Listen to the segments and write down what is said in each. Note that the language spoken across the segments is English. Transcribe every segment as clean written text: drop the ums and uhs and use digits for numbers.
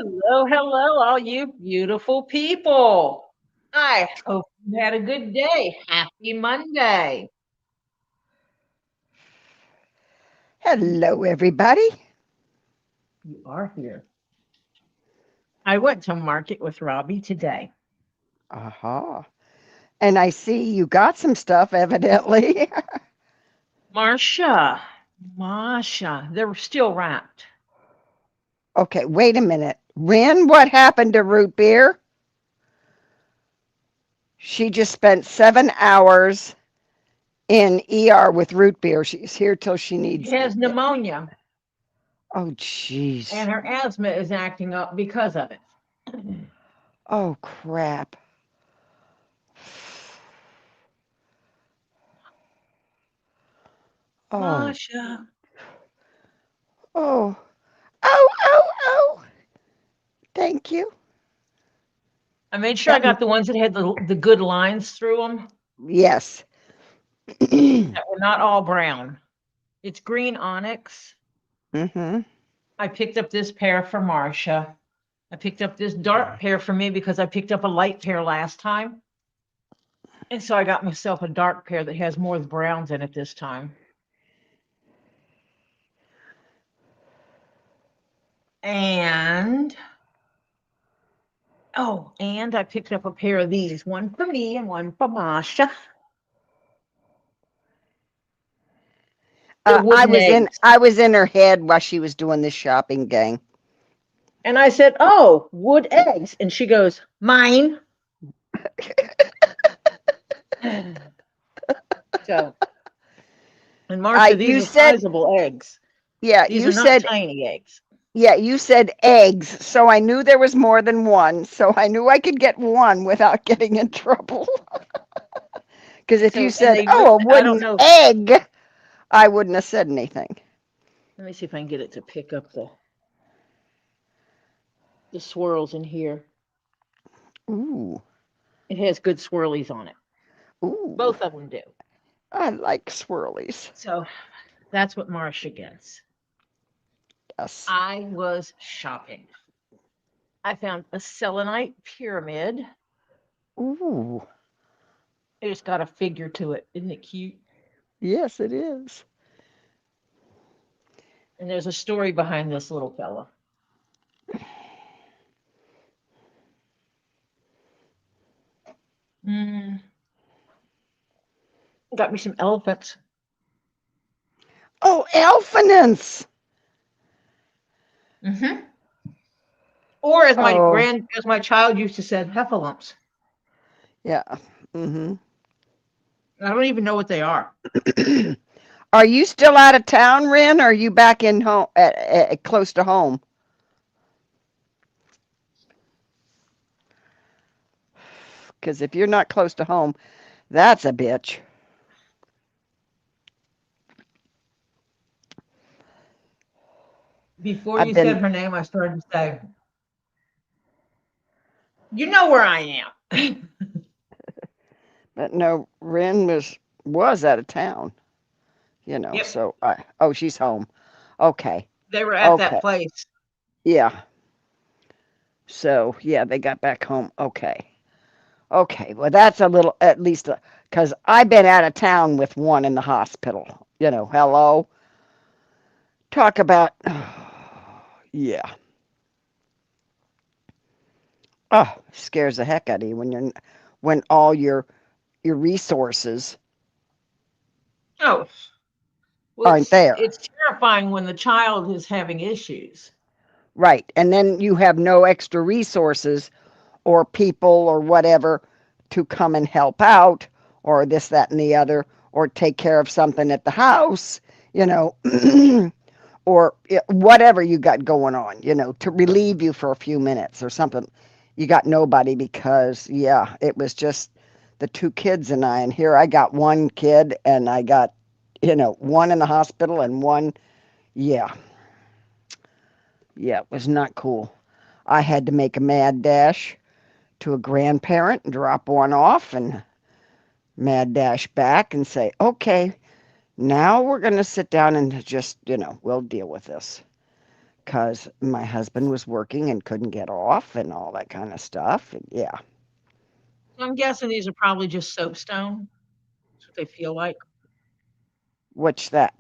Hello, hello, all you beautiful people. I hope you had a good day. Happy Monday. Hello, everybody. You are here. I went to market with Robbie today. Aha. And I see you got some stuff, evidently. Marcia, Masha, they're still wrapped. Okay, wait a minute. Ren, what happened to root beer? She just spent 7 hours in ER with root beer. She's here till she She needs has it. pneumonia, Oh, jeez. and her asthma is acting up because of it. Oh, crap. Oh, Masha, oh, oh, oh, oh. Thank you. I made sure I That, got the ones that had the good lines through them yes. that were not all brown. It's green onyx. Mm-hmm. I picked up this pair for Marcia. I picked up this dark pair for me because I picked up a light pair last time. And so I got myself a dark pair that has more browns in it this time. And and I picked up a pair of these, one for me and one for Masha. The I wooden was in eggs. I was in her head while she was doing this shopping, gang. And I said, "Oh, wood eggs." And she goes, "Mine." So, and Marcia, these You are said, sizable eggs. yeah, These are not tiny eggs. you said eggs, so I knew there was more than one, so I knew I could get one without getting in trouble. Because if you So, and said, they "Oh, look, a I don't wooden know. egg," I wouldn't have said anything. Let me see if I can get it to pick up the swirls in here. Ooh, It has good swirlies on it. ooh, Both of them do. I like swirlies. So that's what Marcia gets. Yes. I was shopping. I found a selenite pyramid. Ooh, It's got a figure to it. Isn't it cute? yes, it is. And there's a story behind this little fella. Mm, got me some elephants. Oh, elfinance. Hmm. Or Oh, as my child used to say, heffalumps. yeah. Mm-hmm. I don't even know what they are. Are you still out of town, Ren? Or are you back in home, close to home? Because if you're not close to home, that's a bitch. Before I've you said been, her name, I started to say, you know where I am. but no, Ren was out of town, Yep. so oh, she's home. Okay. They were at that Okay. place. Yeah. So, yeah, they got back home. Okay. Okay. Well, that's a little, at least, because I've been out of town with one in the hospital. Hello. Talk about, yeah. Oh, scares the heck out of you when all your resources Oh, well, aren't there. it's terrifying when the child is having issues. Right. And then you have no extra resources or people or whatever to come and help out or this, that, and the other, or take care of something at the house, you know, or whatever you got going on, to relieve you for a few minutes or something. You got nobody because, yeah, it was just the two kids and I. And here I got one kid and I got, one in the hospital and one, yeah, yeah, it was not cool. I had to make a mad dash to a grandparent and drop one off and mad dash back and say, okay, now we're going to sit down and just, we'll deal with this. because my husband was working and couldn't get off and all that kind of stuff. And yeah. I'm guessing these are probably just soapstone. That's what they feel like. What's that?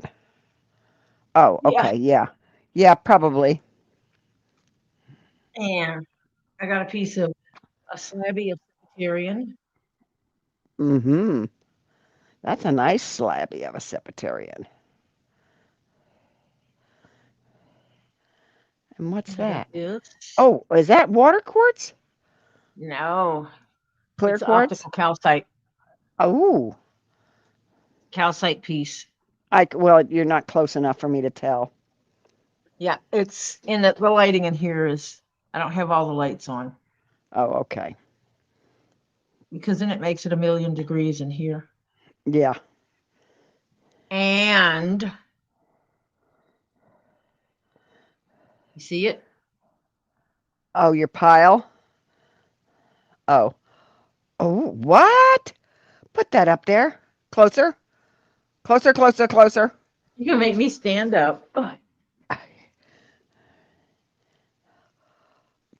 Oh, Yeah. okay. Yeah. Yeah, probably. And I got a piece of a slabby of Secretarian. Mm-hmm. That's a nice slabby of a sepatarian. And what's And I got that? this. Oh, is that water quartz? No, Clear it's an quartz? optical calcite Oh, piece. well, you're not close enough for me to tell. Yeah, it's in the lighting in here is I don't have all the lights on Oh, okay. because then it makes it a million degrees in here. Yeah. And you see it? Oh, your pile? Oh. Oh, what? Put that up there. Closer. Closer, closer, closer. You can make me stand up. Ugh.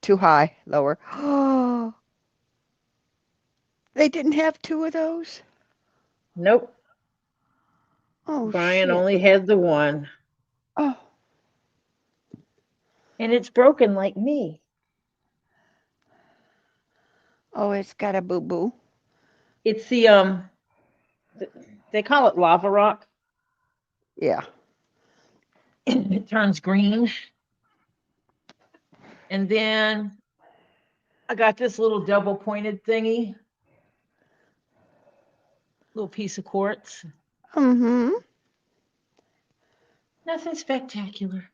Too high. Lower. Oh, they didn't have two of those? Nope. Oh, Brian shit. only had the one. Oh, And it's broken like me. oh, it's got a boo-boo. It's the they call it lava rock. Yeah. And it turns green. And then I got this little double pointed thingy, little piece of quartz. Mm-hmm. Nothing spectacular.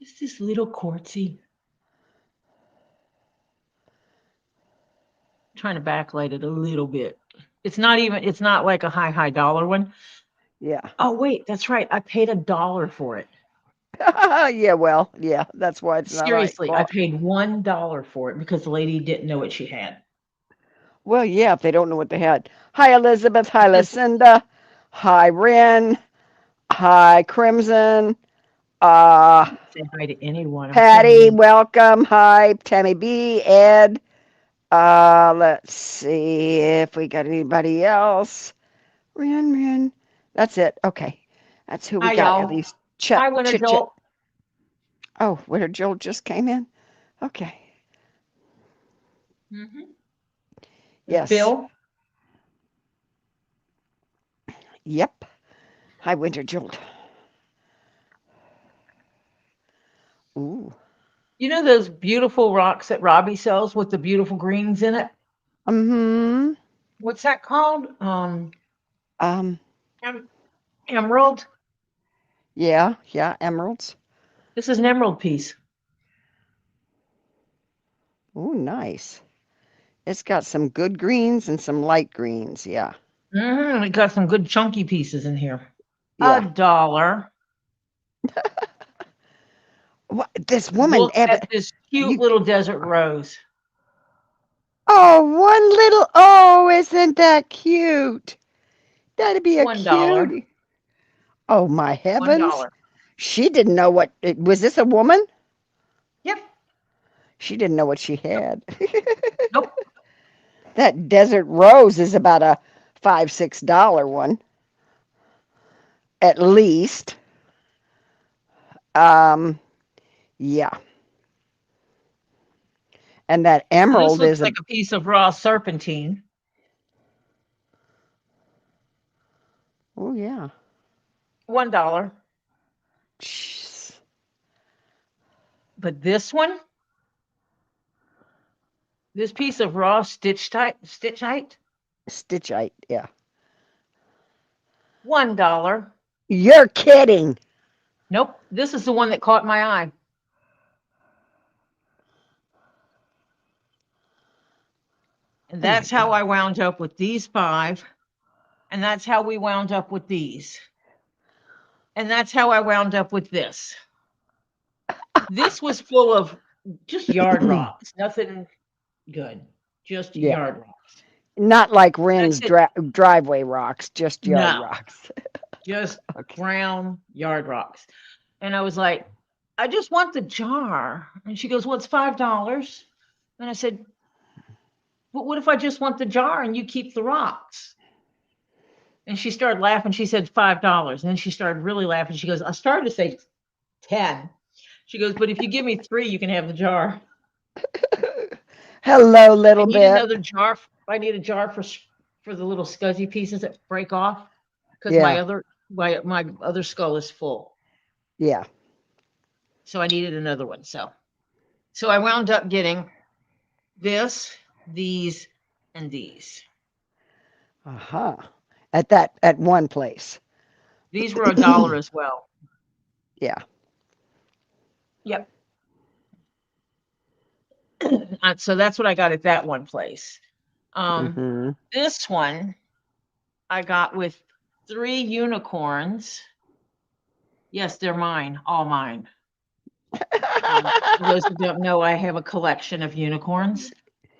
It's this little quartzy. I'm trying to backlight it a little bit. It's not like a high dollar one. Yeah. Oh, wait, that's right. I paid $1 for it. Yeah, well, yeah, that's why it's not like, Seriously, I paid $1 for it because the lady didn't know what she had. well, yeah, if they don't know what they had. Hi, Elizabeth. Hi, Because Lucinda. Hi, Ren. Hi, Crimson. Uh, say hi to anyone. I'm so Patty, mean. welcome. Hi, Tammy B, Ed. Let's see if we got anybody else. Ren. That's it. Okay. That's who we Hi, got. At y'all. least chit Hi, Winter chit. Jolt. Oh, Winter Joel just came in. Okay. Mm-hmm. Yes. Phil. Yep. Hi, Winter Joel. Ooh. You know those beautiful rocks that Robbie sells with the beautiful greens in it? Mm-hmm. What's that called? Um, Em- Emerald. yeah, emeralds. This is an emerald piece. Ooh, nice. It's got some good greens and some light greens. Yeah. It got some good chunky pieces in here. Yeah. $1. What, this woman, Look at this cute you, little desert rose. oh, one little, oh, isn't that cute? That'd be a $1. cutie. Oh, my heavens. $1. She didn't know was this a woman? Yep. She didn't know what she had. Nope. That desert rose is about a $5, $6 one, at least. Um, yeah. And that And this emerald looks is like a piece of raw serpentine. oh yeah. $1. Jeez. But this piece of raw stitchite, Stitchite, yeah. $1. You're kidding. Nope. This is the one that caught my eye. And Oh my that's how God. I wound up with these 5. And that's how we wound up with these. And that's how I wound up with this. This was full of just yard rocks, nothing good, just Yeah. yard rocks. Not like That's Ren's it. driveway rocks, just yard No, rocks. just Okay. brown yard rocks. And I was like, I just want the jar. And she goes, well, it's $5. And I said, but what if I just want the jar and you keep the rocks? And she started laughing. She said $5. And then she started really laughing. She goes, I started to say 10. She goes, but if you give me 3, you can have the jar. Hello, I little need bit. another jar. I need a jar for the little scuzzy pieces that break off because Yeah, my other skull is full. yeah. So I needed another one. So I wound up getting this, these, and these. Uh-huh. At one place. These were $1 as well. Yeah. Yep. So that's what I got at that one place. Mm-hmm. This one I got with 3 unicorns. Yes, they're mine, all mine. For those who don't know, I have a collection of unicorns,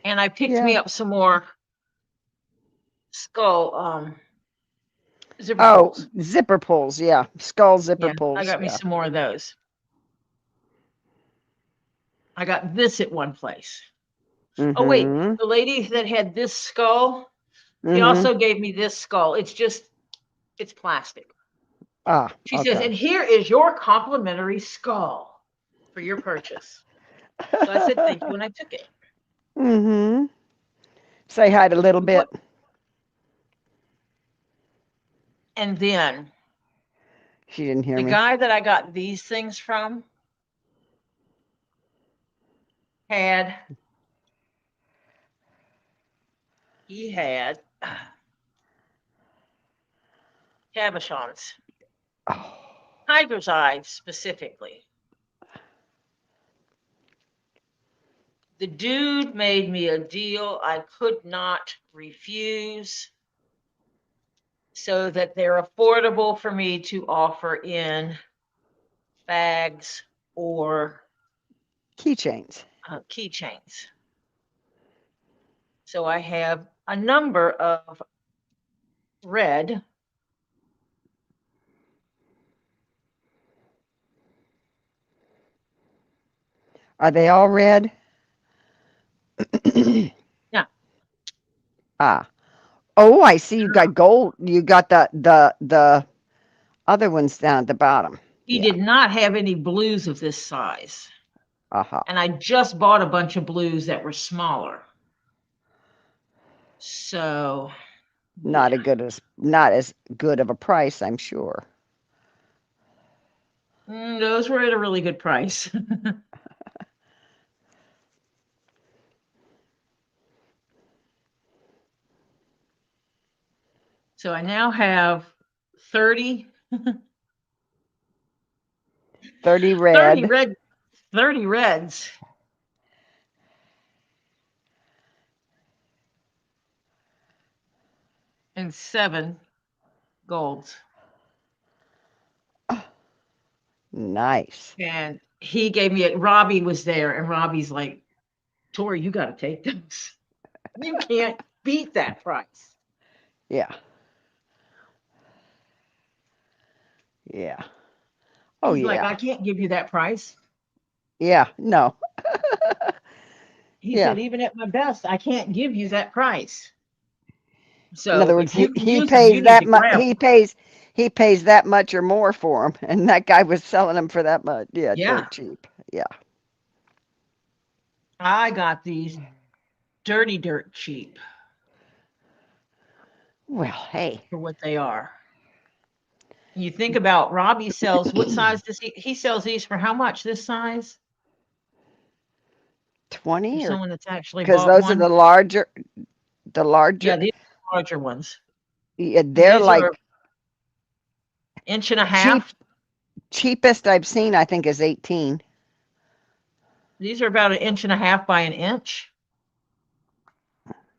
and I picked me Yeah. up some more skull zipper Oh, pulls. zipper pulls. Yeah. Skull zipper Yeah, I pulls. got me Yeah. some more of those. I got this at one place. Oh wait, Mm-hmm. the lady that had this skull, she Mm-hmm. also gave me this skull. It's plastic. Ah, She says, okay. and here is your complimentary skull for your purchase. So I said thank you, and I took it. Mm-hmm. Say hi to little bit. What? And then She didn't hear the me. guy that I got these things from had he had cabochons, Oh. tiger's eyes specifically. The dude made me a deal I could not refuse so that they're affordable for me to offer in bags or Keychains. keychains. So I have a number of red. Are they all red? Yeah, Ah. Oh, I see you got gold. You got the other ones down at the bottom. he Yeah. did not have any blues of this size. Uh-huh. And I just bought a bunch of blues that were smaller. So, yeah. Not as good of a price, I'm sure. Those were at a really good price. So I now have 30, 30 30 red. red, 30 reds and 7 golds. Nice. And he gave me it. Robbie was there, and Robbie's like, Tori, you got to take those. You can't beat that price. Yeah. Yeah. Oh He's like, yeah. I can't give you that price. Yeah. No. He Yeah. said, even at my best, I can't give you that price. In So other words, if you can he use them, you pays need that to much. grab them. He pays that much or more for them, and that guy was selling them for that much. Yeah, Yeah, dirt cheap. Yeah. I got these dirt cheap Well, hey, for what they are. You think about Robbie sells, what size does he sells these for how much this size? For 20 or someone that's actually because bought those are one. the larger. Yeah, these are larger ones. Yeah, And they're these like are inch and a cheap. half. Cheapest I've seen, I think, is 18. These are about an inch and a half by an inch.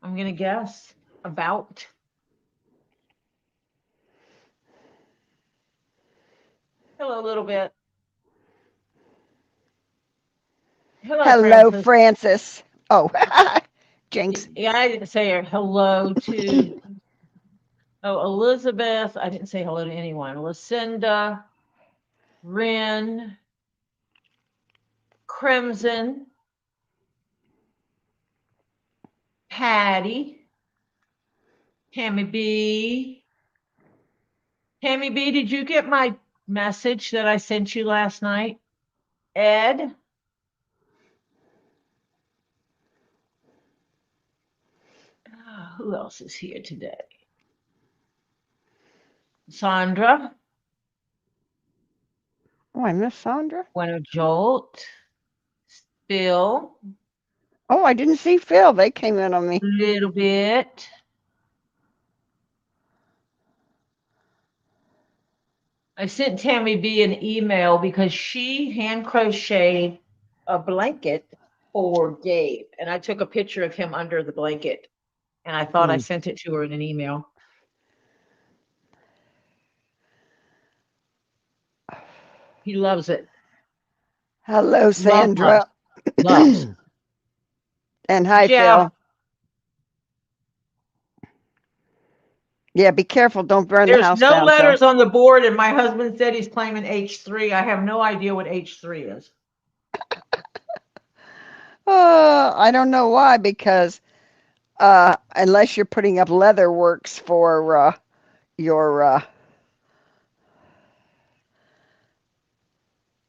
I'm gonna guess about. Hello, little bit. Hello, Hello, Francis. Francis. Oh, Jinx. Yeah, I didn't say hello to. Oh, Elizabeth. I didn't say hello to anyone. Lucinda, Ren, Crimson, Patty, Tammy B. Tammy B, did you get my message that I sent you last night? Ed? Who else is here today? Sandra, Oh, I missed Sandra. Bueno Jolt, Phil, Oh, I didn't see Phil. They came in on me. a little bit. I sent Tammy B an email because she hand crocheted a blanket for Gabe, and I took a picture of him under the blanket, and I thought I sent it to her in an email. He loves it. Hello, Sandra. Loves. And hi, Jeff. Phil. Yeah, be careful. Don't burn the There's house no down, Phil. letters on the board, and my husband said he's claiming H3. I have no idea what H3 is. I don't know why, because unless you're putting up Leatherworks for your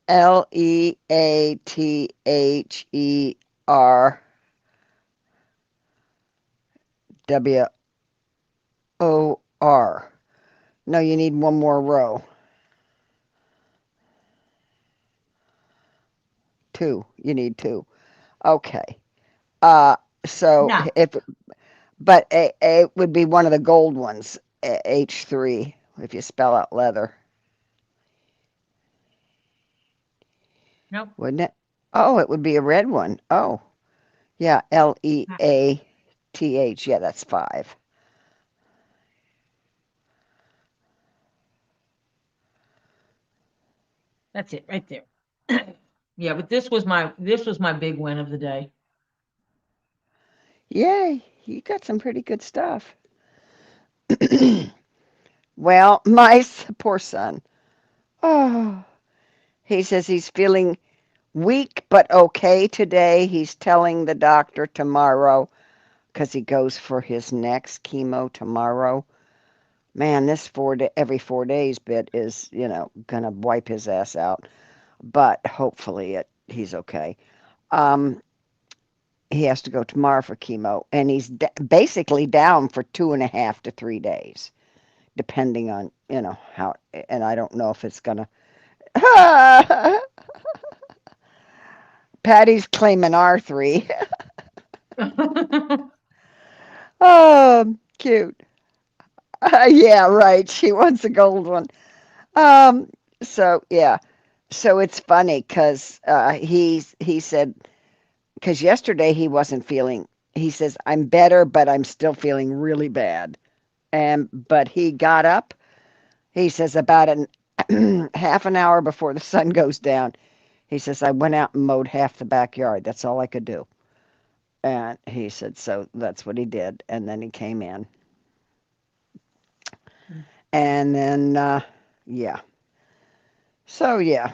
LEATHERWOR. No, you need one more row. 2. You need 2. Okay. So No. but it would be one of the gold ones, H3, if you spell out leather. Nope. Wouldn't it? Oh, it would be a red one. Oh, yeah, LEATH. Yeah, that's 5. That's it right there. Yeah, but this was my big win of the day. Yay, you got some pretty good stuff. Well, my poor son. Oh, he says he's feeling weak but okay today. He's telling the doctor tomorrow because he goes for his next chemo tomorrow. Man, this every 4 days bit is, gonna wipe his ass out. But hopefully he's okay. He has to go tomorrow for chemo, and he's basically down for 2.5 to 3 days, depending on how. And I don't know if it's gonna. Patty's claiming R3. Oh, cute. Yeah, right. She wants a gold one. So yeah. So it's funny because he said, because yesterday he wasn't feeling. He says, I'm better, but I'm still feeling really bad. But he got up. He says about half an hour before the sun goes down. He says, I went out and mowed half the backyard. That's all I could do. And he said, so that's what he did. And then he came in. And then, yeah. So, yeah.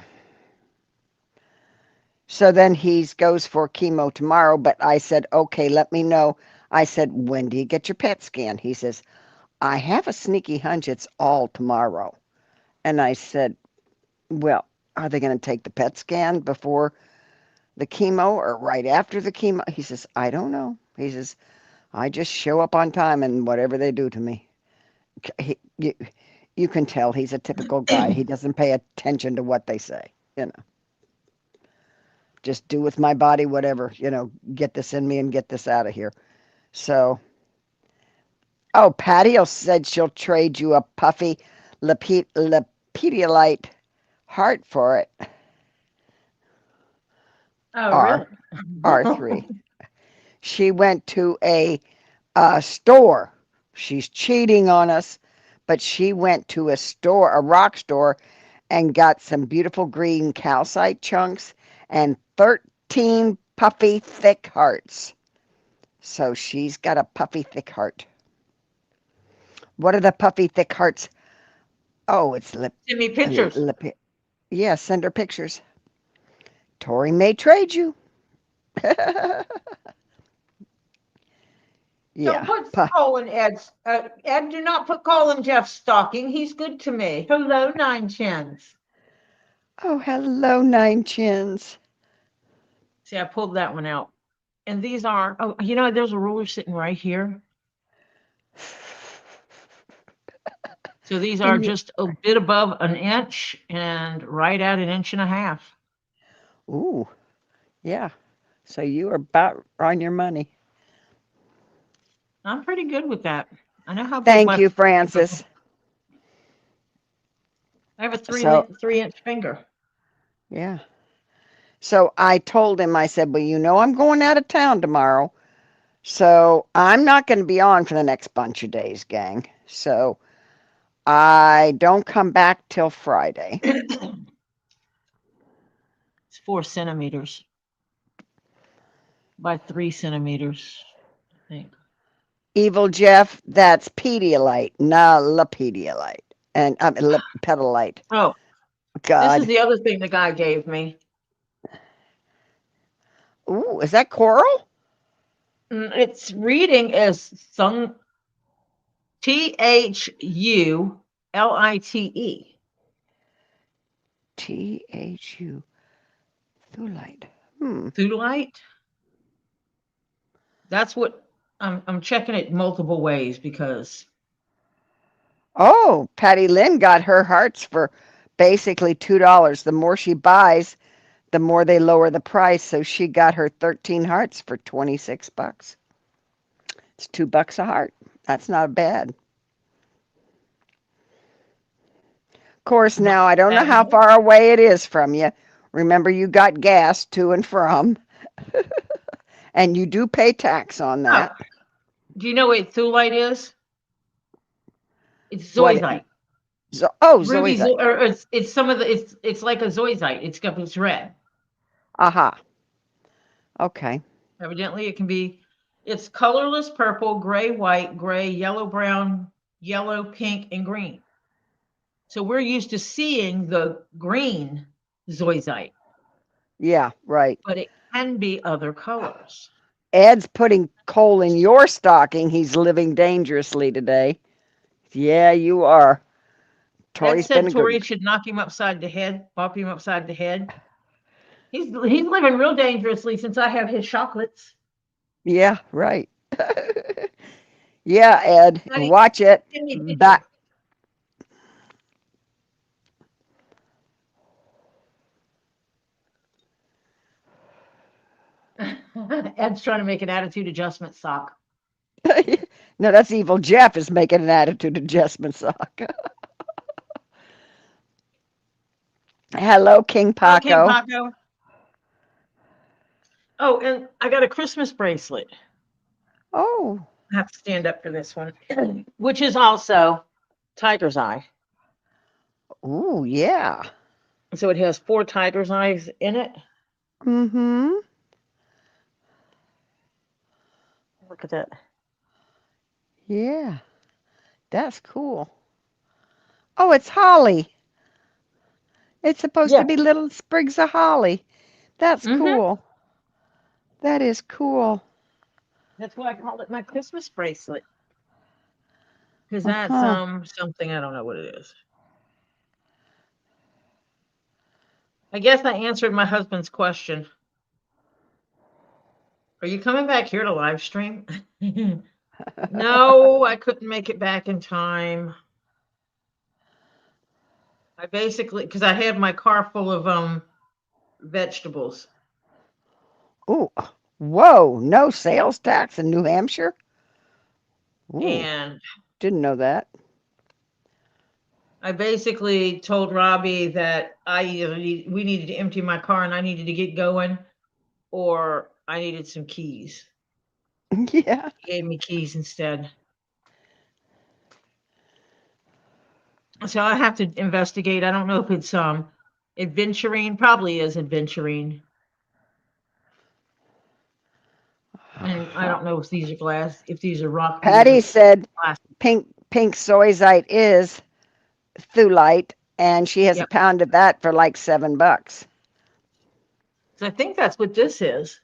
So then he goes for chemo tomorrow. But I said, okay, let me know. I said, when do you get your PET scan? He says, I have a sneaky hunch it's all tomorrow. And I said, well, are they going to take the PET scan before the chemo or right after the chemo? He says, I don't know. He says, I just show up on time and whatever they do to me. You can tell he's a typical guy. He doesn't pay attention to what they say, Just do with my body whatever, get this in me and get this out of here. So, oh, Patty said she'll trade you a puffy Pedialyte heart for it. Oh, really? R3. She went to a store. She's cheating on us, but she went to a rock store, and got some beautiful green calcite chunks and 13 puffy thick hearts. So she's got a puffy thick heart. What are the puffy thick hearts? Oh, it's Send me pictures. Yeah, send her pictures. Tori may trade you. Don't Yeah. put coal in Ed's. Ed, do not put coal in Jeff's stocking. He's good to me. Hello, Nine Chins. Oh, hello, Nine Chins. See, I pulled that one out. And these are, oh, you know, there's a ruler sitting right here. So these are just a bit above an inch and right at an inch and a half. Ooh, yeah. So you are about on your money. I'm pretty good with that. I know how big Thank my you, Francis. I have a So, 3-inch finger. yeah. So I told him, I said, well, you know, I'm going out of town tomorrow. So I'm not going to be on for the next bunch of days, gang. So I don't come back till Friday. It's 4 centimeters by 3 centimeters, I think. Evil Jeff, that's Pedialyte, not Pedialyte. And Pedalite. Oh, this is God. the other thing the guy gave me. Ooh, is that coral? It's reading as Thulite. THU. Thulite. Thulite. That's what I'm checking it multiple ways because Oh, Patty Lynn got her hearts for basically $2. The more she buys, the more they lower the price. So she got her 13 hearts for 26 bucks. It's $2 a heart. That's not bad. Of course, now I don't know how far away it is from you. Remember, you got gas to and from, and you do pay tax on that. Oh, do you know what Thulite is? It's What? zoisite. Ruby, Zoisite. or it's some of the it's like a zoisite. It's red. Aha. Okay. Evidently, it can be. It's colorless purple, gray, white, gray, yellow, brown, yellow, pink, and green. So we're used to seeing the green zoisite, Yeah, right. but it can be other colors. Ed's putting coal in your stocking. He's living dangerously today. Yeah, you are. Ed Tori's been said a Tori good. should knock him upside the head, bop him upside the head. He's living real dangerously since I have his chocolates. Yeah, right. Yeah, Ed, Honey, watch it. give me a picture. Back. Ed's trying to make an attitude adjustment sock. No, that's Evil Jeff is making an attitude adjustment sock. Hello, Hello, KingPaco. KingPaco. Oh, and I got a Christmas bracelet. Oh. I have to stand up for this one, which is also tiger's eye. Ooh, yeah. So it has 4 tiger's eyes in it. Mm-hmm. Look at that. Yeah. That's cool. Oh, it's holly. It's supposed to be little sprigs of holly. That's cool. That is cool. That's why I called it my Christmas bracelet. Because that's something I don't know what it is. I guess I answered my husband's question. Are you coming back here to live stream? No, I couldn't make it back in time. I basically, because I had my car full of vegetables. Ooh. Whoa, no sales tax in New Hampshire? Ooh, And didn't know that. I basically told Robbie that we needed to empty my car and I needed to get going, or I needed some keys. Yeah. He gave me keys instead. So I have to investigate. I don't know if it's adventuring. Probably is adventuring. And I don't know if these are glass, if these are rock beads Patty or said glass. pink zoisite is thulite, and she has a pound of that for like $7. So I think that's what this is.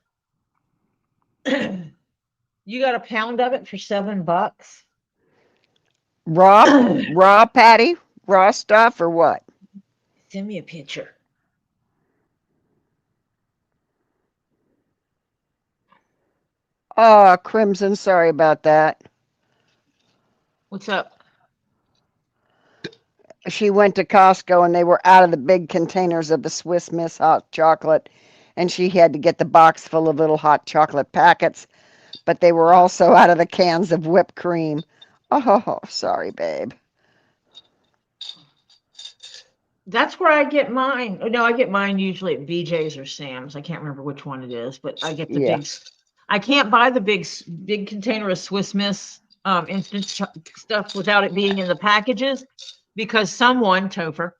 You got a pound of it for $7. Raw patty? Raw stuff or what? Send me a picture. Oh, Crimson, sorry about that. What's up? She went to Costco and they were out of the big containers of the Swiss Miss hot chocolate, and she had to get the box full of little hot chocolate packets, but they were also out of the cans of whipped cream. Oh, sorry, babe. That's where I get mine. No, I get mine usually at BJ's or Sam's. I can't remember which one it is, but I get the Yeah. big. I can't buy the big container of Swiss Miss instant stuff without it being in the packages, because someone Topher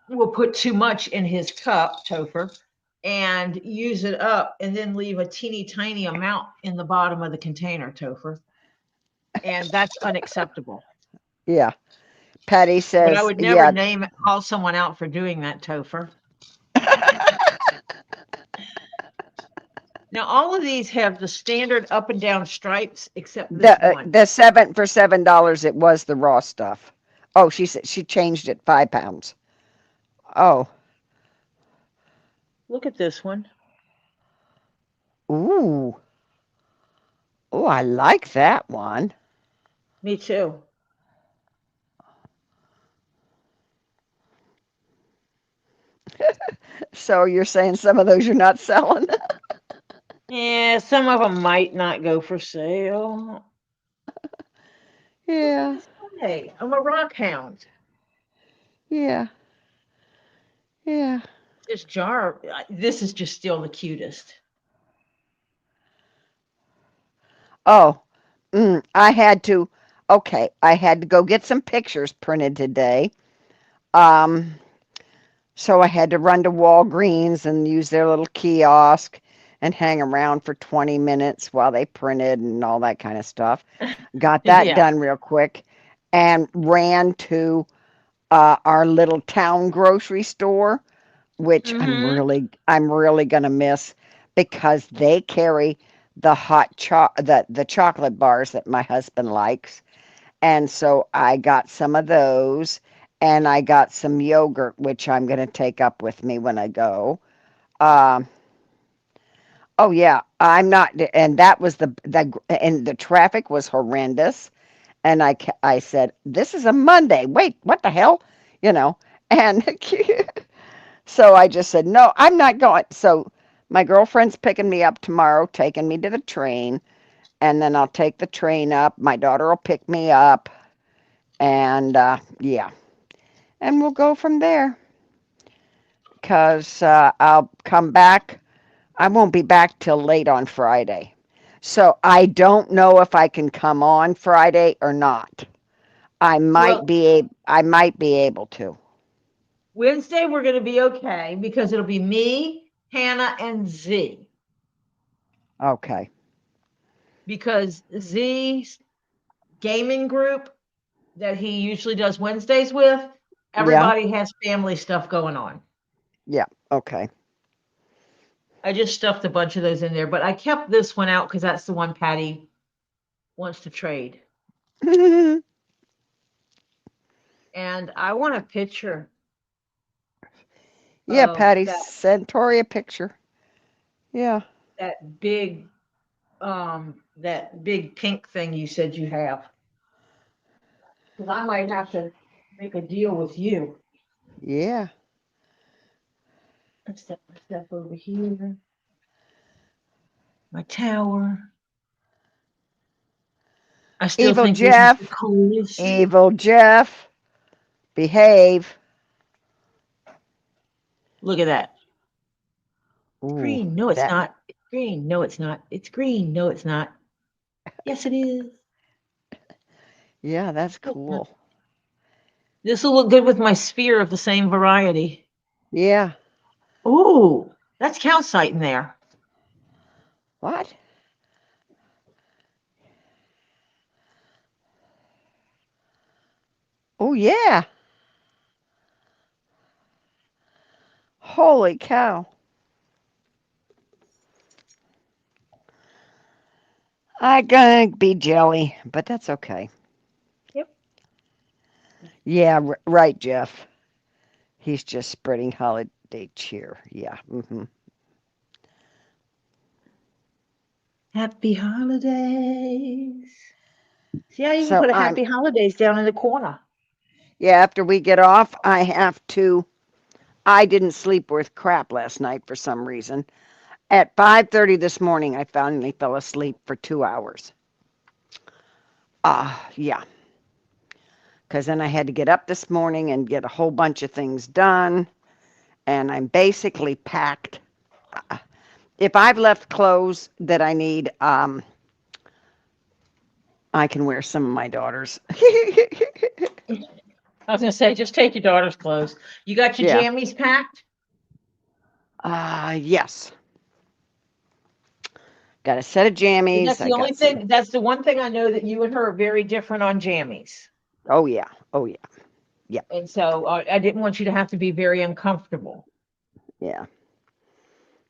will put too much in his cup, Topher, and use it up, and then leave a teeny tiny amount in the bottom of the container, Topher, and that's unacceptable. Yeah. Patty But I says, would never yeah. call someone out for doing that, Topher. Now, all of these have the standard up and down stripes, except this one. The seven for $7, it was the raw stuff. Oh, she said she changed it 5 pounds. Oh, Look at this one. ooh. Oh, I like that one. Me too. So you're saying some of those you're not selling? Yeah, some of them might not go for sale. Yeah, Hey, I'm a rock hound. yeah, yeah. This jar, this is just still the cutest. Oh, I had to go get some pictures printed today. Um, so I had to run to Walgreens and use their little kiosk and hang around for 20 minutes while they printed and all that kind of stuff. Got that Yeah. done real quick and ran to our little town grocery store, which Mm-hmm. I'm really gonna miss because they carry the the chocolate bars that my husband likes. And so I got some of those and I got some yogurt, which I'm gonna take up with me when I go. Um, oh yeah, I'm not, and that was and the traffic was horrendous. And I said, this is a Monday. Wait, what the hell? You know, and so I just said, no, I'm not going. So my girlfriend's picking me up tomorrow, taking me to the train, and then I'll take the train up. My daughter will pick me up, and yeah, and we'll go from there. Because I'll come back. I won't be back till late on Friday. So I don't know if I can come on Friday or not. Well, I might be able to. Wednesday we're going to be okay because it'll be me, Hannah, and Z. Okay. Because Z's gaming group that he usually does Wednesdays with, Yeah. everybody has family stuff going on. Yeah. Okay. I just stuffed a bunch of those in there, but I kept this one out because that's the one Patty wants to trade. And I want a picture Yeah, of Patty, send Tori a picture. Yeah. that big pink thing you said you have. Because I might have to make a deal with you. Yeah. Let's step over here. My tower. I still Evil think this is the Jeff. coolest. Evil Jeff. Behave. Look at that. Ooh, Green. No, it's that. not. It's green. No, it's not. It's green. No, it's not. Yes, it is. Yeah, that's cool. This will look good with my sphere of the same variety. Yeah. Ooh, that's calcite in there. What? Oh, yeah. Holy cow. I'm gonna be jelly, but that's okay. Yep. Yeah, right, Jeff. He's just spreading holiday cheer. Yeah. Happy holidays. See, I even So put a happy holidays down in the corner. yeah, after we get off, I have to. I didn't sleep worth crap last night for some reason. At 5:30 this morning, I finally fell asleep for 2 hours. Yeah, because then I had to get up this morning and get a whole bunch of things done, and I'm basically packed. If I've left clothes that I need, I can wear some of my daughters. I was gonna say, just take your daughter's clothes. You got your Yeah. jammies packed? Yes. Got a set of And jammies. that's I the only got some. thing, that's the one thing I know that you and her are very different on jammies. Oh yeah. Oh yeah. Yeah. And so I didn't want you to have to be very uncomfortable. Yeah.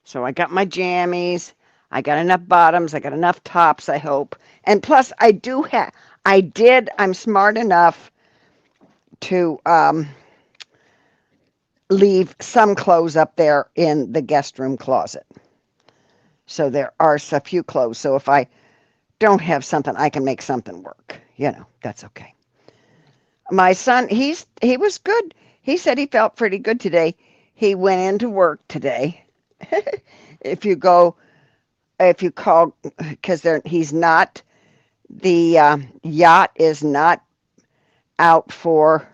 So I got my jammies. I got enough bottoms. I got enough tops, I hope. And plus, I'm smart enough to leave some clothes up there in the guest room closet. So there are a few clothes. So if I don't have something, I can make something work. That's okay. My son, he was good. He said he felt pretty good today. He went into work today. if you go, if you call, because he's not, the yacht is not out for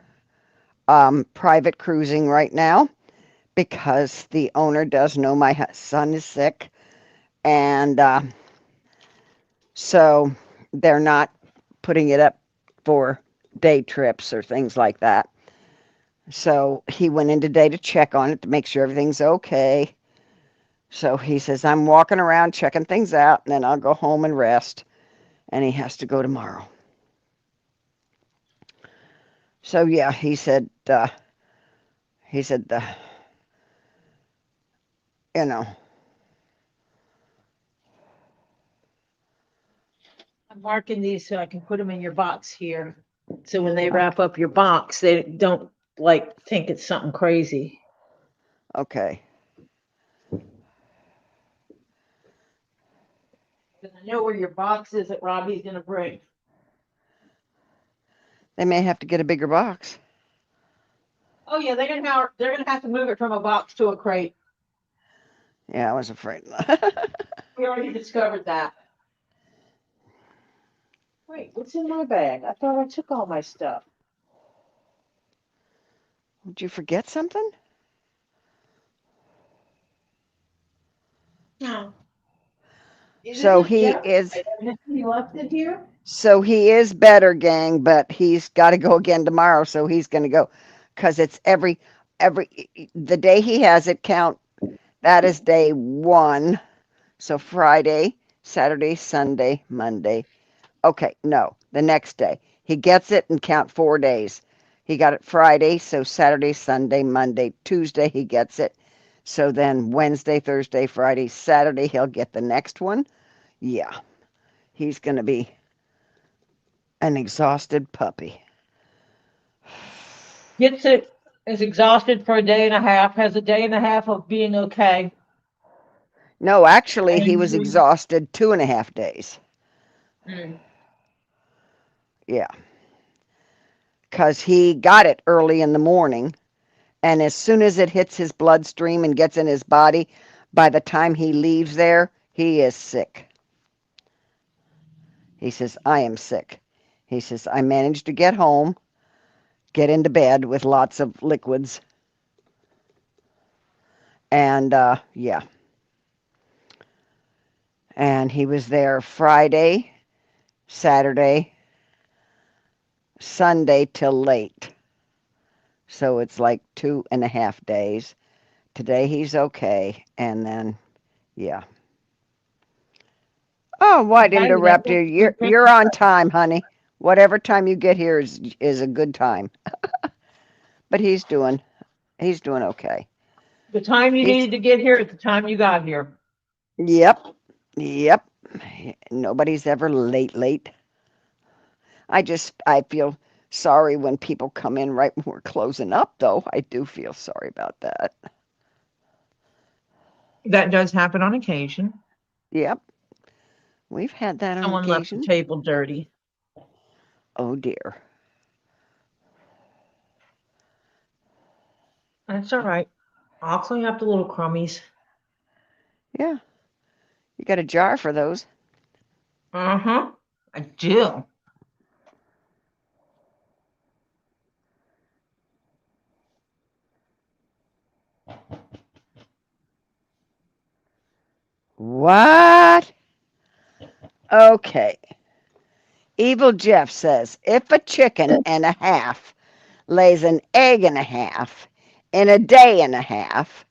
private cruising right now because the owner does know my son is sick, and so they're not putting it up for day trips or things like that. So he went in today to check on it to make sure everything's okay. So he says, I'm walking around checking things out, and then I'll go home and rest. And he has to go tomorrow. So yeah, he said, you know, I'm marking these so I can put them in your box here. So when they wrap up your box, they don't like think it's something crazy. okay. Because I know where your box is that Robbie's gonna bring. They may have to get a bigger box. Oh yeah, they're gonna have to move it from a box to a crate. Yeah, I was afraid. We already discovered that. Wait, what's in my bag? I thought I took all my stuff. Did you forget something? No. Isn't So it he Jeff? is He left it here? so he is better, gang, but he's got to go again tomorrow, so he's going to go cuz it's every the day he has it count. That is day 1. So Friday, Saturday, Sunday, Monday. Okay, no, the next day. He gets it and count 4 days. He got it Friday, so Saturday, Sunday, Monday, Tuesday he gets it. So then Wednesday, Thursday, Friday, Saturday he'll get the next one. Yeah, he's going to be an exhausted puppy. Gets it, is exhausted for a day and a half, has a day and a half of being okay. No, actually, he was And exhausted 2.5 days. mm, Yeah, because he got it early in the morning, and as soon as it hits his bloodstream and gets in his body, by the time he leaves there, he is sick. He says, I am sick. He says, I managed to get home, get into bed with lots of liquids, and yeah. And he was there Friday, Saturday, Sunday till late. So it's like 2.5 days. Today he's okay, and then yeah. Oh, what okay, well, that interrupted you? You're on time, honey. Whatever time you get here is a good time. But he's doing okay. the time you He's needed to get here at the time you got here. Yep. Yep. Nobody's ever late. I feel sorry when people come in right when we're closing up, though. I do feel sorry about that. That does happen on occasion. Yep, we've had that on Someone left the occasion. table dirty. Oh dear. That's all right. I'll clean up the little crummies. Yeah, you got a jar for those. Uh-huh. I do. What? Okay. Evil Jeff says, if a chicken and a half lays an egg and a half in a day and a half,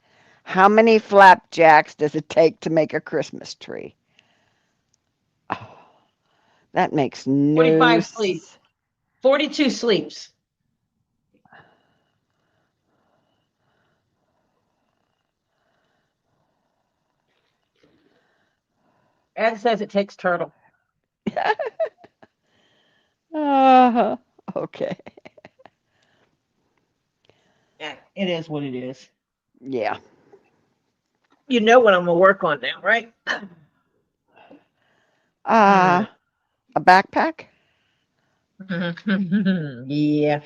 how many flapjacks does it take to make a Christmas tree? Oh, that makes no 45 sleeps. 42 sleeps. Ed says it takes turtle. uh, okay. Yeah, it is what it is. Yeah. You know what I'm gonna work on now, right? A backpack? Yeah.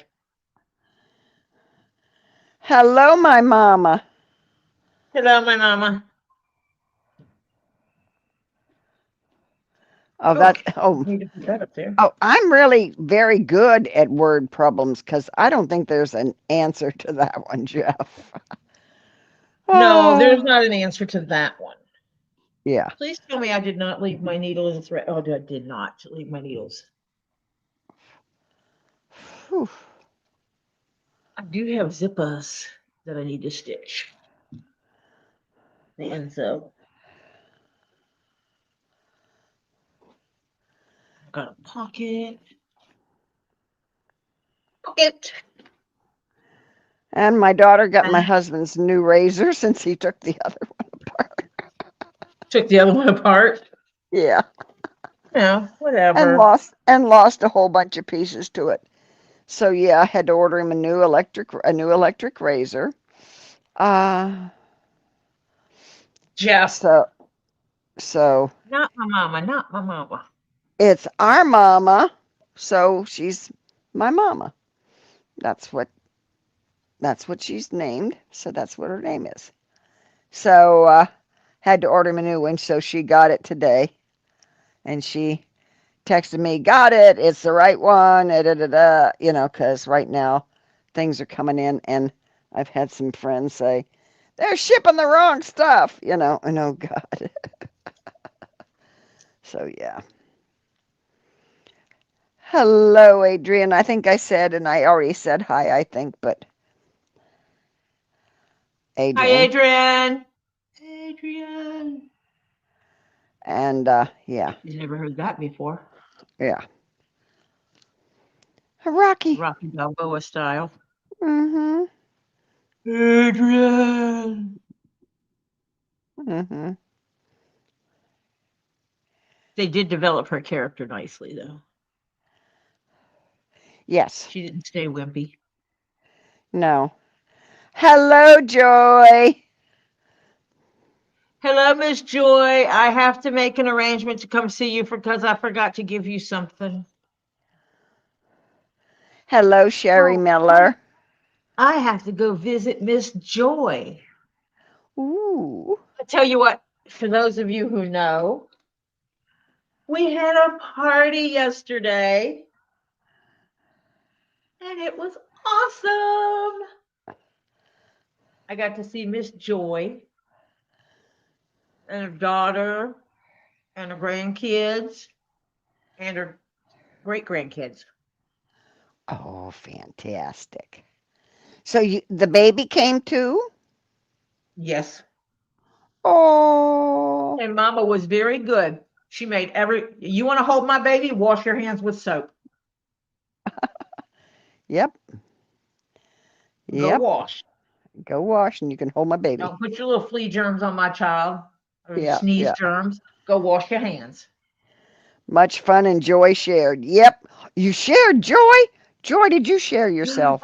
Hello, my mama. Hello, my mama. Oh, Okay. oh, Need to put that up there. oh, I'm really very good at word problems because I don't think there's an answer to that one, Jeff. No, there's Oh, not an answer to that one. yeah. Please tell me I did not leave my needle in the thread. Oh, I did not leave my needles. Whew. I do have zippers that I need to stitch. The Enzo. Got a pocket. Pocket. And my daughter got my husband's new razor since he took the other one apart. Took the other one apart. Yeah. Yeah, And whatever. lost a whole bunch of pieces to it. So yeah, I had to order him a new electric razor. Uh Jeff. so Not my mama. Not my mama. it's our mama, so she's my mama. That's what she's named, so that's what her name is. So had to order him a new one, so she got it today, and she texted me, "Got it. It's the right one." Da, da, da, you know, because right now things are coming in, and I've had some friends say they're shipping the wrong stuff, you know, and oh God. So yeah. Hello, Adrian. I think I said, and I already said hi, I think, but Hi, Adrian. Adrian. Adrian. And yeah, You've never heard that before. yeah. Rocky. Rocky Balboa style. Mm-hmm. Adrian. Mm-hmm. They did develop her character nicely, though. Yes. She didn't stay wimpy. No. Hello, Joy. Hello, Miss Joy. I have to make an arrangement to come see you because I forgot to give you something. Hello, Sherry Oh, Miller. I have to go visit Miss Joy. Ooh. I tell you what, for those of you who know, we had a party yesterday and it was awesome. I got to see Miss Joy and her daughter and her grandkids and her great grandkids. Oh, fantastic. So the baby came too? Yes. Oh. And Mama was very good. She made you want to hold my baby? Wash your hands with soap. Yep. Go Yep. wash. Go wash and you can hold my baby. Don't put your little flea germs on my child or Yeah. sneeze Yeah. germs. Go wash your hands. Much fun and joy shared. Yep. You shared joy? Joy, did you share yourself?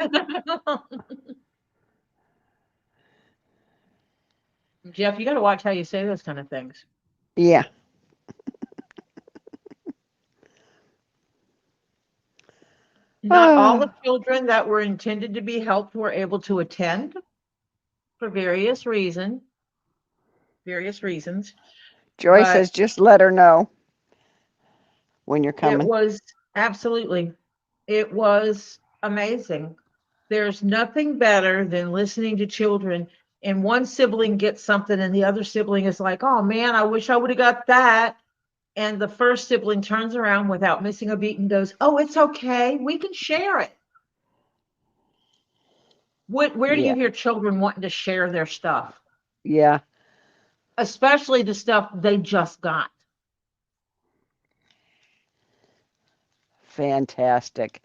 Jeff, you got to watch how you say those kind of things. Yeah. Not all the children that were intended to be helped were able to attend for various reasons. Joy But says just let her know when you're it coming. was absolutely, it was amazing. There's nothing better than listening to children and one sibling gets something and the other sibling is like, oh man, I wish I would have got that. And the first sibling turns around without missing a beat and goes, oh, it's okay. We can share it. Where do you Yeah. hear children wanting to share their stuff? Yeah. Especially the stuff they just got. Fantastic.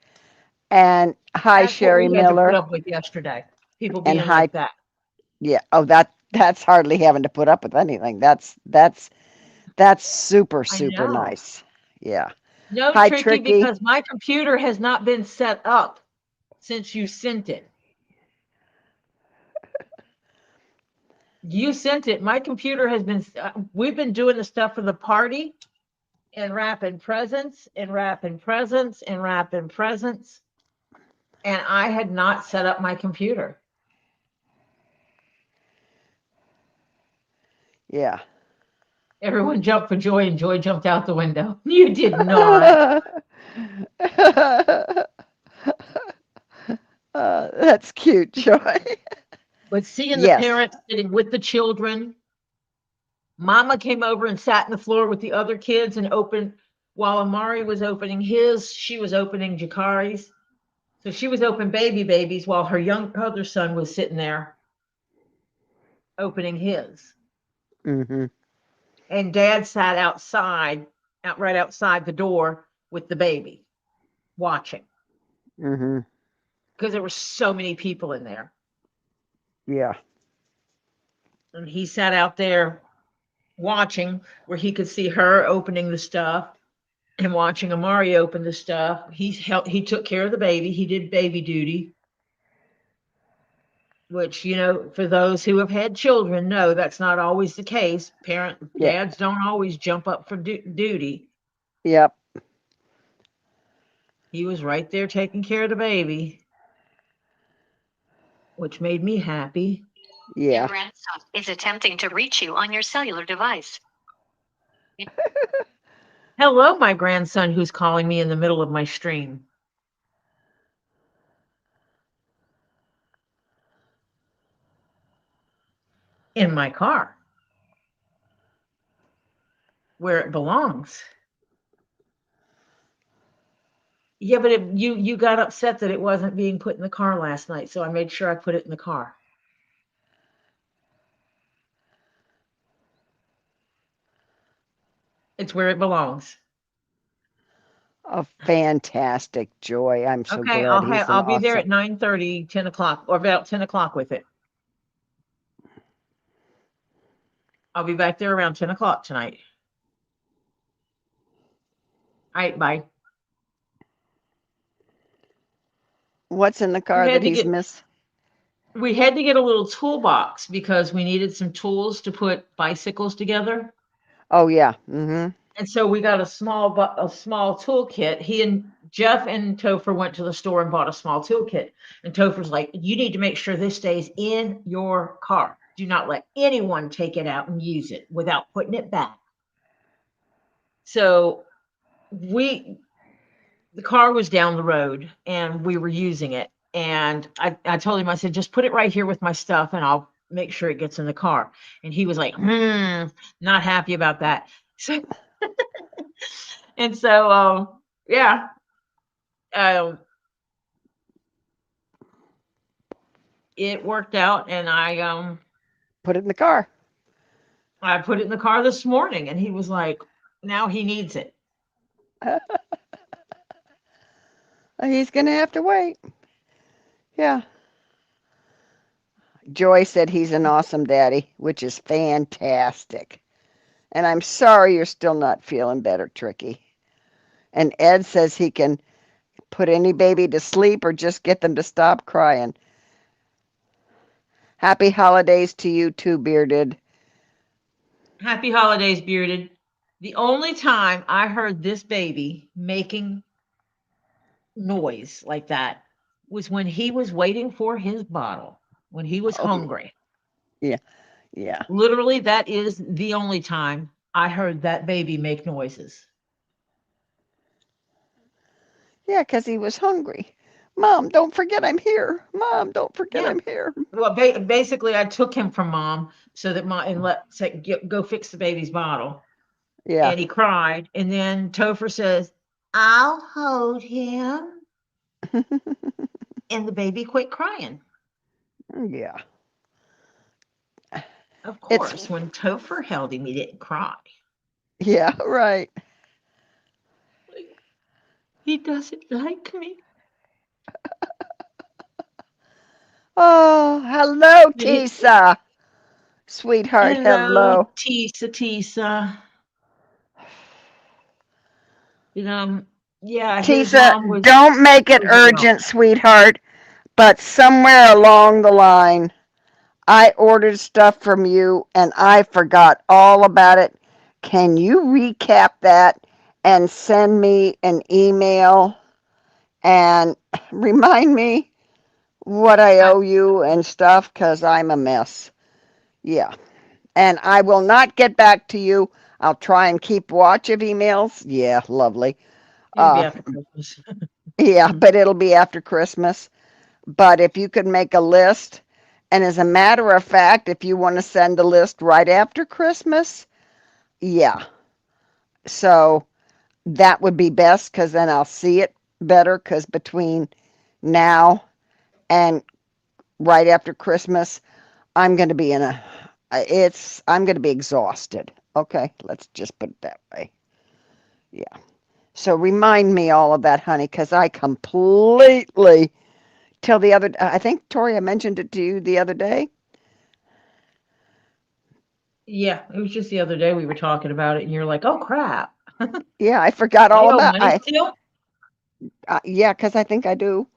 And hi, That's what Sherry we had to put Miller. up with yesterday. People And being hi, like that. yeah. Oh, that's hardly having to put up with anything. That's super, I super know. nice. Yeah. No, Hi, Tricky, Tricky. because my computer has not been set up since you sent it. You sent it. My computer has been, we've been doing the stuff for the party and wrapping presents and wrapping presents and wrapping presents. And I had not set up my computer. Yeah. Everyone jumped for joy and joy jumped out the window. You did not. That's cute, Joy. But seeing the Yes. parents sitting with the children, Mama came over and sat in the floor with the other kids and opened, while Amari was opening his, she was opening Jakari's. So she was opening babies while her young other son was sitting there opening his. Mm-hmm. And Dad sat outside, right outside the door with the baby, watching Mm-hmm. because there were so many people in there. Yeah. And he sat out there watching where he could see her opening the stuff and watching Amari open the stuff. He took care of the baby. He did baby duty, which, for those who have had children, know that's not always the case. Yeah. Dads don't always jump up for duty. Yep. He was right there taking care of the baby, which made me happy. Your Yeah. grandson is attempting to reach you on your cellular device. Hello, my grandson who's calling me in the middle of my stream. In my car, where it belongs. Yeah, but you got upset that it wasn't being put in the car last night, so I made sure I put it in the car. It's where it belongs. Oh, fantastic, Joy. I'm so Okay, glad he's an I'll be there awesome. at 9:30, 10 o'clock, or about 10 o'clock with it. I'll be back there around 10 o'clock tonight. All right, bye. What's in the We car that had to he's get missed? we had to get a little toolbox because we needed some tools to put bicycles together. Oh, yeah. Mm-hmm. And so we got a small toolkit. He and Jeff and Topher went to the store and bought a small toolkit. And Topher's like, you need to make sure this stays in your car. Do not let anyone take it out and use it without putting it back. So the car was down the road and we were using it. And I told him, I said, just put it right here with my stuff and I'll make sure it gets in the car. And he was like, not happy about that. So, and so, yeah, it worked out and Put it in the car. I put it in the car this morning and he was like, now he needs it. He's going to have to wait. Yeah. Joy said he's an awesome daddy, which is fantastic. And I'm sorry you're still not feeling better, Tricky. And Ed says he can put any baby to sleep or just get them to stop crying. Happy holidays to you too, Bearded. Happy holidays, Bearded. The only time I heard this baby making noise like that was when he was waiting for his bottle, when he was Oh, hungry. yeah, yeah. Literally, that is the only time I heard that baby make noises. Yeah, 'cause he was hungry. Mom, don't forget I'm here. Mom, don't forget Yeah. I'm here. Well, basically, I took him from mom so that my and let say go fix the baby's bottle, Yeah, and he cried, and then Topher says, "I'll hold him," and the baby quit crying. yeah. Of It's, course, when Topher held him, he didn't cry. yeah, right. Like, he doesn't like me. Oh, hello, Teesa. Sweetheart, Hello, hello. Teesa. Um, yeah, his Teesa, mom was don't make it pretty well. urgent, sweetheart, but somewhere along the line, I ordered stuff from you and I forgot all about it. Can you recap that and send me an email and remind me what I I, owe you and stuff? Because I'm a mess. Yeah. And I will not get back to you. I'll try and keep watch of emails. Yeah, lovely. it'll be Uh, after Christmas. yeah, but it'll be after Christmas. But if you could make a list, and as a matter of fact, if you want to send the list right after Christmas, yeah. So that would be best because then I'll see it better because between now and right after Christmas, I'm going to be in a, I'm going to be exhausted. Okay, let's just put it that way. Yeah. So remind me all of that, honey, because I completely, till the other, I think, Tori, I mentioned it to you the other day. Yeah, it was just the other day we were talking about it, and you're like, "Oh crap, Yeah, I forgot I all owe about, money still." yeah, because I think I do.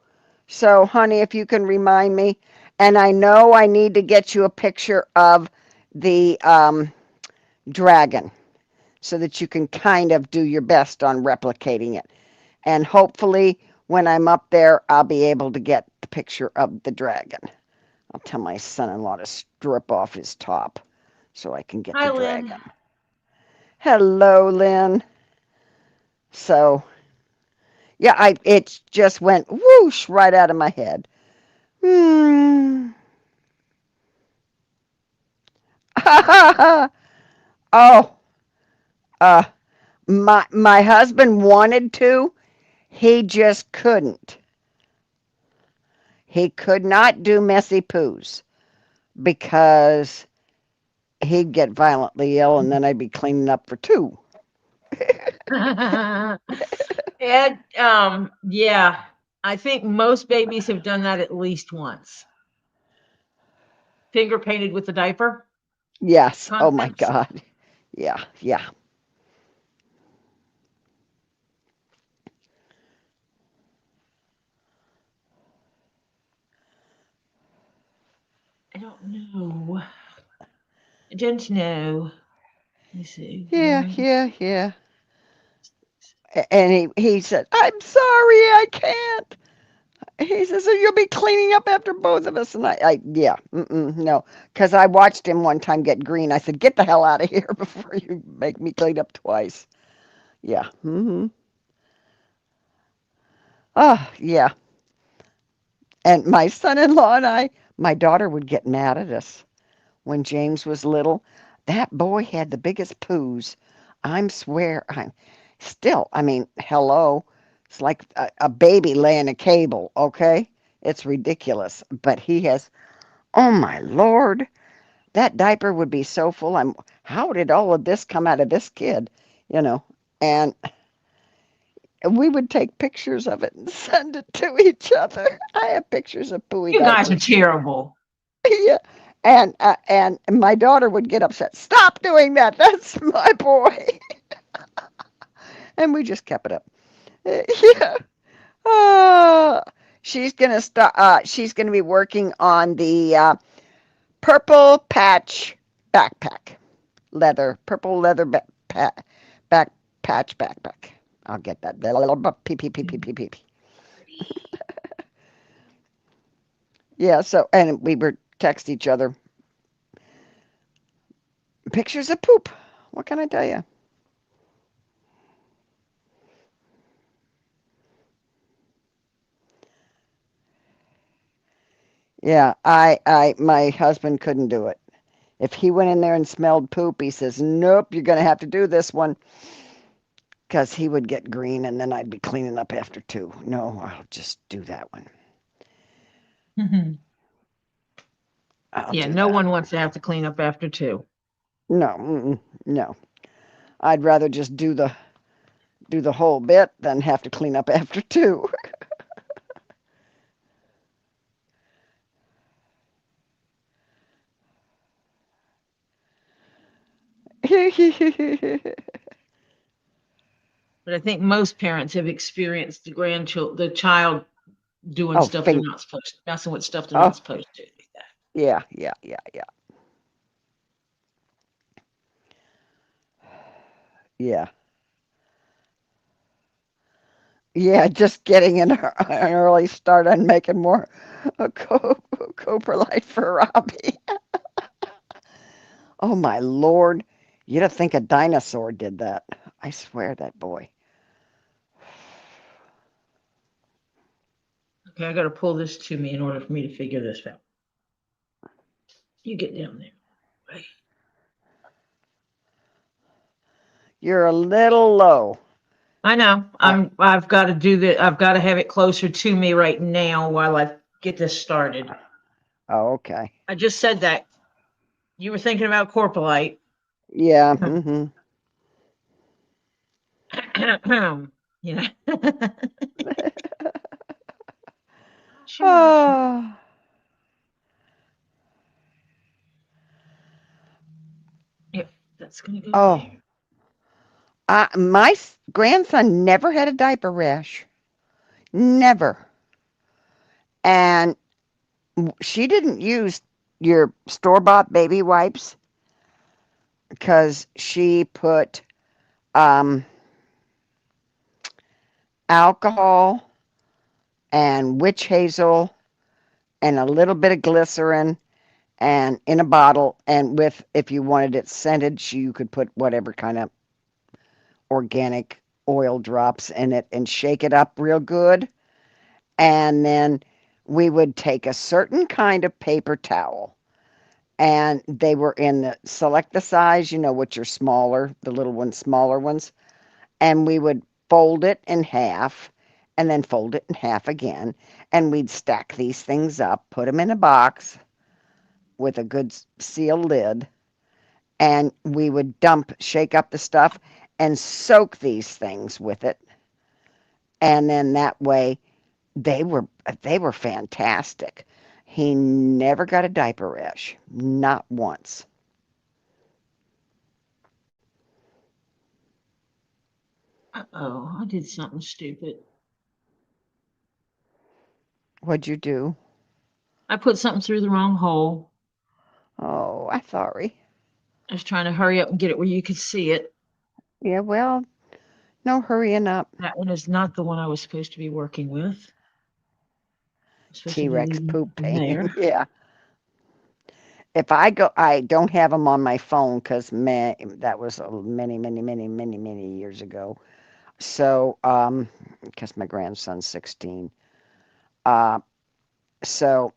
So, honey, if you can remind me, and I know I need to get you a picture of the dragon so that you can kind of do your best on replicating it. And hopefully, when I'm up there, I'll be able to get the picture of the dragon. I'll tell my son-in-law to strip off his top so I can get the Hi, Lynn. dragon. Hello, Lynn. So, yeah, it just went whoosh right out of my head. Hmm. Oh, uh, my husband wanted to. He just couldn't. He could not do messy poos because he'd get violently ill and then I'd be cleaning up for two. Ed, yeah, I think most babies have done that at least once. Finger painted with the diaper Yes. Oh my contents. God. Yeah. Yeah. I don't know. I don't know. Let me see. Yeah. One. Yeah. Yeah. And he said, "I'm sorry, I can't." He says, "So you'll be cleaning up after both of us." And yeah, no, because I watched him one time get green. I said, "Get the hell out of here before you make me clean up twice." Yeah. Oh, yeah. And my son-in-law and my daughter would get mad at us when James was little. That boy had the biggest poos. I'm still, I mean, hello. It's like a baby laying a cable, okay? It's ridiculous. But he has, oh my Lord, that diaper would be so full. How did all of this come out of this kid? You know, and we would take pictures of it and send it to each other. I have pictures of pooey You guys are diapers. terrible. Yeah. And my daughter would get upset. Stop doing that. That's my boy. And we just kept it up. Yeah. Uh, she's gonna start. She's gonna be working on the purple patch backpack, purple leather back patch backpack. I'll get that. P. Yeah. So, and we were text each other pictures of poop. What can I tell you? Yeah, my husband couldn't do it. If he went in there and smelled poop, he says, "Nope, you're gonna have to do this one," because he would get green, and then I'd be cleaning up after two. No, I'll just do that one. I'll Yeah, do no that. one wants to have to clean up after 2. No, no. I'd rather just do the whole bit than have to clean up after two. But I think most parents have experienced the child doing Oh, stuff they're not supposed to, messing with stuff they're not oh, supposed to. Like that. yeah. Yeah. Yeah, just getting an early start on making more coprolite for Robbie. Oh my Lord. You'd have think a dinosaur did that. I swear that boy. Okay, I got to pull this to me in order for me to figure this out. You get down there. Right. You're a little low. I know. I, I've got to do that. I've got to have it closer to me right now while I get this started. oh, okay. I just said that. You were thinking about Corpolite. Yeah. Mm-hmm. you know. Sure. Oh, Yep, that's gonna go oh. there. My grandson never had a diaper rash. Never. And she didn't use your store-bought baby wipes because she put um, alcohol and witch hazel and a little bit of glycerin and in a bottle, and with, if you wanted it scented, you could put whatever kind of organic oil drops in it and shake it up real good. And then we would take a certain kind of paper towel, and they were in the select the size, which are smaller, the little ones, smaller ones, and we would fold it in half and then fold it in half again, and we'd stack these things up, put them in a box with a good seal lid, and we would shake up the stuff and soak these things with it, and then that way they were fantastic. He never got a diaper rash, not once. Uh-oh, I did something stupid. What'd you do? I put something through the wrong hole. Oh, I'm sorry. I was trying to hurry up and get it where you could see it. Yeah, well, no hurrying up. That one is not the one I was supposed to be working with. I'm supposed to be T-Rex leaving poop from painting. there. Yeah. If I go, I don't have them on my phone because that was many years ago. So, because my grandson's 16. Uh, so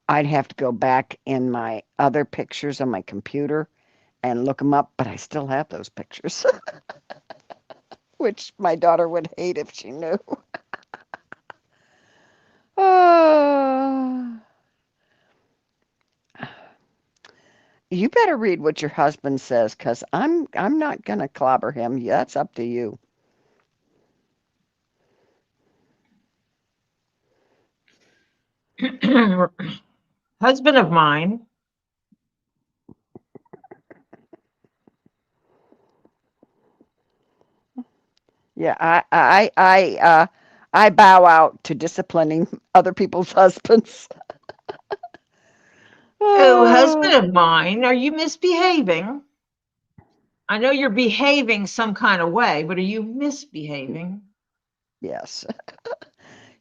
I'd have to go back in my other pictures on my computer and look them up, but I still have those pictures, which my daughter would hate if she knew. Oh. You better read what your husband says, because I'm not gonna clobber him. That's up to you. husband of mine, Yeah, I bow out to disciplining other people's husbands. oh, husband Oh, of mine, are you misbehaving? I know you're behaving some kind of way, but are you misbehaving? yes.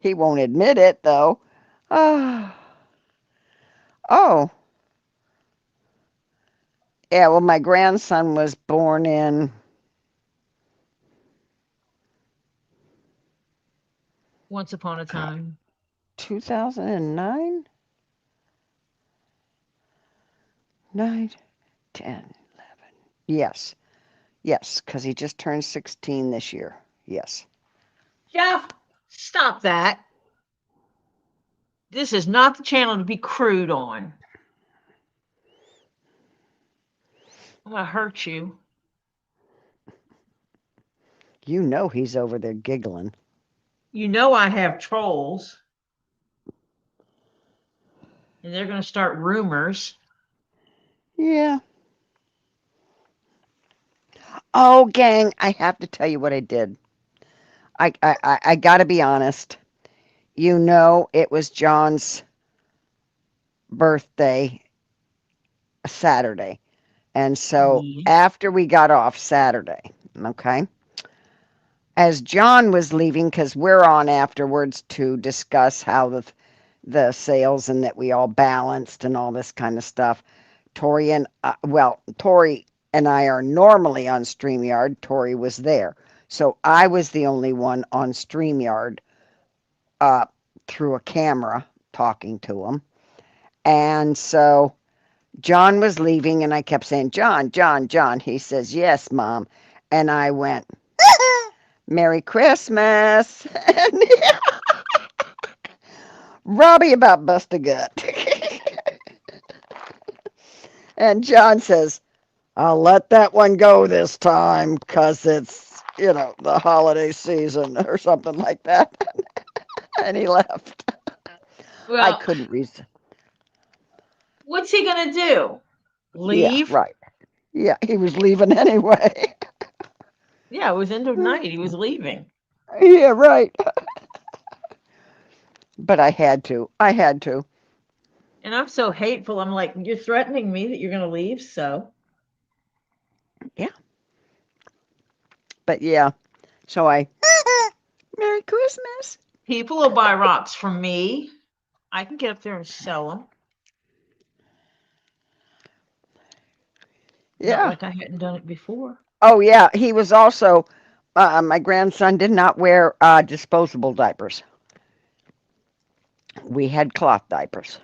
He won't admit it though. Oh, oh, yeah. Well, my grandson was born in Once upon a uh, time. 2009, 9, 10. Yes, yes, because he just turned 16 this year. Yes. Jeff, stop that. This is not the channel to be crude on. I'm going to hurt you. You know he's over there giggling. You know I have trolls, and they're going to start rumors. Yeah. Oh, gang, I have to tell you what I did. I got to be honest. You know, it was John's birthday Saturday. And so Yeah. after we got off Saturday, okay, as John was leaving, because we're on afterwards to discuss how the sales and that we all balanced and all this kind of stuff. Tori and I are normally on StreamYard. Tori was there. So I was the only one on StreamYard uh, through a camera talking to him. And so John was leaving, and I kept saying, John, John, John. He says, yes, Mom. And I went, Merry Christmas. And Robbie about bust a gut. And John says, I'll let that one go this time because it's, the holiday season or something like that. And he left. I Well, couldn't reason. what's he going to do? Yeah, Leave? right. Yeah, he was leaving anyway. Yeah, it was end of night. He was leaving. Yeah, right. But I had to. I had to. And I'm so hateful. I'm like, you're threatening me that you're going to leave. So Yeah. But yeah. So I Merry Christmas. people will buy rocks from me. I can get up there and sell them. Not Yeah. like I hadn't done it before. Oh yeah. He was also my grandson did not wear disposable diapers. We had cloth diapers.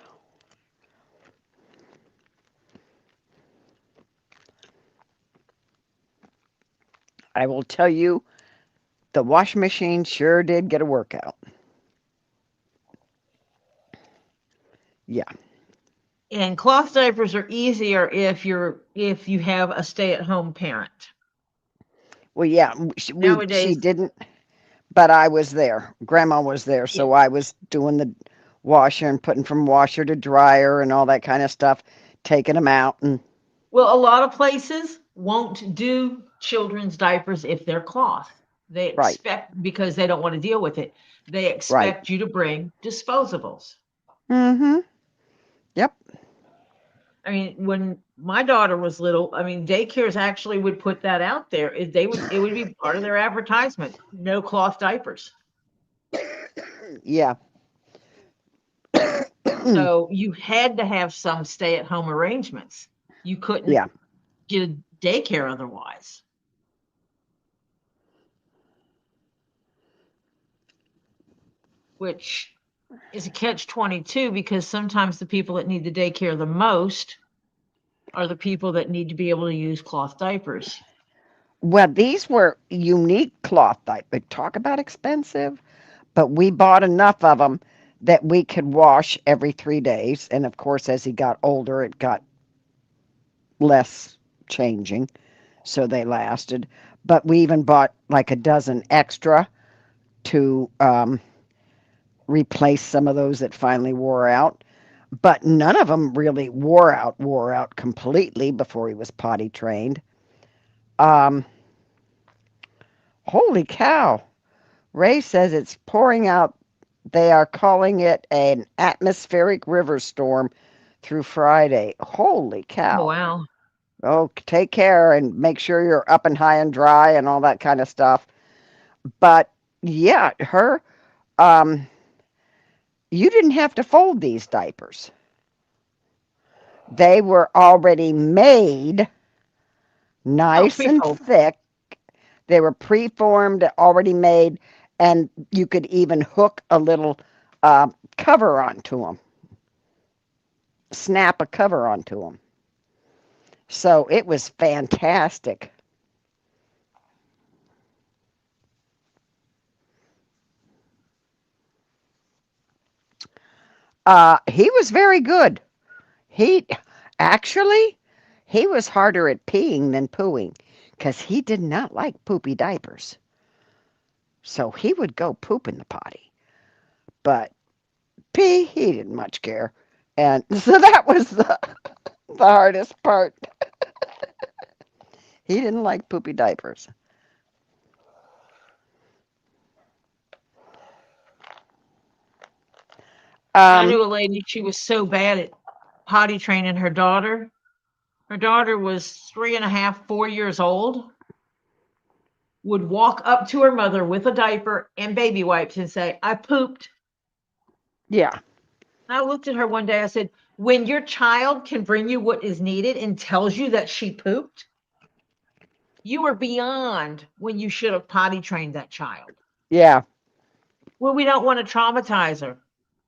I will tell you, the washing machine sure did get a workout. Yeah. And cloth diapers are easier if you have a stay-at-home parent. Well, yeah, she Nowadays, didn't, but I was there. Grandma was there, yeah. so I was doing the washer and putting from washer to dryer and all that kind of stuff, taking them out and Well, a lot of places won't do children's diapers if they're cloth. They right, expect because they don't want to deal with it. They right. expect you to bring disposables. Mm-hmm. Yep. I mean, when my daughter was little, I mean, daycares actually would put that out there. It would be part of their advertisement. No cloth diapers. Yeah. So you had to have some stay-at-home arrangements. You couldn't Yeah. get a daycare otherwise. Which is a catch-22 because sometimes the people that need the daycare the most are the people that need to be able to use cloth diapers. Well, these were unique cloth diapers. Talk about expensive, but we bought enough of them that we could wash every 3 days. And of course, as he got older, it got less changing, so they lasted. But we even bought like a dozen extra to replace some of those that finally wore out. But none of them really wore out completely before he was potty trained. Um, Holy cow. Ray says it's pouring out. They are calling it an atmospheric river storm through Friday. Holy Oh, cow. wow. Oh, take care and make sure you're up and high and dry and all that kind of stuff. But yeah, um, you didn't have to fold these diapers. They were already made Oh, nice and pre-fold. thick. They were preformed, already made, and you could even hook a little cover onto them, snap a cover onto them. So it was fantastic. He was very good. He actually he was harder at peeing than pooing because he did not like poopy diapers. So he would go poop in the potty, but pee he didn't much care, and so that was the hardest part. He didn't like poopy diapers. I Um, knew a lady, she was so bad at potty training her daughter. Her daughter was 3.5, 4 years old, would walk up to her mother with a diaper and baby wipes and say, I pooped. yeah, I looked at her one day, I said, when your child can bring you what is needed and tells you that she pooped, you are beyond when you should have potty trained that child. yeah, Well, we don't want to traumatize her.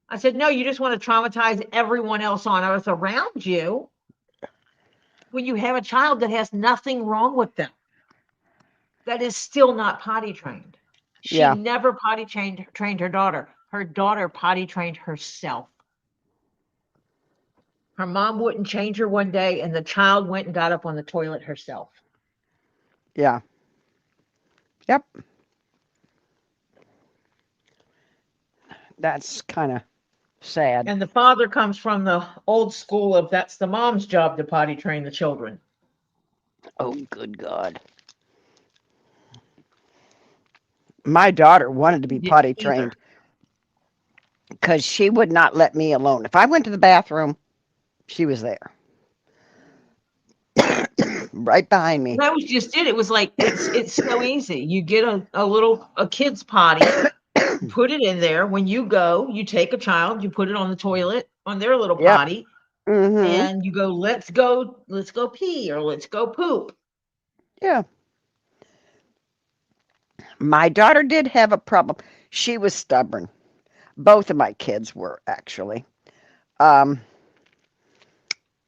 I said, no, you just want to traumatize everyone else on earth around you when you have a child that has nothing wrong with them, that is still not potty trained. She yeah, never potty trained her daughter. Her daughter potty trained herself. Her mom wouldn't change her one day, and the child went and got up on the toilet herself. yeah, yep. That's kind of sad. And the father comes from the old school of that's the mom's job to potty train the children. Oh, good God. My daughter wanted to He be didn't potty either. trained because she would not let me alone. If I went to the bathroom, she was there, right behind me. That was just it. It was like it's so easy. You get a kid's potty, put it in there. When you go, you take a child, you put it on the toilet on their little Yep. potty, Mm-hmm. and you go, let's go pee or let's go poop. Yeah. My daughter did have a problem. She was stubborn. Both of my kids were actually. Um,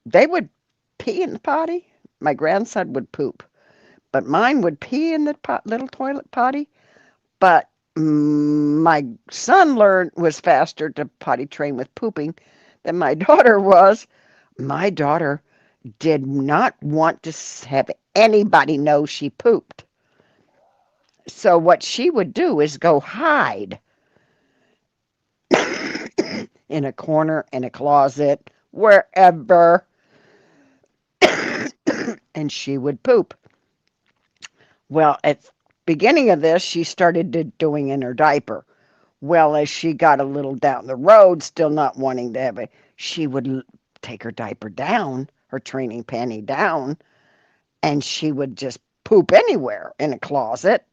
they would pee in the potty. My grandson would poop, but mine would pee in the little toilet potty. But my son was faster to potty train with pooping than my daughter was. My daughter did not want to have anybody know she pooped. So what she would do is go hide in a corner, in a closet, wherever, and she would poop. Well, at the beginning of this, she started doing in her diaper. Well, as she got a little down the road, still not wanting to have it, she would take her diaper down, her training panty down, and she would just poop anywhere in a closet,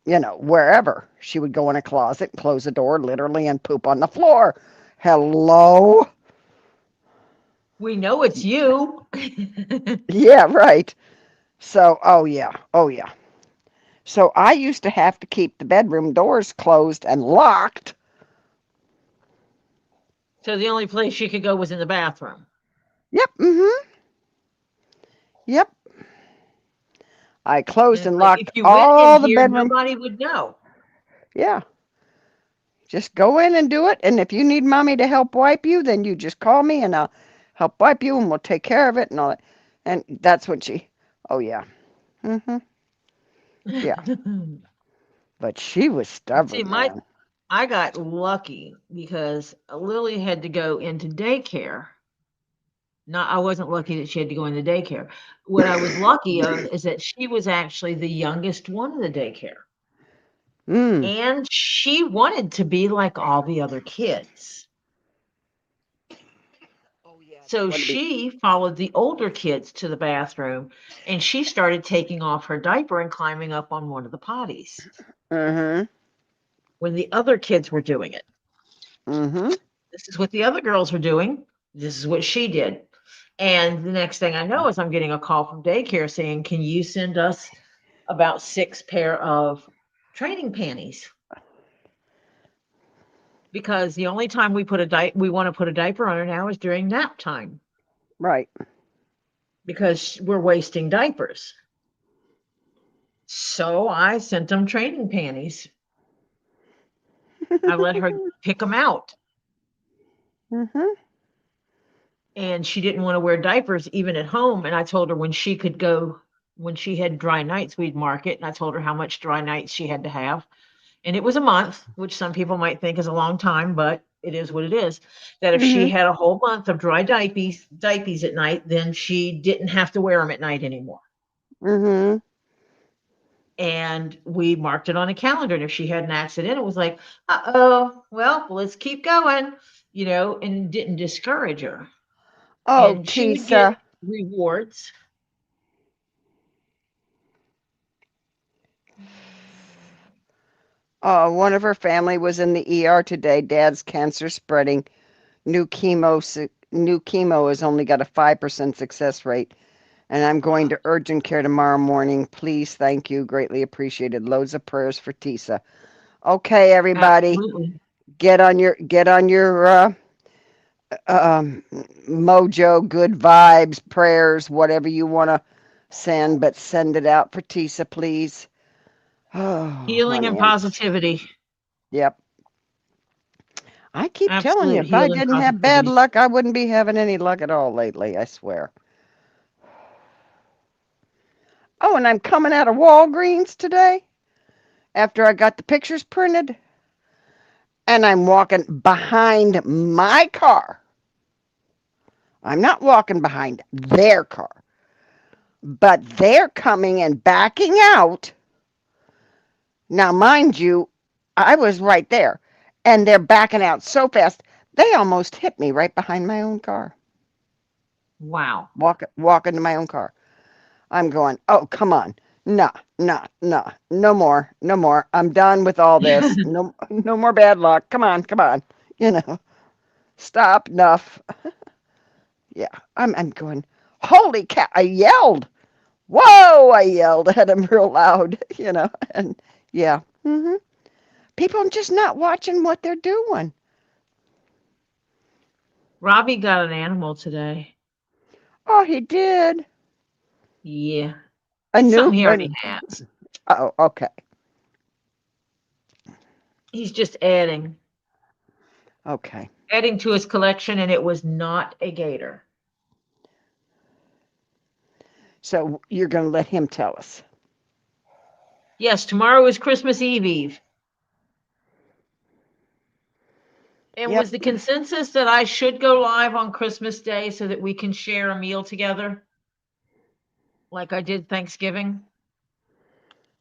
wherever. She would go in a closet, close the door literally, and poop on the floor. Hello? We know it's you. Yeah, right. So, oh yeah, oh yeah. So I used to have to keep the bedroom doors closed and locked. So the only place she could go was in the bathroom. Yep, mm-hmm. Yep. I And closed it's and like if locked you went in all the here, bedroom. nobody would know. Yeah. Just go in and do it. And if you need mommy to help wipe you, then you just call me and I'll help wipe you and we'll take care of it and all that. And that's when oh yeah. Mm-hmm. Yeah. But she was See, stubborn, man. I got lucky because Lily had to go into daycare. Not, I wasn't lucky that she had to go into daycare. What I was lucky of is that she was actually the youngest one in the daycare. Mm. And she wanted to be like all the other kids. So she followed the older kids to the bathroom and she started taking off her diaper and climbing up on one of the potties Mm-hmm. when the other kids were doing it. Mm-hmm. This is what the other girls were doing. This is what she did. And the next thing I know is I'm getting a call from daycare saying, can you send us about 6 pair of training panties? Because the only time we want to put a diaper on her now is during nap time Right. because we're wasting diapers. So I sent them training panties. I let her pick them out. Mm-hmm. And she didn't want to wear diapers even at home. And I told her when she had dry nights, we'd mark it. And I told her how much dry nights she had to have. And it was a month, which some people might think is a long time, but it is what it is. That if she Mm-hmm. had a whole month of dry diapers at night, then she didn't have to wear them at night anymore. Mm-hmm. And we marked it on a calendar. And if she had an accident, it was like, uh-oh, well, let's keep going, and didn't discourage her. Oh, And she would get Teesa. rewards. One of her family was in the ER today. Dad's cancer spreading. New chemo has only got a 5% success rate. And I'm going to urgent care tomorrow morning. Please, thank you. Greatly appreciated. Loads of prayers for Teesa. Okay, everybody. Absolutely. Get on your mojo, good vibes, prayers, whatever you want to send, but send it out for Teesa, please. Oh, Healing and honey, positivity. yep. I keep telling you, Absolute if I healing didn't have bad positivity. luck, I wouldn't be having any luck at all lately, I swear. Oh, and I'm coming out of Walgreens today after I got the pictures printed, and I'm walking behind my car. I'm not walking behind their car, but they're coming and backing out. Now, mind you, I was right there, and they're backing out so fast, they almost hit me right behind my own car. Wow. Walking to my own car. I'm going, oh, come on. No, no, no, no more, no more. I'm done with all this. No, no more bad luck. Come on, come on. Stop, enough. Yeah, I'm going, holy cow. I yelled. Whoa, I yelled at him real loud, and yeah. People are just not watching what they're doing. Robbie got an animal today. Oh, he did. Yeah. A Something new, he already has. oh, okay. He's just adding Okay. to his collection, and it was not a gator. So you're going to let him tell us. Yes, tomorrow is Christmas Eve. And Yep. was the consensus that I should go live on Christmas Day so that we can share a meal together? Like I did Thanksgiving?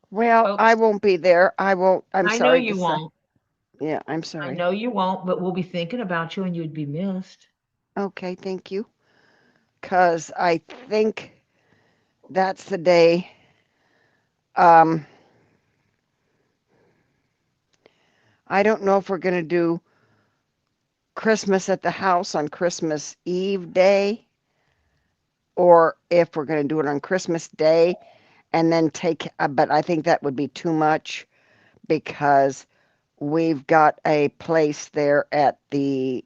Well, Folks, I won't be there. I'm I know sorry to you say. won't. Yeah, I'm I sorry. know you won't, but we'll be thinking about you and you'd be missed. Okay, thank you. Because I think that's the day. I don't know if we're going to do Christmas at the house on Christmas Eve day or if we're going to do it on Christmas Day and then but I think that would be too much because we've got a place there at the,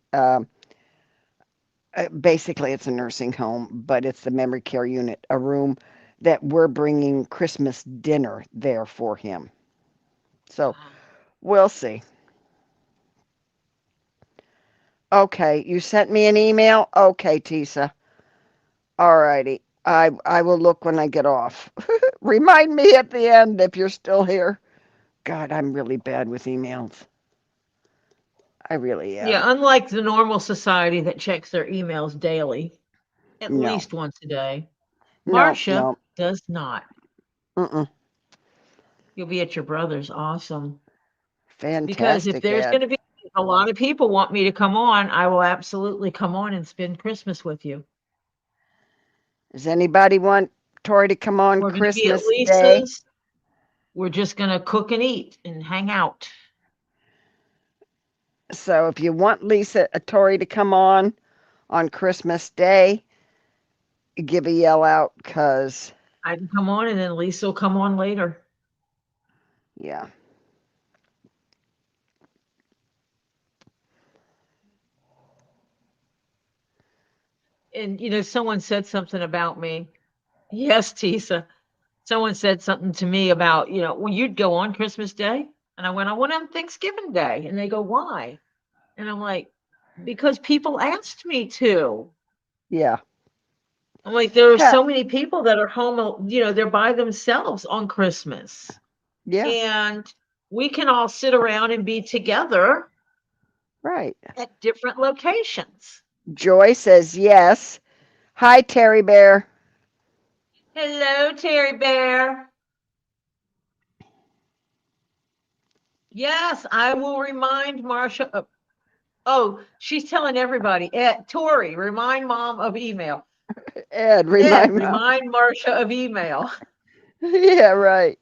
basically it's a nursing home, but it's the memory care unit, a room that we're bringing Christmas dinner there for him. So we'll see. Okay, you sent me an email? Okay, Teesa. All righty. I will look when I get off. Remind me at the end if you're still here. God, I'm really bad with emails. I really am. Yeah, unlike the normal society that checks their emails daily, at No. least once a day, No, Marcia no. does not. Mm-mm. You'll be at your brother's. Awesome. Because if Fantastic, there's Ed. going to be a lot of people want me to come on, I will absolutely come on and spend Christmas with you. Does anybody want Tori to come on We're going to be at Christmas Day? Lisa's. We're just going to cook and eat and hang out. So if you want Tori to come on Christmas Day, give a yell out, because, I can come on and then Lisa will come on later. yeah. And, someone said something about me. Yes, Teesa. Someone said something to me about, well, you'd go on Christmas Day. And I went, I went on Thanksgiving Day. And they go, why? And I'm like, because people asked me to. Yeah. I'm like, there are Ha- so many people that are home, they're by themselves on Christmas. Yeah, And we can all sit around and be together right. at different locations. Joy says yes. Hi, Terry Bear. Hello, Terry Bear. Yes, I will remind Marcia. Oh, she's telling everybody. Tori, remind mom of email. Ed, Ed, remind me. remind Marcia of email. Yeah, right.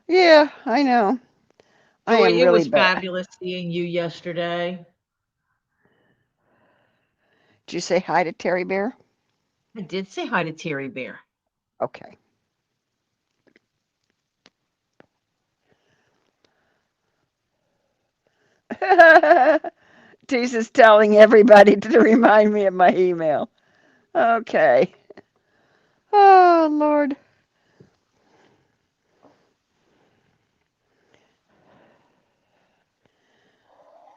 Yeah, I know. I Joy, am it really was bad. fabulous seeing you yesterday. Did you say hi to Terry Bear? I did say hi to Terry Bear. Okay. Teesa's telling everybody to remind me of my email. Okay. Oh, Lord.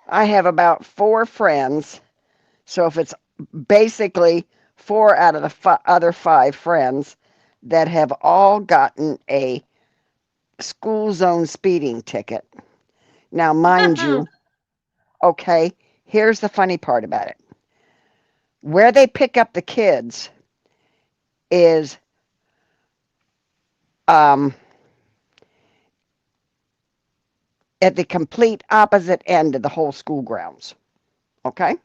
I have about 4 friends. So if it's basically 4 out of the other 5 friends that have all gotten a school zone speeding ticket. Now, mind you, okay, here's the funny part about it. Where they pick up the kids is at the complete opposite end of the whole school grounds. Okay?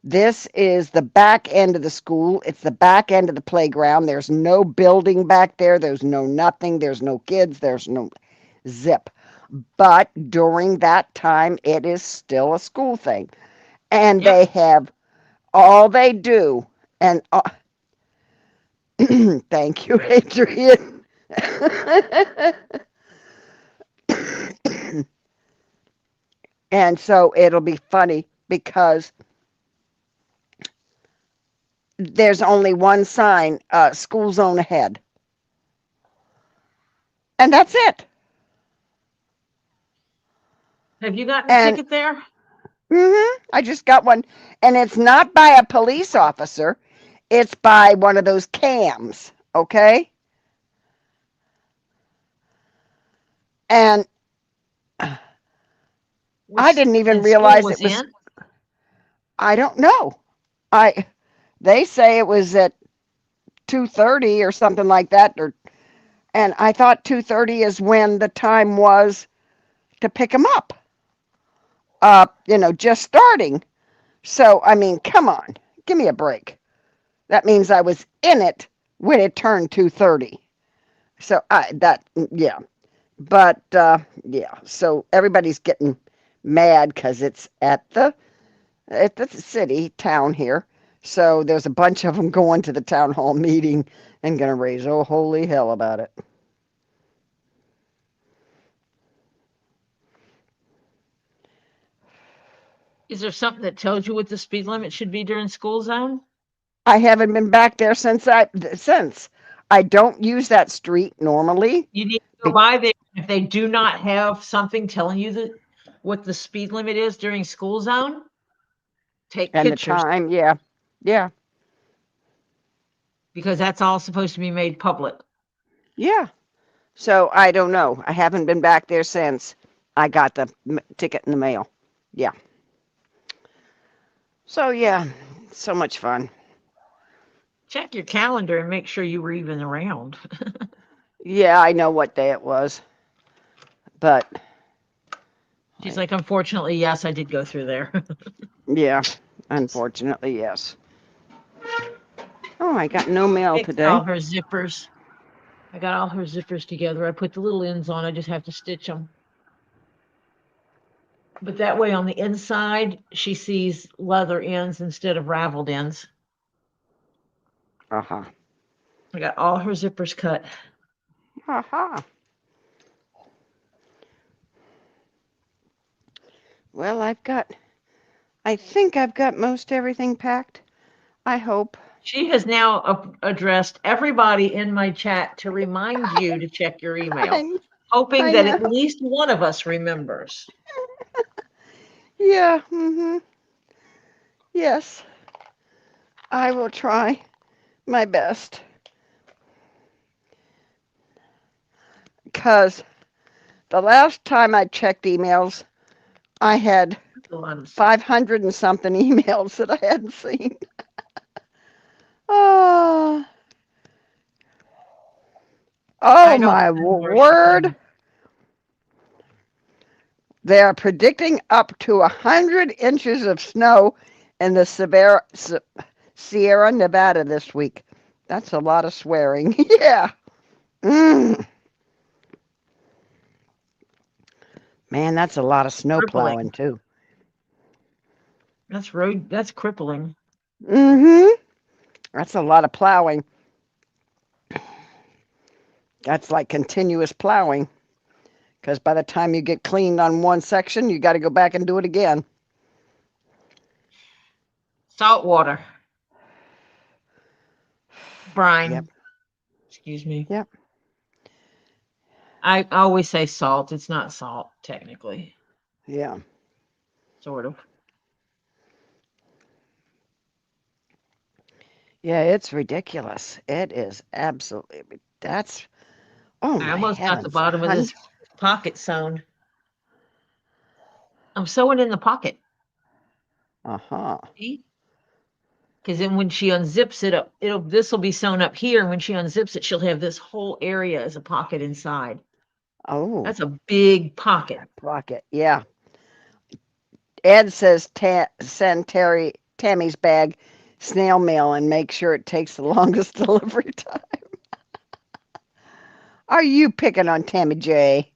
This is the back end of the school. It's the back end of the playground. There's no building back there. There's no nothing. There's no kids. There's no zip. But during that time, it is still a school thing. And Yep. they have all they do. And thank you, Adrian. And so it'll be funny because there's only one sign, school zone ahead. And that's it. Have you gotten a And ticket there? I just got one. And it's not by a police officer. It's by one of those cams, okay? And I didn't even School realize it was was, in? I don't know. They say it was at 2:30 or something like that, and I thought 2:30 is when the time was to pick them up. Just starting. So, I mean, come on. Give me a break. That means I was in it when it turned 2:30. So, yeah. But yeah, so everybody's getting mad cuz it's at the city town here. So there's a bunch of them going to the town hall meeting and going to raise oh holy hell about it. Is there something that tells you what the speed limit should be during school zone? I haven't been back there since I don't use that street normally. You need to go by there. If they do not have something telling you what the speed limit is during school zone, take And the pictures time, yeah. Yeah. because that's all supposed to be made public. Yeah. So I don't know. I haven't been back there since I got the ticket in the mail. Yeah. So yeah, so much fun. Check your calendar and make sure you were even around. Yeah, I know what day it was. But She's like, unfortunately, yes, I did go through there. yeah, unfortunately, yes. Oh, I got no mail Fixed today. all her zippers. I got all her zippers together. I put the little ends on. I just have to stitch them. But that way on the inside, she sees leather ends instead of raveled ends. Uh-huh. I got all her zippers cut. Ha. Well, I think I've got most everything packed. I hope. She has now addressed everybody in my chat to remind you to check your email, I, hoping I that at know. least one of us remembers. Yeah, yes. I will try my best. Because the last time I checked emails, I had 500 and something emails that I hadn't seen. Oh, I don't my send Marcia word. emails. They are predicting up to 100 inches of snow in the Sierra Nevada this week. That's a lot of swearing. Yeah. Man, that's a lot of snow Crippling. plowing too. That's crippling. That's a lot of plowing. That's like continuous plowing. Because by the time you get cleaned on one section, you got to go back and do it again. Salt water. Brine. Yep. Excuse me. Yep. I always say salt. It's not salt, technically. Yeah. Sort of. Yeah, it's ridiculous. It is absolutely. That's. Oh I my almost got the heavens. bottom of this pocket sewn. I'm sewing in the pocket. Uh-huh. See? Because then when she unzips it up, this will be sewn up here. And when she unzips it, she'll have this whole area as a pocket inside. Oh, That's a big pocket. pocket. Yeah. Ed says send Tammy's bag snail mail and make sure it takes the longest delivery time. Are you picking on Tammy J?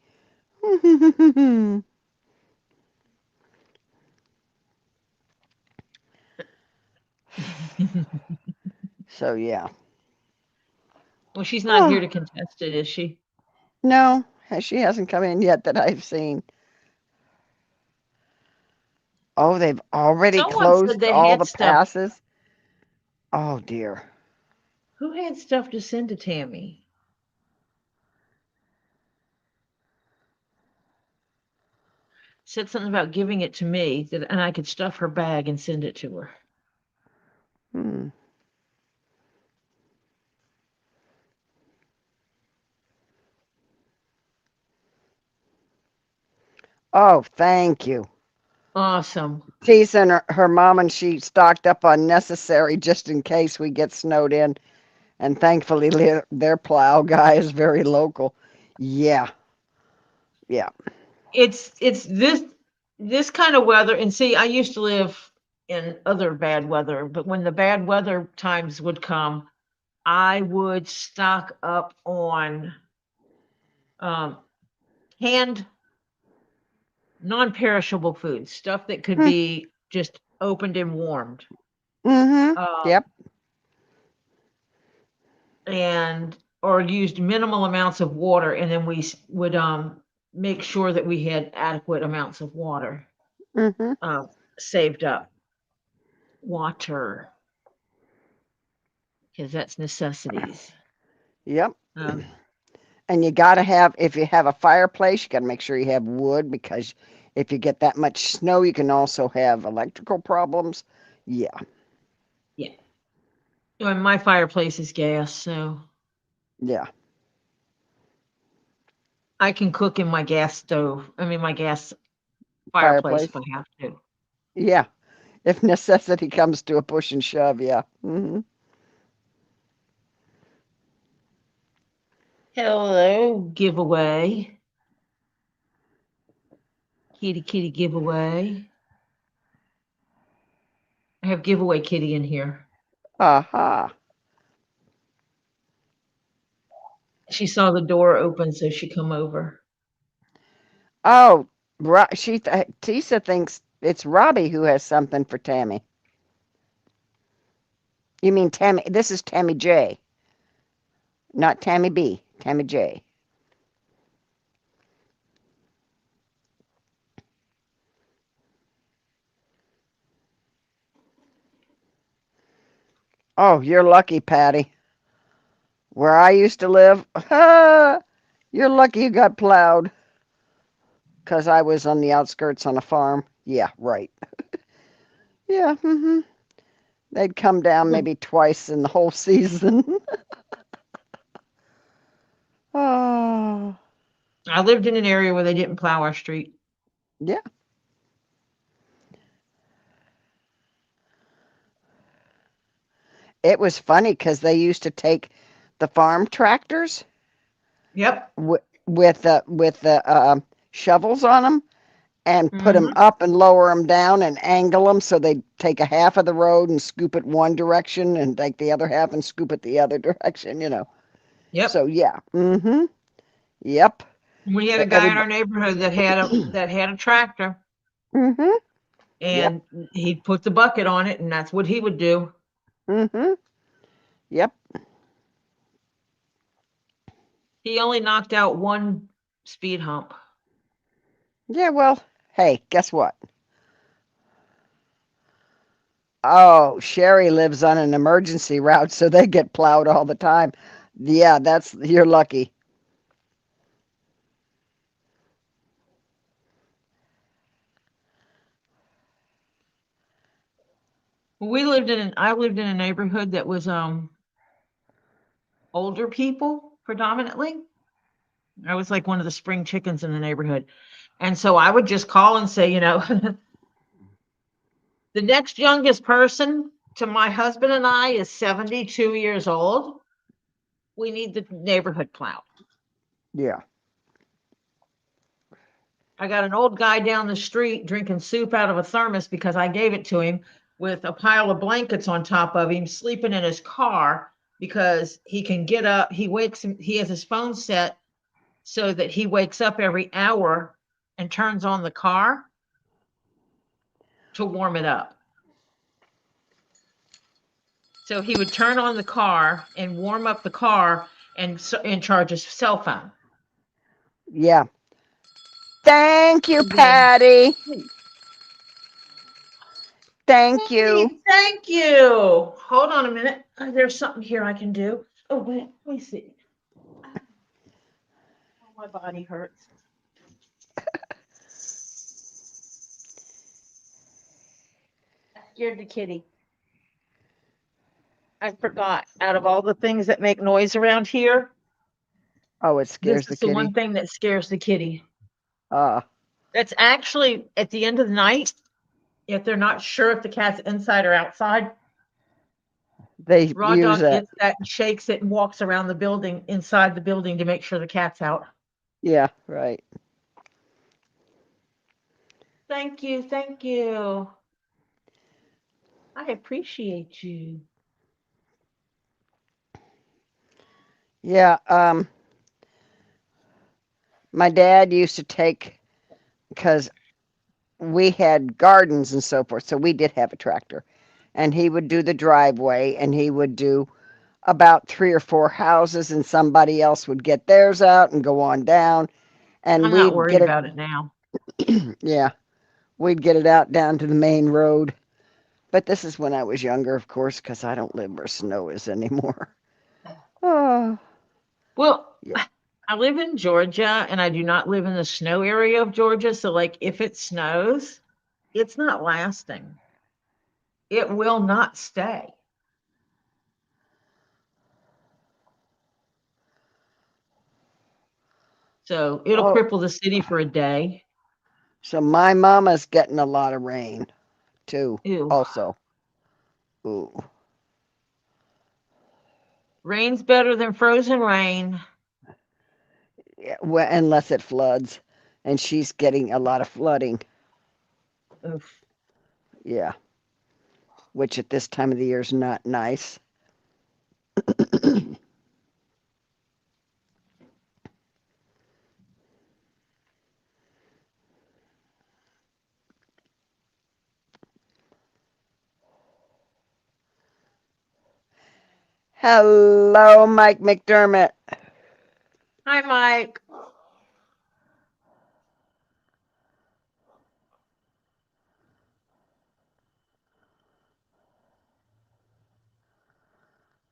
So yeah. Well, she's not here Oh, to contest it, is she? no, she hasn't come in yet that I've seen. Oh, they've already Someone said closed they all had the stuff. passes. Oh dear. Who had stuff to send to Tammy? Said something about giving it to me and I could stuff her bag and send it to her. Hmm. Oh, thank you. Awesome. Teesa and her mom and she stocked up on necessary just in case we get snowed in. And thankfully, their plow guy is very local. Yeah. Yeah. It's this kind of weather. And see, I used to live in other bad weather, but when the bad weather times would come, I would stock up on canned non-perishable foods, stuff that could be just opened and warmed. Mm-hmm. Yep. And or used minimal amounts of water, and then we would make sure that we had adequate amounts of water Mm-hmm. saved up. Water, because that's necessities. Yep. Um, And you got to have, if you have a fireplace, you got to make sure you have wood because if you get that much snow, you can also have electrical problems. Yeah. yeah. And my fireplace is gas, so Yeah. I can cook in my gas stove. I mean, my gas fireplace Fireplace. if I have to. Yeah. If necessity comes to a push and shove, yeah. Hello, giveaway. Kitty, kitty, giveaway. I have giveaway kitty in here. Aha. She saw the door open, so she come over. Oh, Teesa thinks it's Robbie who has something for Tammy. You mean Tammy? This is Tammy J, not Tammy B. Tammy J. Oh, you're lucky, Patty. Where I used to live, you're lucky you got plowed. 'Cause I was on the outskirts on a farm. Yeah, right. Yeah, they'd come down maybe twice in the whole season. Oh, I lived in an area where they didn't plow our street. yeah. It was funny because they used to take the farm tractors Yep. with the shovels on them and put them Mm-hmm. up and lower them down and angle them so they'd take a half of the road and scoop it one direction and take the other half and scoop it the other direction. Yep. So yeah, yep. We had So a guy in our everybody, neighborhood that had a tractor, mm-hmm, yep, and he'd put the bucket on it, and that's what he would do. mm-hmm, yep. He only knocked out one speed hump. Yeah, well, hey, guess what? Oh, Sherry lives on an emergency route, so they get plowed all the time. Yeah, you're lucky. I lived in a neighborhood that was older people predominantly. I was like one of the spring chickens in the neighborhood. And so I would just call and say, the next youngest person to my husband and I is 72 years old. We need the neighborhood plowed. Yeah. I got an old guy down the street drinking soup out of a thermos because I gave it to him with a pile of blankets on top of him, sleeping in his car because he can get up. He has his phone set so that he wakes up every hour and turns on the car to warm it up. So he would turn on the car and warm up the car and charge his cell phone. Yeah. Thank you, Then, Patty. Thank you. hey, thank you. Hold on a minute. There's something here I can do. Oh, wait, let me see. Oh, my body hurts. I scared the kitty. I forgot. Out of all the things that make noise around here, Oh, it this scares the is the kitty. one thing that scares the kitty. Uh, That's actually at the end of the night, if they're not sure if the cat's inside or outside, they Raw use Dog that. gets that and shakes it and walks around the building, inside the building to make sure the cat's out. Yeah, right. Thank you. Thank you. I appreciate you. Yeah, my dad used to take, because we had gardens and so forth, so we did have a tractor. And he would do the driveway and he would do about 3 or 4 houses and somebody else would get theirs out and go on down and I'm not we'd worried get it. about it now. Yeah, we'd get it out down to the main road. But this is when I was younger, of course, because I don't live where snow is anymore. Oh, Well, yeah. I live in Georgia and I do not live in the snow area of Georgia. So, like, if it snows, it's not lasting. It will not stay. So it'll Oh, cripple the city for a day. so my mama's getting a lot of rain too. Ew. Also, ooh, Rain's better than frozen rain. yeah, well, unless it floods, and she's getting a lot of flooding. Oof. Yeah, which at this time of the year is not nice. Hello, Mike McDermott. Hi, Mike.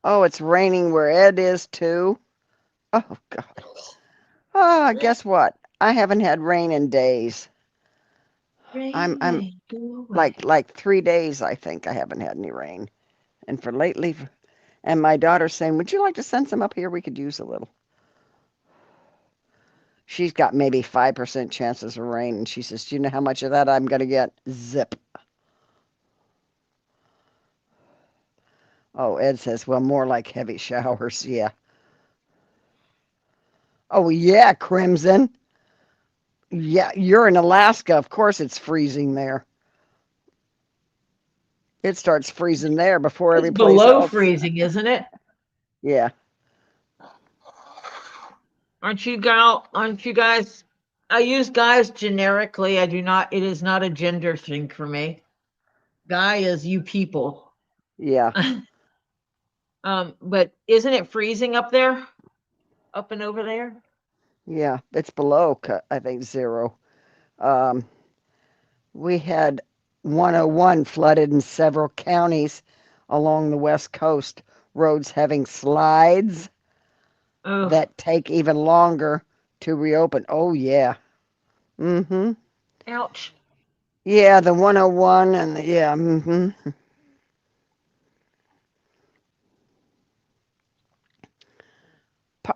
Oh, it's raining where Ed is too. Oh God. Ah, guess what? I haven't had rain in days. Rain, I'm rain, go away. like 3 days. I think I haven't had any rain, and for lately, and my daughter's saying, "Would you like to send some up here? We could use a little." She's got maybe 5% chances of rain, and she says, "Do you know how much of that I'm gonna get?" Zip. Oh, Ed says, "Well, more like heavy showers." Yeah. Oh yeah, Crimson. Yeah, you're in Alaska. Of course, it's freezing there. It starts freezing there before It's every place below else. freezing, isn't it? Yeah. Aren't you gal? Aren't you guys? I use guys generically. I do not. It is not a gender thing for me. Guy is you people. Yeah. But isn't it freezing up there? Up and over there? Yeah. It's below, I think, 0. Um, we had 101 flooded in several counties along the West Coast, roads having slides Oh, that take even longer to reopen. Oh, yeah. Mm-hmm. ouch. Yeah, the 101 and yeah, mm-hmm.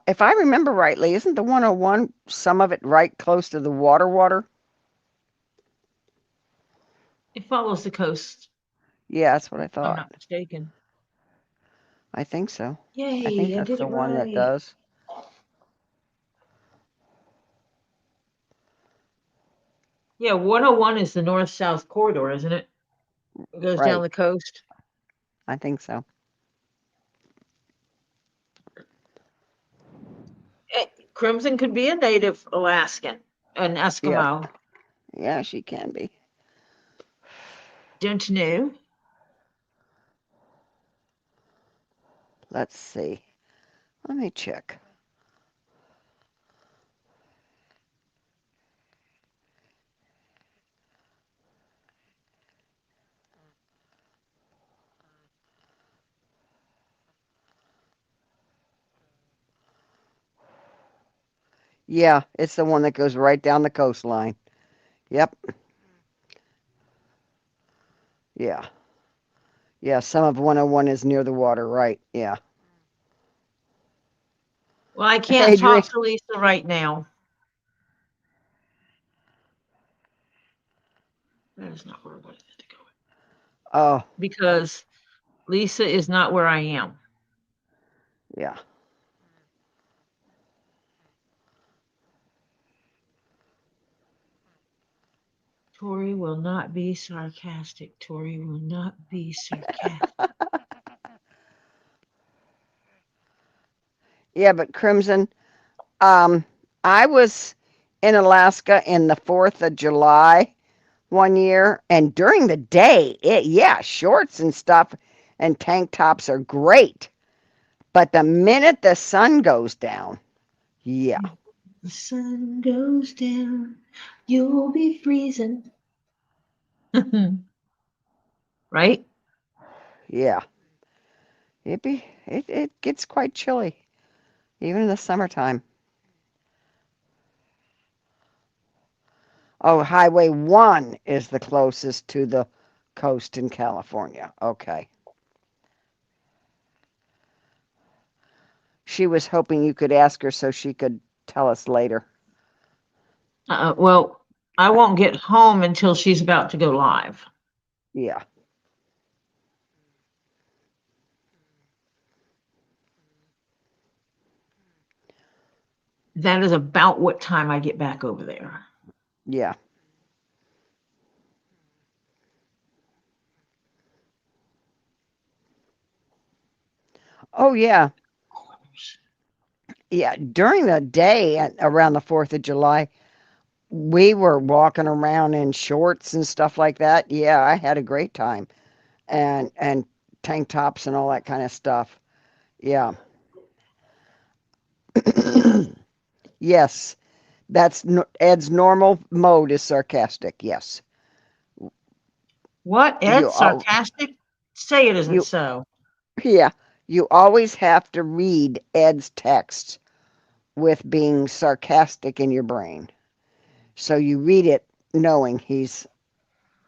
If I remember rightly, isn't the 101 some of it right close to the water? It follows the coast, Yeah, that's what I if I'm thought. not mistaken. I think so. I think Yay, I that's did the it one that right. does. Yeah, 101 is the north-south corridor, isn't it? It goes down Right. the coast. I think so. Crimson could be a native Alaskan, an Yes. Eskimo. Yeah, she can be. Don't you know? Let's see. Let me check. Yeah, it's the one that goes right down the coastline. Yep. Yeah. Yeah, some of 101 is near the water, right? Yeah. Well, I can't Adrian. talk to Lisa right now. That is not where I wanted it to go. Oh, Because Lisa is not where I am. yeah. Tori will not be sarcastic. Tori will not be sarcastic. Yeah, but Crimson, um, I was in Alaska in the 4th of July one year, and during the day, yeah, shorts and stuff and tank tops are great. But the minute the sun goes down, yeah, The sun goes down, you'll be freezing. Right? yeah, it gets quite chilly, even in the summertime. Oh, Highway 1 is the closest to the coast in California. Okay. She was hoping you could ask her so she could tell us later. Well, I won't get home until she's about to go live. Yeah. That is about what time I get back over there. Yeah. Oh, yeah. Yeah. During the day around the 4th of July, we were walking around in shorts and stuff like that. Yeah, I had a great time. And tank tops and all that kind of stuff. Yeah. Yes. That's Ed's normal mode is sarcastic. Yes. What, Ed? You all Sarcastic? Say it isn't you so. yeah, you always have to read Ed's text with being sarcastic in your brain. So you read it knowing he's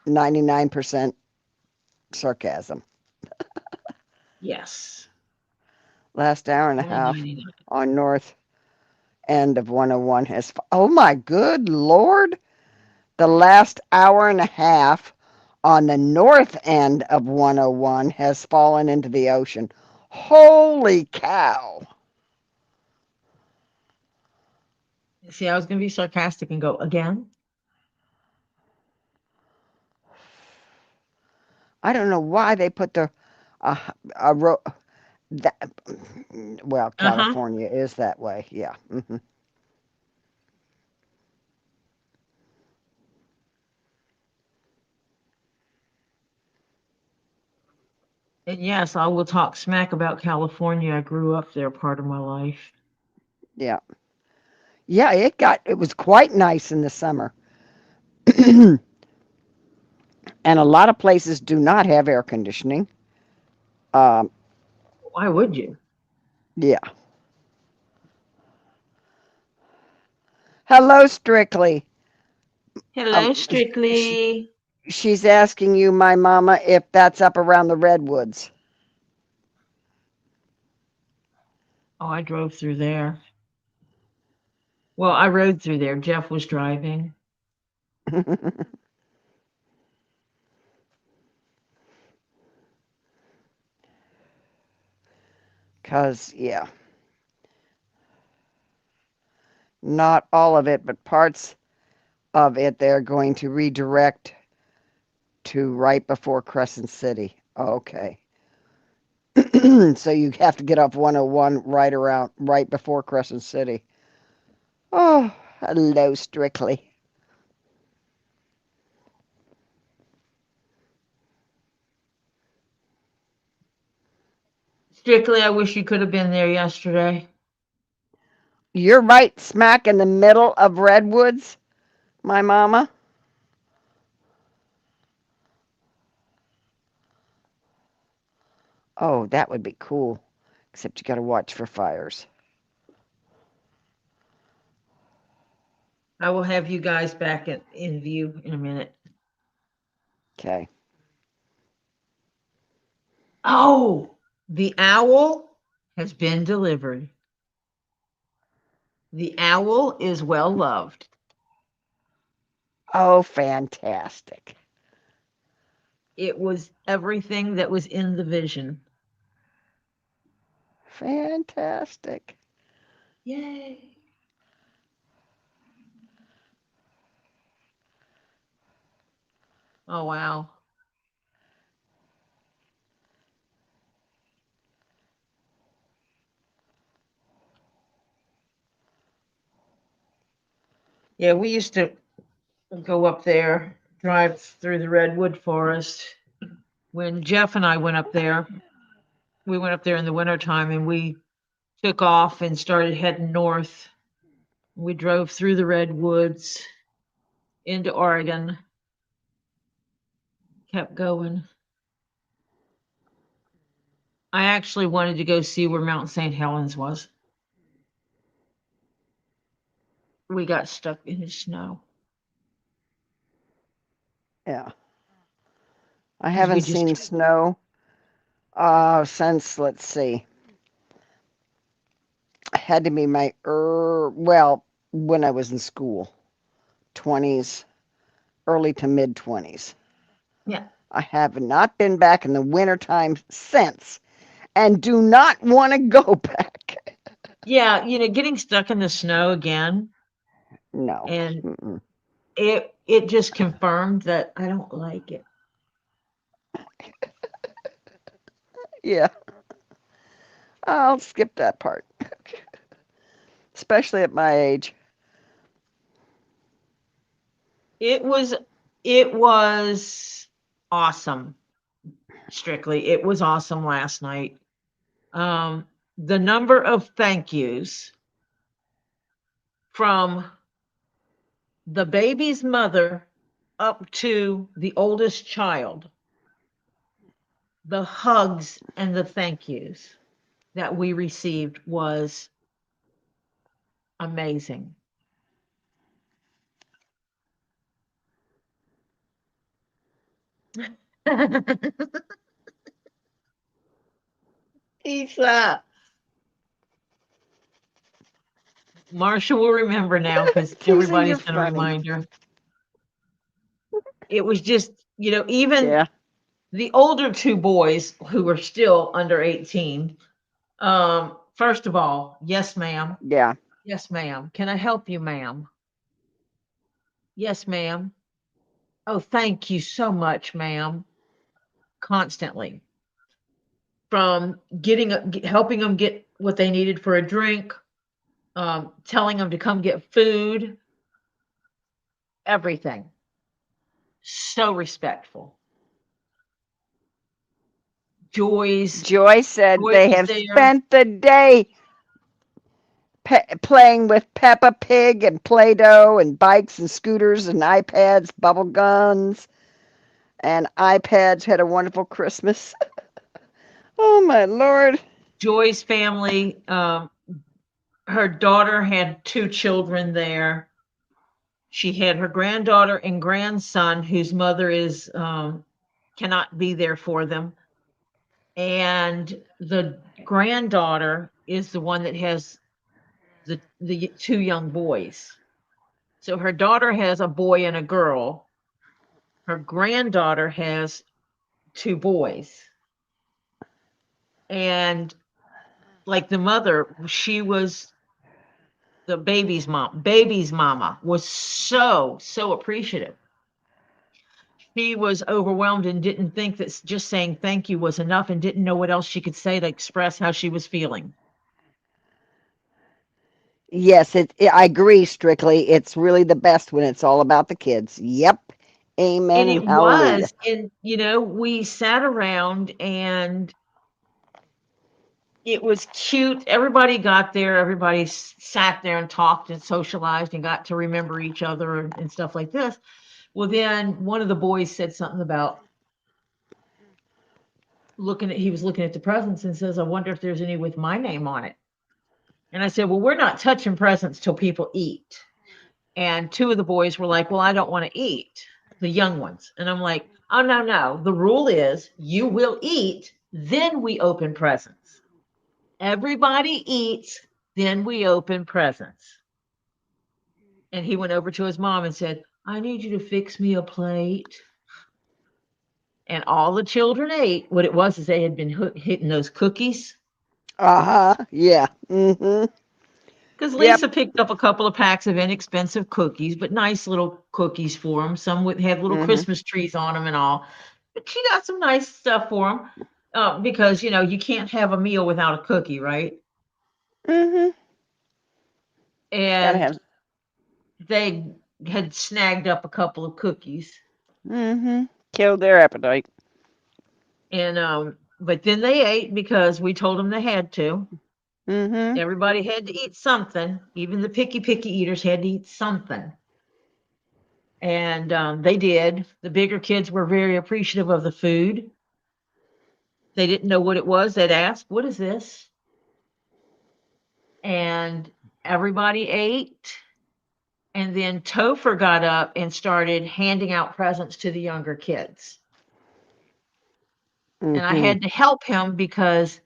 99% sarcasm. Yes. Last hour and a Only half 99. on north end of 101 has, oh my good Lord, the last hour and a half on the north end of 101 has fallen into the ocean. Holy cow. See, I was going to be sarcastic and go again. I don't know why they put the uh, that, well, Uh-huh. California is that way. Yeah. And yes, I will talk smack about California. I grew up there part of my life. Yeah. Yeah, it was quite nice in the summer. And a lot of places do not have air conditioning. Um, Why would you? yeah. Hello, Strictly. Hello, Sh Strictly. she's asking you, my mama, if that's up around the redwoods. Oh, I drove through there. Well, I rode through there. Jeff was driving. Cause yeah, not all of it, but parts of it they're going to redirect to right before Crescent City. Okay. So you have to get off 101 right before Crescent City. Oh, hello, Strictly. Strictly, I wish you could have been there yesterday. You're right smack in the middle of redwoods, my mama. Oh, that would be cool. Except you got to watch for fires. I will have you guys back in view in a minute. Okay. Oh, the owl has been delivered. The owl is well loved. Oh, fantastic. It was everything that was in the vision. Fantastic. Yay. Oh, wow. Yeah, we used to go up there, drive through the redwood forest. When Jeff and I went up there, we went up there in the wintertime and we took off and started heading north. We drove through the redwoods into Oregon, kept going. I actually wanted to go see where Mount St. Helens was. We got stuck in the snow Yeah. I because we haven't just, seen snow since, let's see, had to be my, well, when I was in school. 20s, early to mid 20s. Yeah. I have not been back in the wintertime since and do not want to go back. Yeah, getting stuck in the snow again, No. and Mm-mm. it just confirmed that I don't like it. Yeah, I'll skip that part, especially at my age. It was awesome. Strictly, it was awesome last night. The number of thank yous from the baby's mother up to the oldest child, the hugs and the thank yous that we received was amazing. Teesa. Marsha will remember now because Teesa, you're everybody's going to funny. remind her. It was just, even Yeah, the older two boys who were still under 18. First of all, yes, ma'am. yeah. Yes, ma'am. Can I help you, ma'am? Yes, ma'am. Oh, thank you so much, ma'am. Constantly. From helping them get what they needed for a drink, telling them to come get food, everything. So respectful. Joy's Joy said Joy they was have there. spent the day playing with Peppa Pig and Play-Doh and bikes and scooters and iPads, bubble guns, and iPads. Had a wonderful Christmas. Oh my Lord. Joy's family, her daughter had two children there. She had her granddaughter and grandson, whose mother is cannot be there for them, and the granddaughter is the one that has the two young boys. So her daughter has a boy and a girl. Her granddaughter has two boys. And like the mother, she was the baby's mom. Baby's mama was so appreciative. She was overwhelmed and didn't think that just saying thank you was enough and didn't know what else she could say to express how she was feeling. Yes, I agree strictly. It's really the best when it's all about the kids. Yep. Amen And and it hallelujah. was, and we sat around and it was cute. Everybody got there, everybody sat there and talked and socialized and got to remember each other and stuff like this. Well, then one of the boys said something about he was looking at the presents and says, I wonder if there's any with my name on it. And I said, well, we're not touching presents till people eat. And two of the boys were like, well, I don't want to eat, the young ones. And I'm like, oh, no. The rule is you will eat, then we open presents. Everybody eats, then we open presents. And he went over to his mom and said, I need you to fix me a plate. And all the children ate. What it was is they had been hitting those cookies. Uh-huh. Yeah. Mm-hmm. Because Yep. Lisa picked up a couple of packs of inexpensive cookies, but nice little cookies for them. Some had little Mm-hmm. Christmas trees on them and all. But she got some nice stuff for them because, you can't have a meal without a cookie, right? Mm-hmm. Gotta And have. they had snagged up a couple of cookies. Mm-hmm. Killed their appetite. And but then they ate because we told them they had to. Mm-hmm. Everybody had to eat something. Even the picky eaters had to eat something. And they did. The bigger kids were very appreciative of the food. They didn't know what it was. They'd ask, what is this? And everybody ate. And then Topher got up and started handing out presents to the younger kids. And I Mm-hmm. had to help him because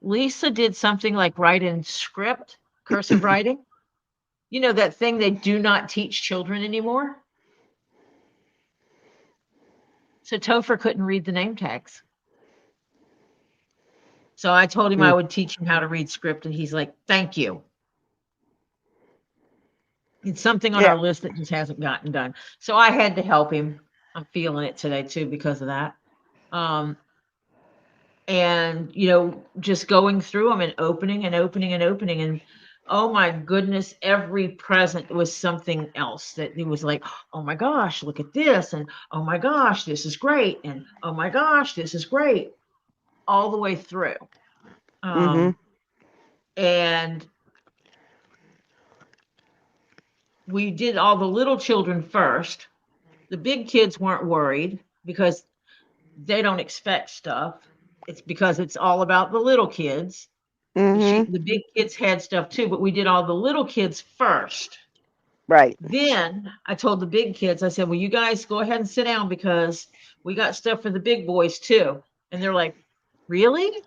Lisa did something like write in script, cursive writing. You know, that thing they do not teach children anymore? So Topher couldn't read the name tags. So I told him I would teach him how to read script, and he's like, thank you. It's something on Yeah. our list that just hasn't gotten done. So I had to help him. I'm feeling it today too because of that. And you know, just going through them and opening and opening and opening, and oh my goodness, every present was something else that it was like, oh my gosh, look at this, and oh my gosh, this is great, and oh my gosh, this is great, all the way through. Mm-hmm. And we did all the little children first. The big kids weren't worried because they don't expect stuff. It's because it's all about the little kids. Mm-hmm. The big kids had stuff too, but we did all the little kids first. Right. Then I told the big kids, I said, well, you guys go ahead and sit down because we got stuff for the big boys too. And they're like, really?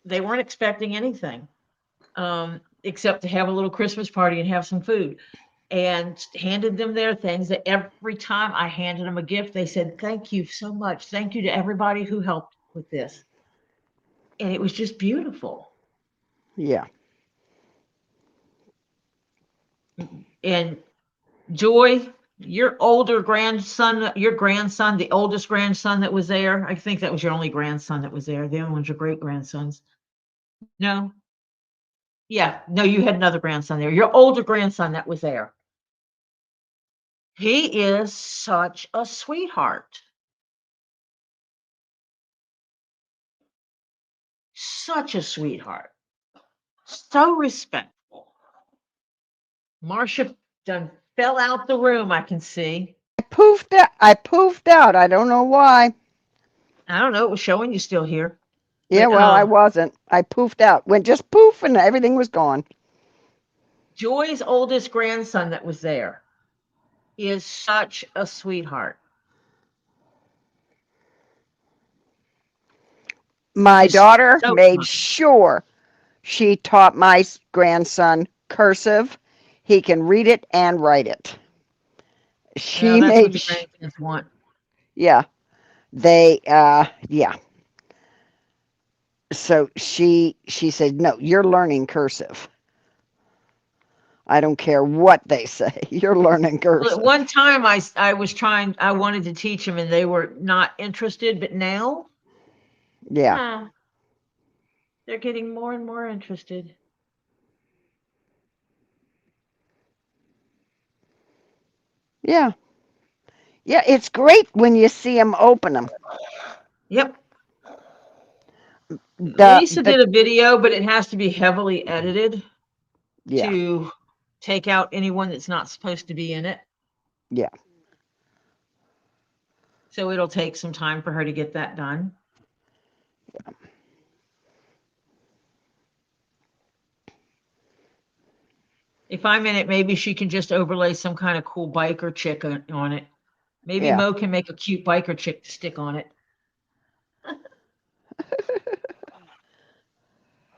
They weren't expecting anything except to have a little Christmas party and have some food. And handed them their things. That every time I handed them a gift, they said, thank you so much. Thank you to everybody who helped with this. And it was just beautiful. Yeah. And Joy, your older grandson, your grandson, the oldest grandson that was there, I think that was your only grandson that was there. The other ones are great grandsons. No? Yeah, no, you had another grandson there. Your older grandson that was there. He is such a sweetheart. Such a sweetheart. So respectful. Marcia done fell out the room, I can see. I poofed out. I don't know why. I don't know, it was showing you still here. Yeah, But well, I wasn't. I poofed out. Went just poof and everything was gone. Joy's oldest grandson that was there is such a sweetheart. My Just daughter so made kind. sure she taught my grandson cursive. He can read it and write it. Well, She that's what made, the grandkids want. yeah, yeah. So she said, no, you're learning cursive. I don't care what they say. You're learning Well, at cursive. one time I wanted to teach them and they were not interested, but now Yeah. they're getting more and more interested. Yeah. Yeah, it's great when you see them open them. Yep. Lisa The did a video, but it has to be heavily edited yeah, to take out anyone that's not supposed to be in it. yeah. So it'll take some time for her to get that done. If I'm in it, maybe she can just overlay some kind of cool biker chick on it. Maybe Yeah. Mo can make a cute biker chick to stick on it.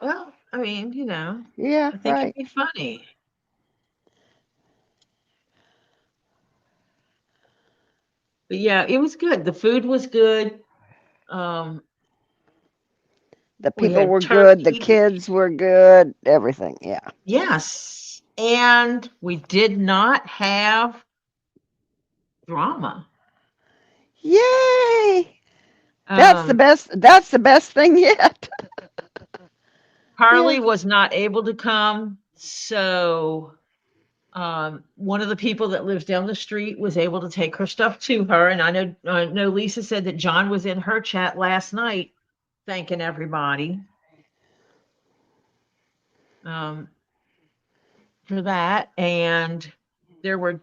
Well, I mean, you know, Yeah, I think it'd right. be funny. But yeah, it was good. The food was good. Um, The we people had were good, the turkey. kids were good, everything. Yeah. Yes. And we did not have drama. Yay! Um, That's the best thing yet. Yeah. Harley was not able to come, so one of the people that lives down the street was able to take her stuff to her. And I know Lisa said that John was in her chat last night thanking everybody for that. And there were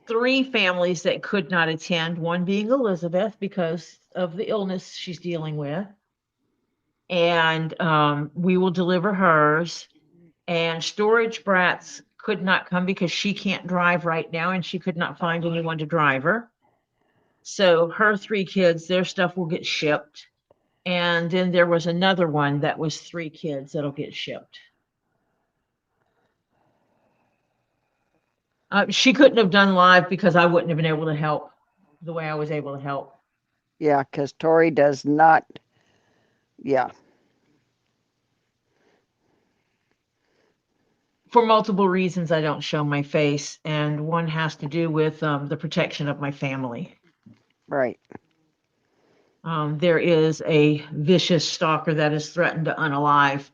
3 families that could not attend, one being Elizabeth because of the illness she's dealing with. And we will deliver hers. And Storage Bratz could not come because she can't drive right now and she could not find anyone to drive her. So her 3 kids, their stuff will get shipped. And then there was another one that was 3 kids that'll get shipped. She couldn't have done live because I wouldn't have been able to help the way I was able to help. Yeah, because Tori does not. Yeah. For multiple reasons, I don't show my face, and one has to do with the protection of my family. Right. There is a vicious stalker that has threatened to unalive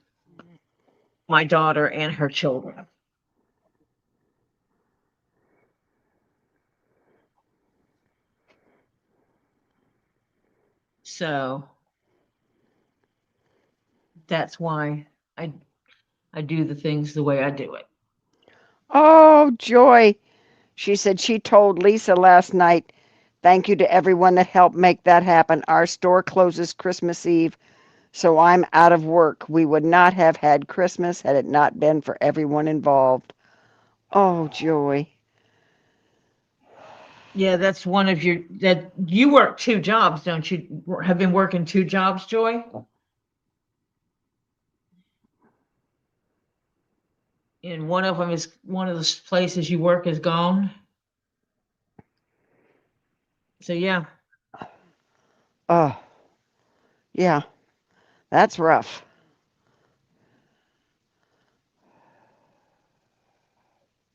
my daughter and her children. So that's why I do the things the way I do it. Oh, Joy. She said she told Lisa last night, thank you to everyone that helped make that happen. Our store closes Christmas Eve, so I'm out of work. We would not have had Christmas had it not been for everyone involved. Oh, Joy. Yeah, that's one of your, that you work 2 jobs, don't you? Have been working 2 jobs, Joy? And one of them is, one of the places you work is gone. So yeah, Oh, yeah. That's rough.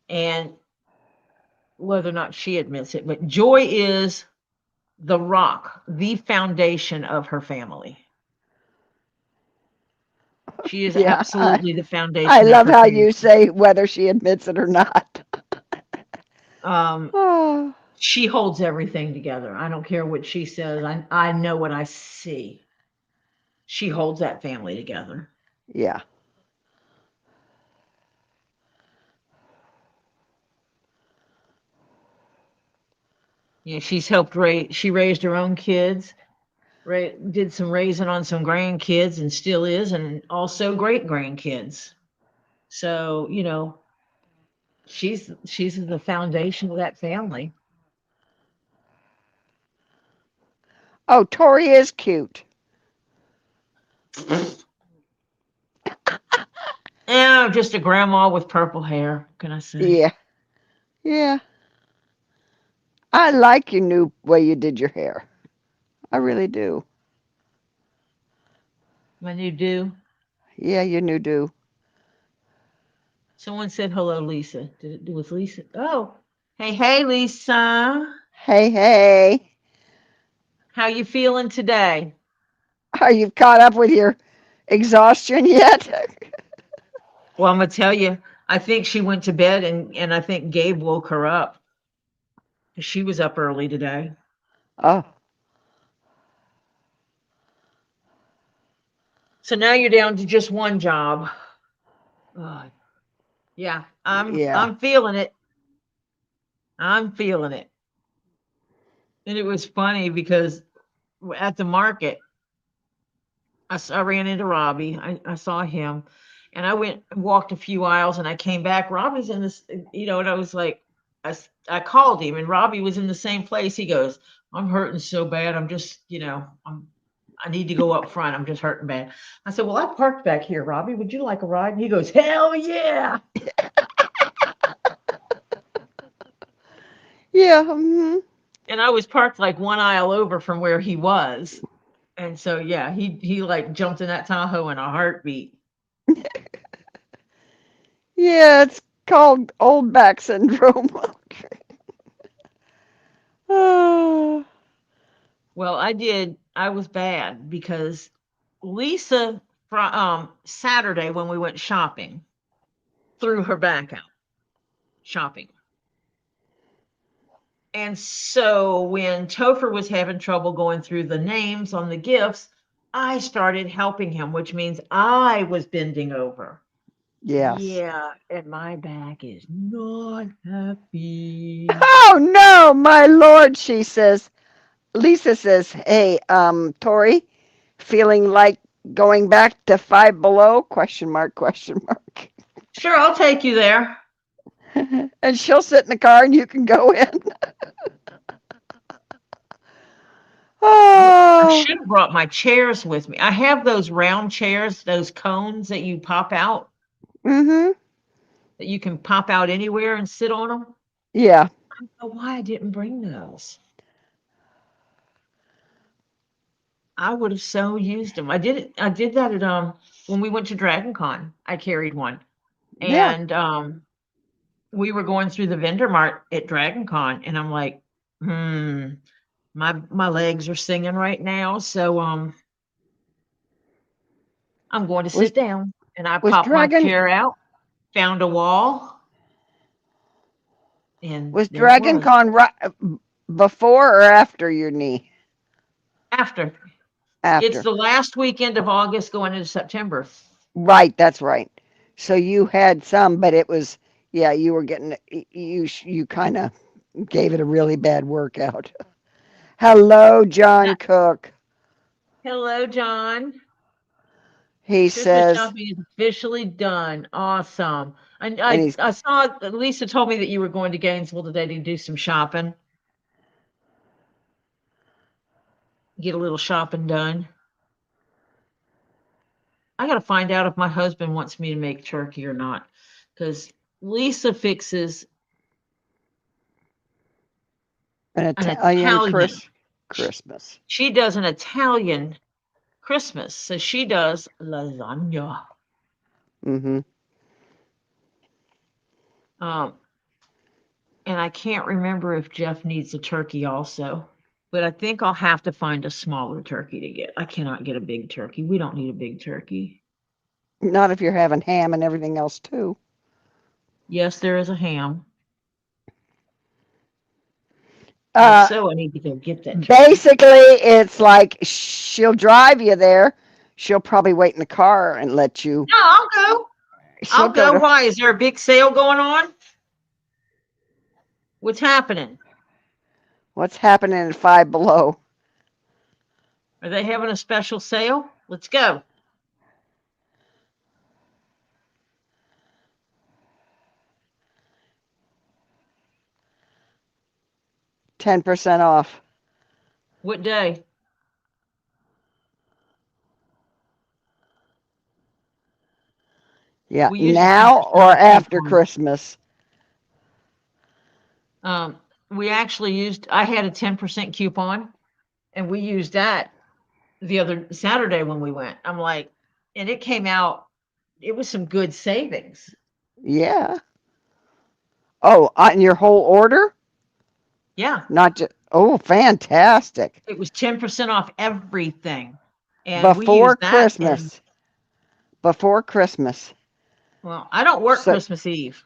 and whether or not she admits it, but Joy is the rock, the foundation of her family. She is Yeah. absolutely the I foundation of love her how family. you say whether she admits it or not. Um, Oh, she holds everything together. I don't care what she says. I know what I see. She holds that family together. yeah. Yeah, she's helped raise. She raised her own kids. Did some raising on some grandkids, and still is, and also great grandkids. So she's the foundation of that family. Oh, Tori is cute. Yeah, just a grandma with purple hair. What can I say? Yeah. Yeah. I like your new way you did your hair. I really do. My new do. Yeah, your new do. Someone said hello, Lisa. Did it was Lisa? Oh, hey, Lisa. Hey, hey. How you feeling today? Are you caught up with your exhaustion yet? Well, I'm gonna tell you. I think she went to bed, and I think Gabe woke her up. She was up early today. Oh, So now you're down to just one job. Yeah, yeah. I'm feeling it. I'm feeling it. And it was funny because at the market, I ran into Robbie. I saw him, and I went and walked a few aisles, and I came back. Robbie's in this, and I was like, I called him, and Robbie was in the same place. He goes, "I'm hurting so bad. I'm just, I need to go up front. I'm just hurting bad." I said, "Well, I parked back here, Robbie. Would you like a ride?" And he goes, "Hell yeah!" Yeah. Mm-hmm. And I was parked like one aisle over from where he was. And so yeah, he like jumped in that Tahoe in a heartbeat. Yeah, it's called old back syndrome. Oh, Well, I was bad because Lisa from Saturday when we went shopping threw her back out shopping. And so when Topher was having trouble going through the names on the gifts, I started helping him, which means I was bending over. yes. Yeah, and my back is not happy. Oh no, my lord, she says. Lisa says, hey, Tori, feeling like going back to Five Below? Question mark, question mark. Sure, I'll take you there. And she'll sit in the car and you can go in. I Oh, should have brought my chairs with me. I have those round chairs, those cones that you pop out, mm-hmm. that you can pop out anywhere and sit on them. Yeah. I don't know why I didn't bring those. I would have so used them. I did it. I did that at when we went to Dragon Con. I carried one, Yeah. and we were going through the vendor mart at Dragon Con, and I'm like, my legs are singing right now, so I'm going to Was sit down. And I was popped my Dragon chair out, found a wall, and was there it Dragon was. Con right before or after your knee? After it's After. the last weekend of August going into September. Right, that's right. So you had some, but it was, yeah, you were getting, you kind of gave it a really bad workout. Hello, John That, Cook. hello, John. He Christmas says, shopping is officially done. Awesome. And and he's, I saw Lisa told me that you were going to Gainesville today to do some shopping, get a little shopping done. I got to find out if my husband wants me to make turkey or not, because Lisa fixes an an Italian Italian. Christmas. She does an Italian Christmas, so she does lasagna. Mm-hmm. Um, and I can't remember if Jeff needs a turkey also, but I think I'll have to find a smaller turkey to get. I cannot get a big turkey. We don't need a big turkey. Not if you're having ham and everything else too. Yes, there is a ham. And if Uh, so, I need to go get that turkey. Basically, it's like she'll drive you there. She'll probably wait in the car and let you. No, I'll go. She'll I'll go go. to. Why? Is there a big sale going on? What's happening? What's happening at Five Below? Are they having a special sale? Let's go. 10% off. What day? Yeah, We use a now 10% or off after coupon. Christmas. We actually used, I had a 10% coupon and we used that the other Saturday when we went. I'm like, and it came out, it was some good savings. Yeah. Oh, on your whole order? Yeah, Not just. Oh, fantastic. it was 10% off everything. And we Before used that. And Christmas. Before Christmas. well, I don't work So, Christmas Eve,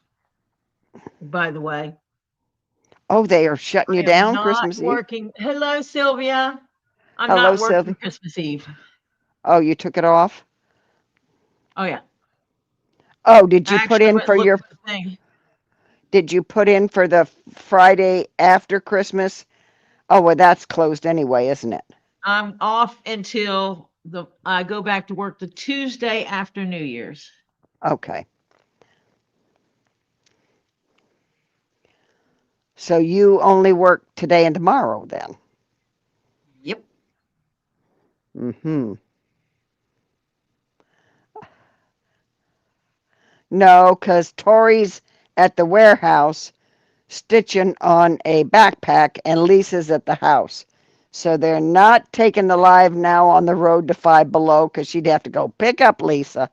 by the way. oh, they are shutting you I am down not Christmas Eve? working. Hello, Sylvia. I'm Hello, not working Sylvia. Christmas Eve. Oh, you took it off? Oh, yeah. Oh, did I you put actually in went and for looked your at the thing. did you put in for the Friday after Christmas? Oh, well, that's closed anyway, isn't it? I'm off until I go back to work the Tuesday after New Year's. Okay. So you only work today and tomorrow then? Yep. Mm-hmm. No, because Tori's at the warehouse stitching on a backpack and Lisa's at the house. So they're not taking the live now on the road to Five Below because she'd have to go pick up Lisa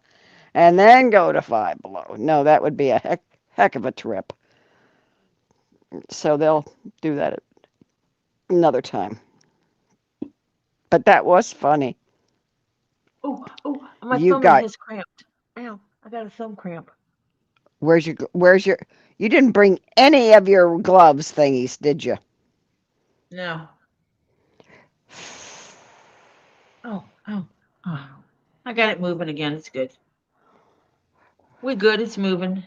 and then go to Five Below. No, that would be a heck of a trip. So they'll do that another time. But that was funny. Oh, my You thumb got has cramped. Ow, I got a thumb cramp. where's your you didn't bring any of your gloves thingies, did you? No. Oh. I got it moving again. It's good. We're good. It's moving.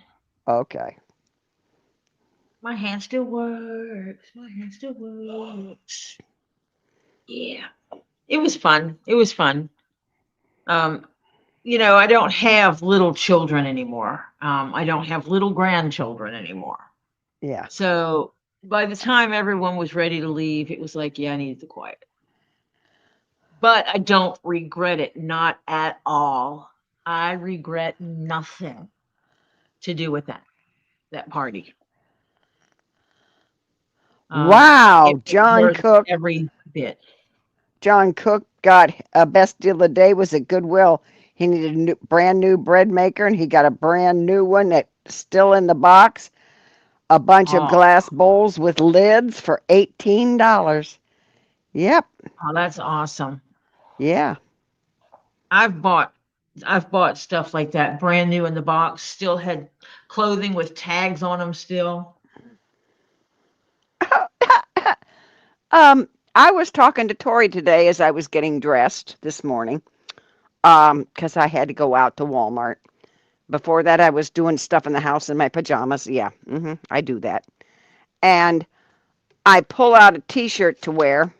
Okay. My hand still works. My hand still works. Yeah. It was fun. It was fun. Um, I don't have little children anymore. I don't have little grandchildren anymore. Yeah. So by the time everyone was ready to leave, it was like, yeah, I needed the quiet. But I don't regret it, not at all. I regret nothing to do with that party. Wow, It was worth every bit. John Cook got a best deal of the day was at Goodwill. He needed a brand new bread maker, and he got a brand new one that's still in the box. A bunch of Oh, glass bowls with lids for $18. Yep. oh, that's awesome. Yeah. I've bought I've bought stuff like that, brand new in the box, still had clothing with tags on them still. I was talking to Tori today as I was getting dressed this morning, because I had to go out to Walmart. Before that, I was doing stuff in the house in my pajamas. Yeah, I do that. And I pull out a t-shirt to wear,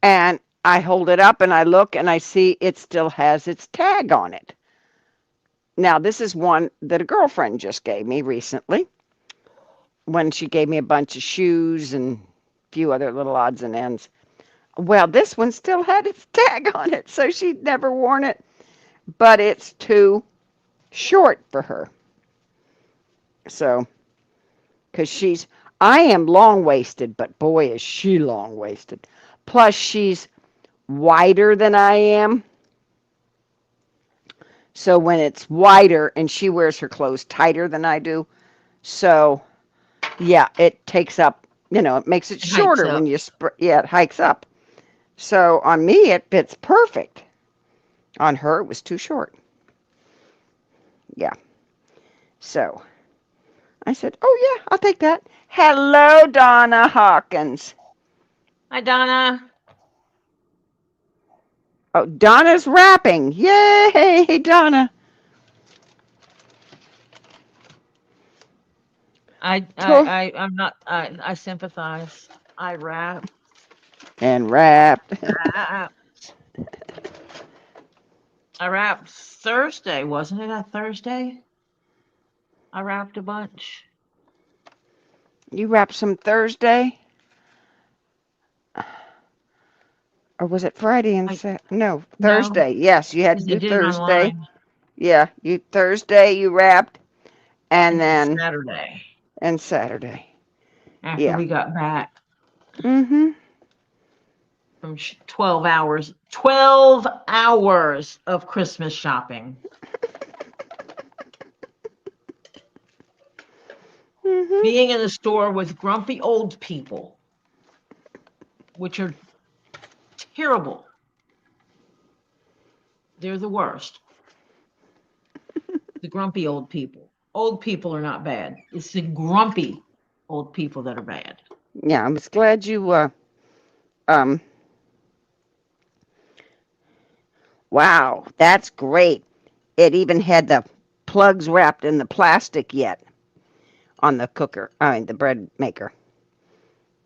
and I hold it up and I look and I see it still has its tag on it. Now, this is one that a girlfriend just gave me recently when she gave me a bunch of shoes and a few other little odds and ends. Well, this one still had its tag on it, so she'd never worn it, but it's too short for her. So, because I am long-waisted, but boy, is she long-waisted. Plus, she's wider than I am. So when it's wider and she wears her clothes tighter than I do, so yeah, it takes up, it makes it It hikes shorter when up. it hikes up. So on me, it fits perfect. On her, it was too short. Yeah. So I said, oh yeah, I'll take that. Hello, Donna Hawkins. Hi, Donna. Oh, Donna's rapping. Yay, Donna. I'm not, I sympathize. I rap. And rapped. rap. I rapped Thursday, wasn't it? A Thursday? I rapped a bunch. You rapped some Thursday? Or was it Friday and no, No, Thursday. Yes, you had to because I do did it Thursday. online. Yeah, Thursday you rapped, and And then then Saturday, Saturday. after Yeah. we got back Mm-hmm. from 12 hours of Christmas shopping. Mm-hmm. Being in the store with grumpy old people, which are terrible. They're the worst. The grumpy old people. Old people are not bad. It's the grumpy old people that are bad. Yeah, I was glad you um wow, that's great. It even had the plugs wrapped in the plastic yet on the cooker, the bread maker.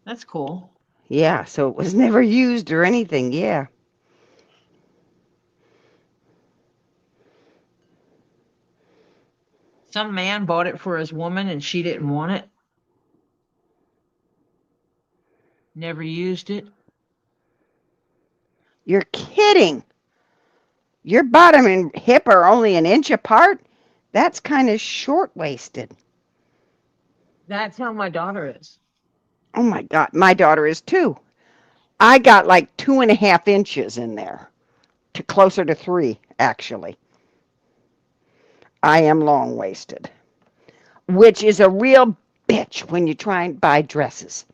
That's cool. Yeah, so it was never used or anything. Yeah. Some man bought it for his woman and she didn't want it. Never used it. You're kidding. Your bottom and hip are only an inch apart? That's kind of short-waisted. That's how my daughter is. Oh my God, my daughter is too. I got like 2.5 inches in there, to closer to 3, actually. I am long-waisted, which is a real bitch when you try and buy dresses.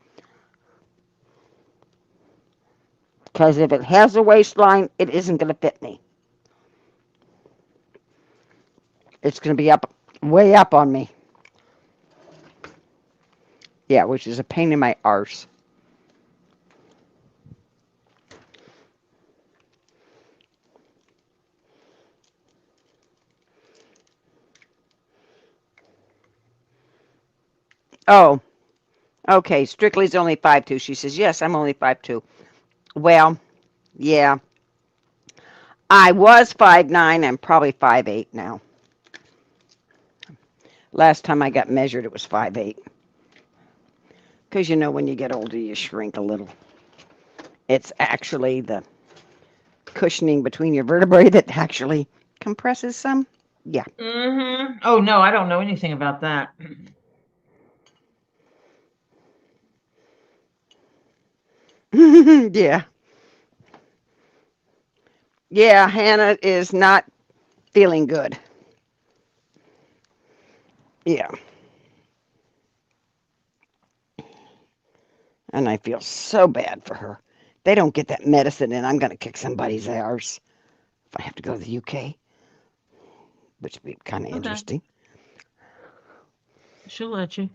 Because if it has a waistline, it isn't going to fit me. It's going to be way up on me. Yeah, which is a pain in my arse. Oh, okay. Strictly's only 5'2". She says, yes, I'm only 5'2". Well, yeah. I was 5'9". I'm probably 5'8" now. Last time I got measured, it was 5'8". Because when you get older, you shrink a little. It's actually the cushioning between your vertebrae that actually compresses some. Yeah. Mm-hmm. Oh, no, I don't know anything about that. Yeah. Yeah, Hannah is not feeling good. Yeah. And I feel so bad for her. They don't get that medicine, and I'm going to kick somebody's arse if I have to go to the UK, which would be kind of Okay. interesting. She'll let you.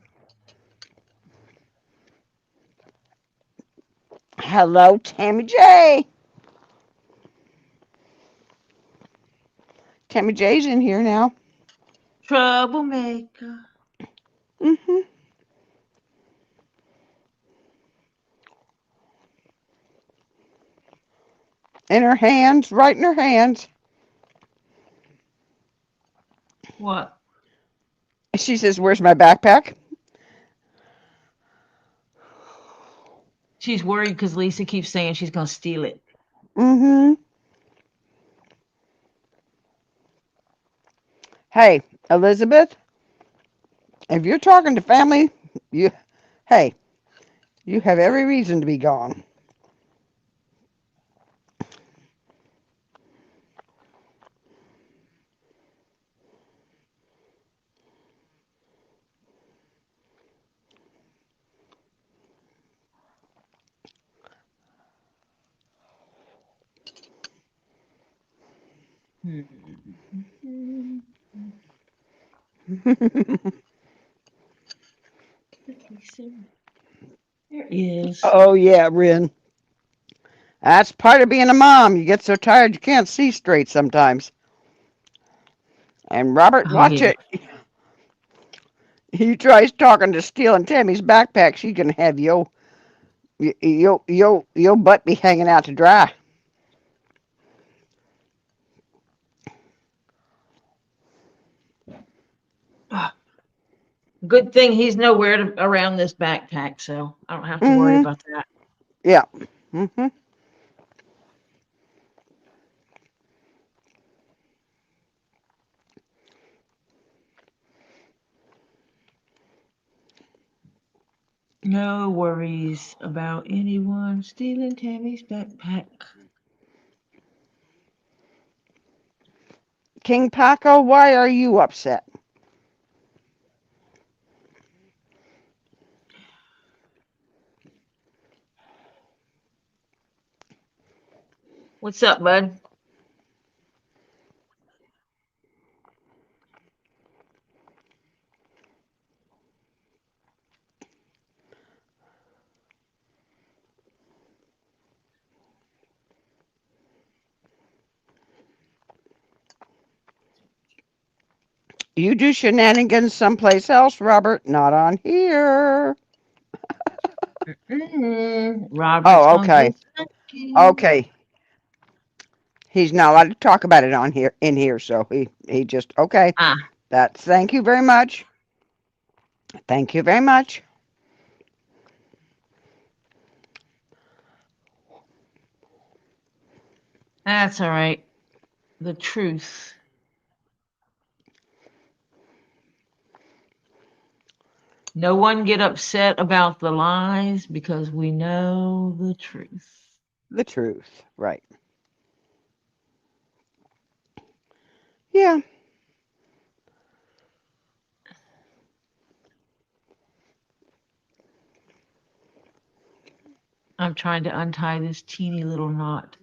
Hello, Tammy J. Tammy J's in here now. Troublemaker. Mm-hmm. In her hands, right in her hands. What? She says, "Where's my backpack?" She's worried because Lisa keeps saying she's going to steal it. Mm-hmm. Hey, Elizabeth, if you're talking to family, hey, you have every reason to be gone. There is. Oh yeah, Rin. That's part of being a mom. You get so tired you can't see straight sometimes. And Robert, Oh, watch yeah. it. He tries talking to stealing Tammy's backpack, she can have your butt be hanging out to dry. Good thing he's nowhere around this backpack, so I don't have to worry Mm-hmm. about that. Yeah. Mm-hmm. No worries about anyone stealing Tammy's backpack. KingPaco, why are you upset? What's up, bud? You do shenanigans someplace else, Robert, not on here. Robert's Oh, gonna okay. get you. Okay. He's not allowed to talk about it on here in here, so he just okay. Ah, That's thank you very much. Thank you very much. that's all right. The truth. No one get upset about the lies because we know the truth. The truth, right. Yeah. I'm trying to untie this teeny little knot.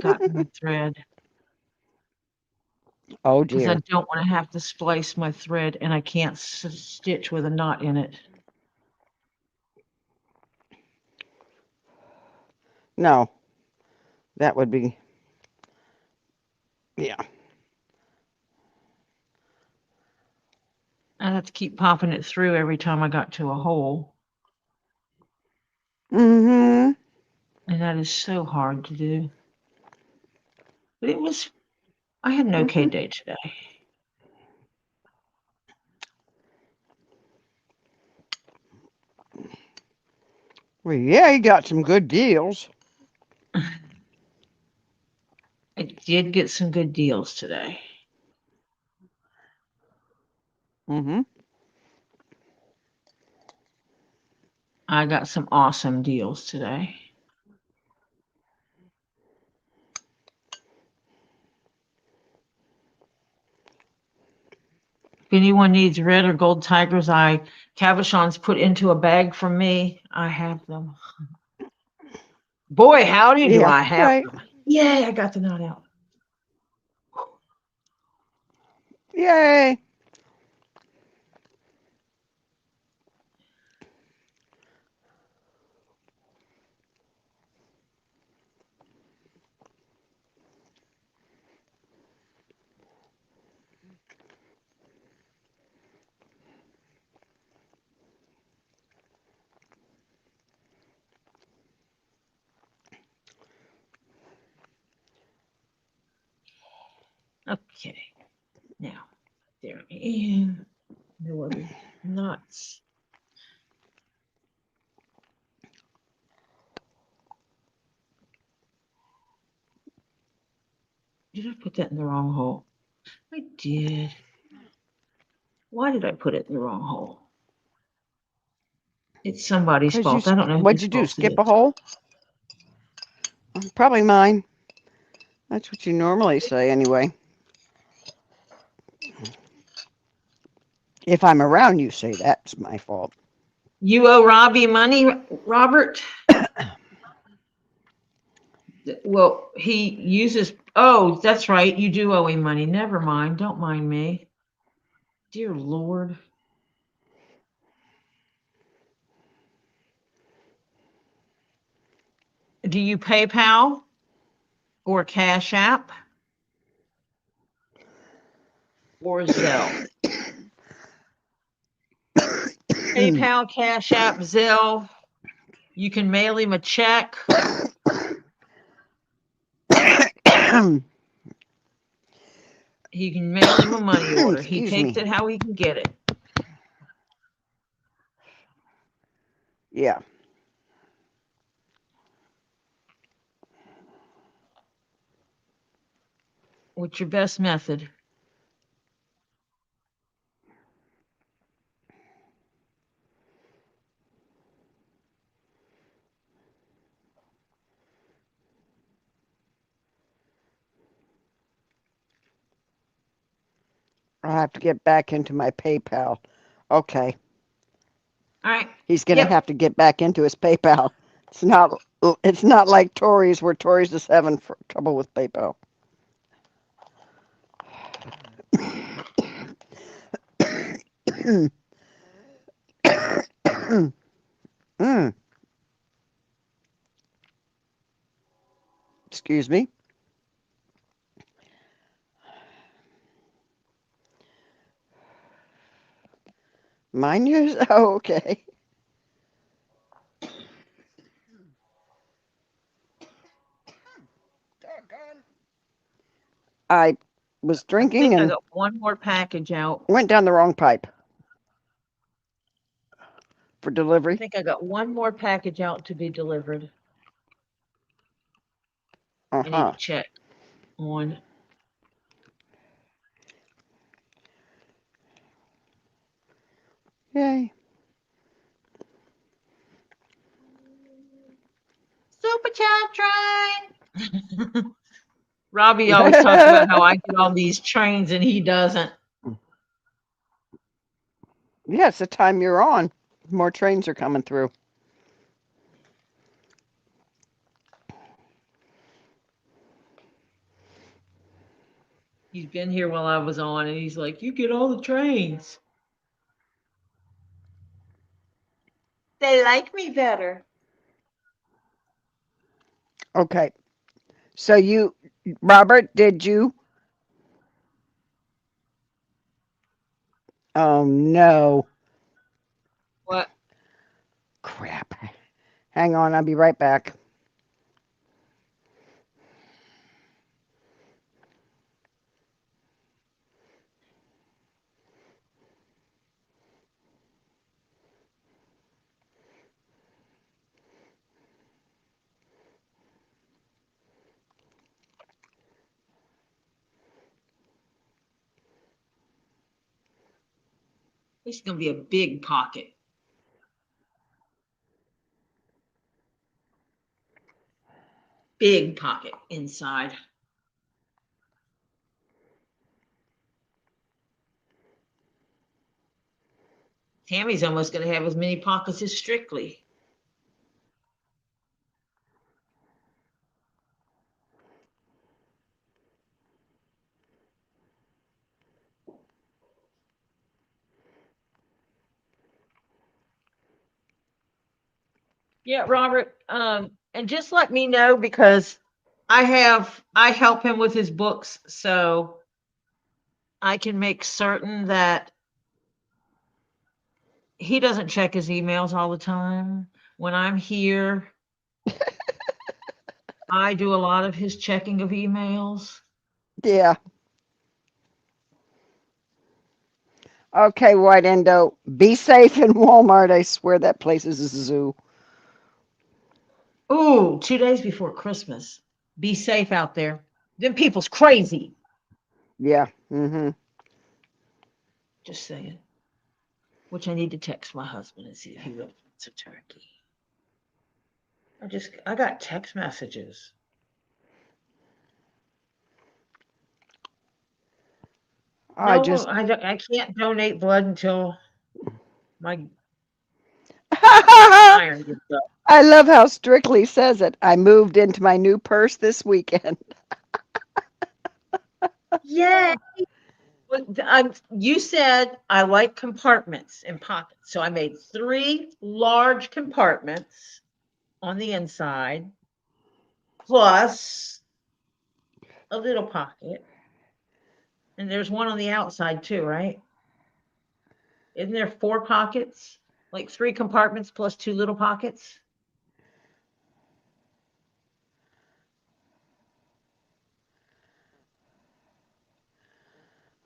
Got in my thread Oh because I dear. don't want to have to splice my thread and I can't stitch with a knot in it. No, that would be yeah. I have to keep popping it through every time I got to a hole. Mm-hmm. And that is so hard to do. But I had an okay Mm-hmm. day today. Well, yeah, you got some good deals. I did get some good deals today. Mm-hmm. I got some awesome deals today. If anyone needs red or gold tiger's eye cabochons put into a bag from me, I have them. Boy, howdy do Yeah, I have right. them. Yay, I got the knot out. Yay. Okay, now there and no other knots. Did I put that in the wrong hole? I did. Why did I put it in the wrong hole? It's somebody's fault. I don't know What'd whose you do? fault it Skip a is. hole? Probably mine. That's what you normally say anyway. If I'm around, you say that's my fault. You owe Robbie money, Robert? Well, he uses, oh, that's right. You do owe him money. Never mind. Don't mind me. Dear Lord. Do you PayPal or Cash App or Zelle? PayPal, Cash App, Zelle. You can mail him a check. He can mail him a money order. He Excuse takes me. it how he can get it. Yeah. What's your best method? I'll have to get back into my PayPal. Okay. All right. He's going to Yep. have to get back into his PayPal. It's not like Tori's, where Tori's just having trouble with PayPal. Mm. Excuse me. Mine yours? Oh, okay. I was I drinking think I and got one more package out. went down the wrong pipe for I delivery. think I got one more package out to be delivered. I need Uh-huh. to check on. Yay. Super chat train. Robbie always talks about how I get on these trains and he doesn't. Yeah, it's the time you're on. More trains are coming through. He's been here while I was on and he's like, you get all the trains. They like me better. Okay. So Robert, did you? Oh, no. What? Crap. Hang on, I'll be right back. This is going to be a big pocket. big pocket inside. Tammy's almost going to have as many pockets as Strictly. Yeah, Robert. And just let me know because I help him with his books, so I can make certain that he doesn't check his emails all the time. When I'm here, I do a lot of his checking of emails. Yeah. Okay, White Endo. Be safe in Walmart. I swear that place is a zoo. Ooh, 2 days before Christmas. Be safe out there. Them people's crazy. Yeah. Mm-hmm. Just saying. Which I need to text my husband and see if he really wants a turkey. I got text messages. No, I can't donate blood until my iron gets up. I love how Strictly says it. I moved into my new purse this weekend. Yay! You said I like compartments and pockets. So I made 3 large compartments on the inside, plus a little pocket. And there's one on the outside too, right? Isn't there 4 pockets? Like 3 compartments plus 2 little pockets?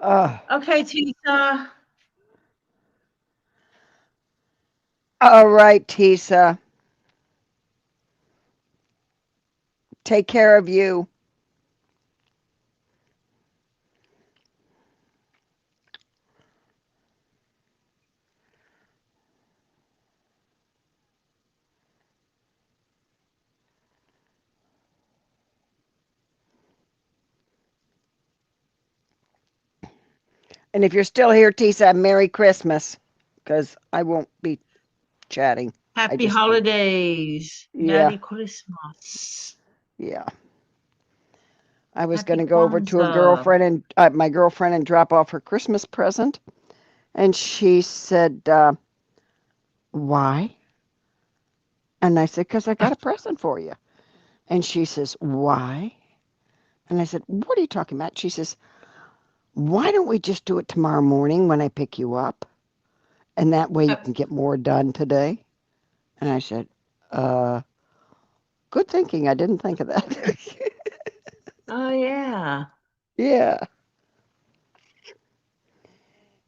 Okay, Teesa. All right, Teesa. Take care of you. And if you're still here, Teesa, Merry Christmas, because I won't be chatting. Happy holidays. Yeah. Merry Christmas. Yeah. I was Happy going to go over to a Kwanzaa. girlfriend and my girlfriend and drop off her Christmas present. And she said, why? And I said, because I got a present for you. And she says, why? And I said, what are you talking about? She says, why don't we just do it tomorrow morning when I pick you up? And that way you can get more done today. And I said, good thinking. I didn't think of that. Oh, yeah. Yeah.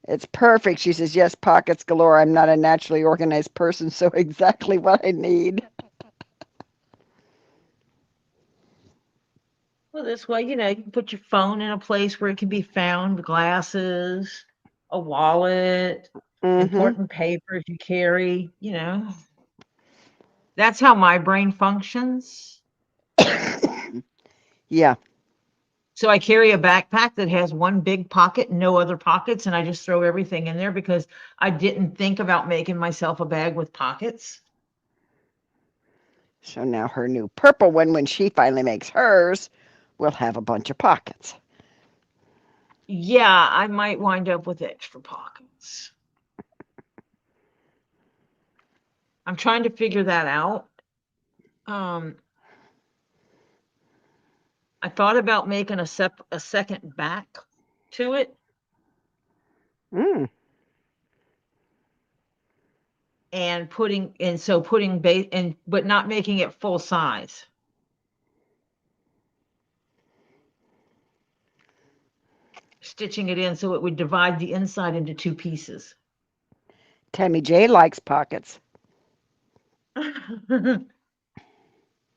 It's perfect. She says, yes, pockets galore. I'm not a naturally organized person, so exactly what I need. Well, this way, you can put your phone in a place where it can be found, glasses, a wallet, important papers you carry, That's how my brain functions. Yeah. So I carry a backpack that has one big pocket and no other pockets, and I just throw everything in there because I didn't think about making myself a bag with pockets. So now her new purple one, when she finally makes hers, will have a bunch of pockets. Yeah, I might wind up with extra pockets. I'm trying to figure that out. I thought about making a second back to it. And putting base but not making it full size. Stitching it in so it would divide the inside into 2 pieces. Tammy J likes pockets.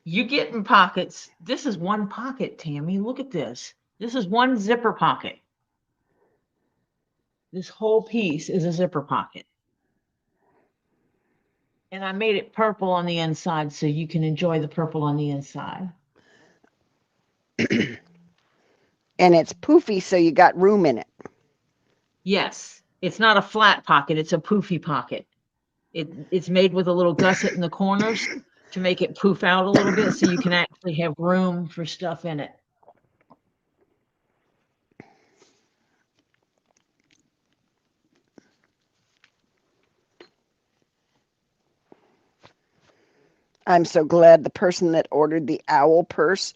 You get in pockets. This is one pocket, Tammy. Look at this. This is one zipper pocket. This whole piece is a zipper pocket. And I made it purple on the inside so you can enjoy the purple on the inside. And it's poofy, so you got room in it. Yes, it's not a flat pocket, it's a poofy pocket. It's made with a little gusset in the corners to make it poof out a little bit so you can actually have room for stuff in it. I'm so glad the person that ordered the owl purse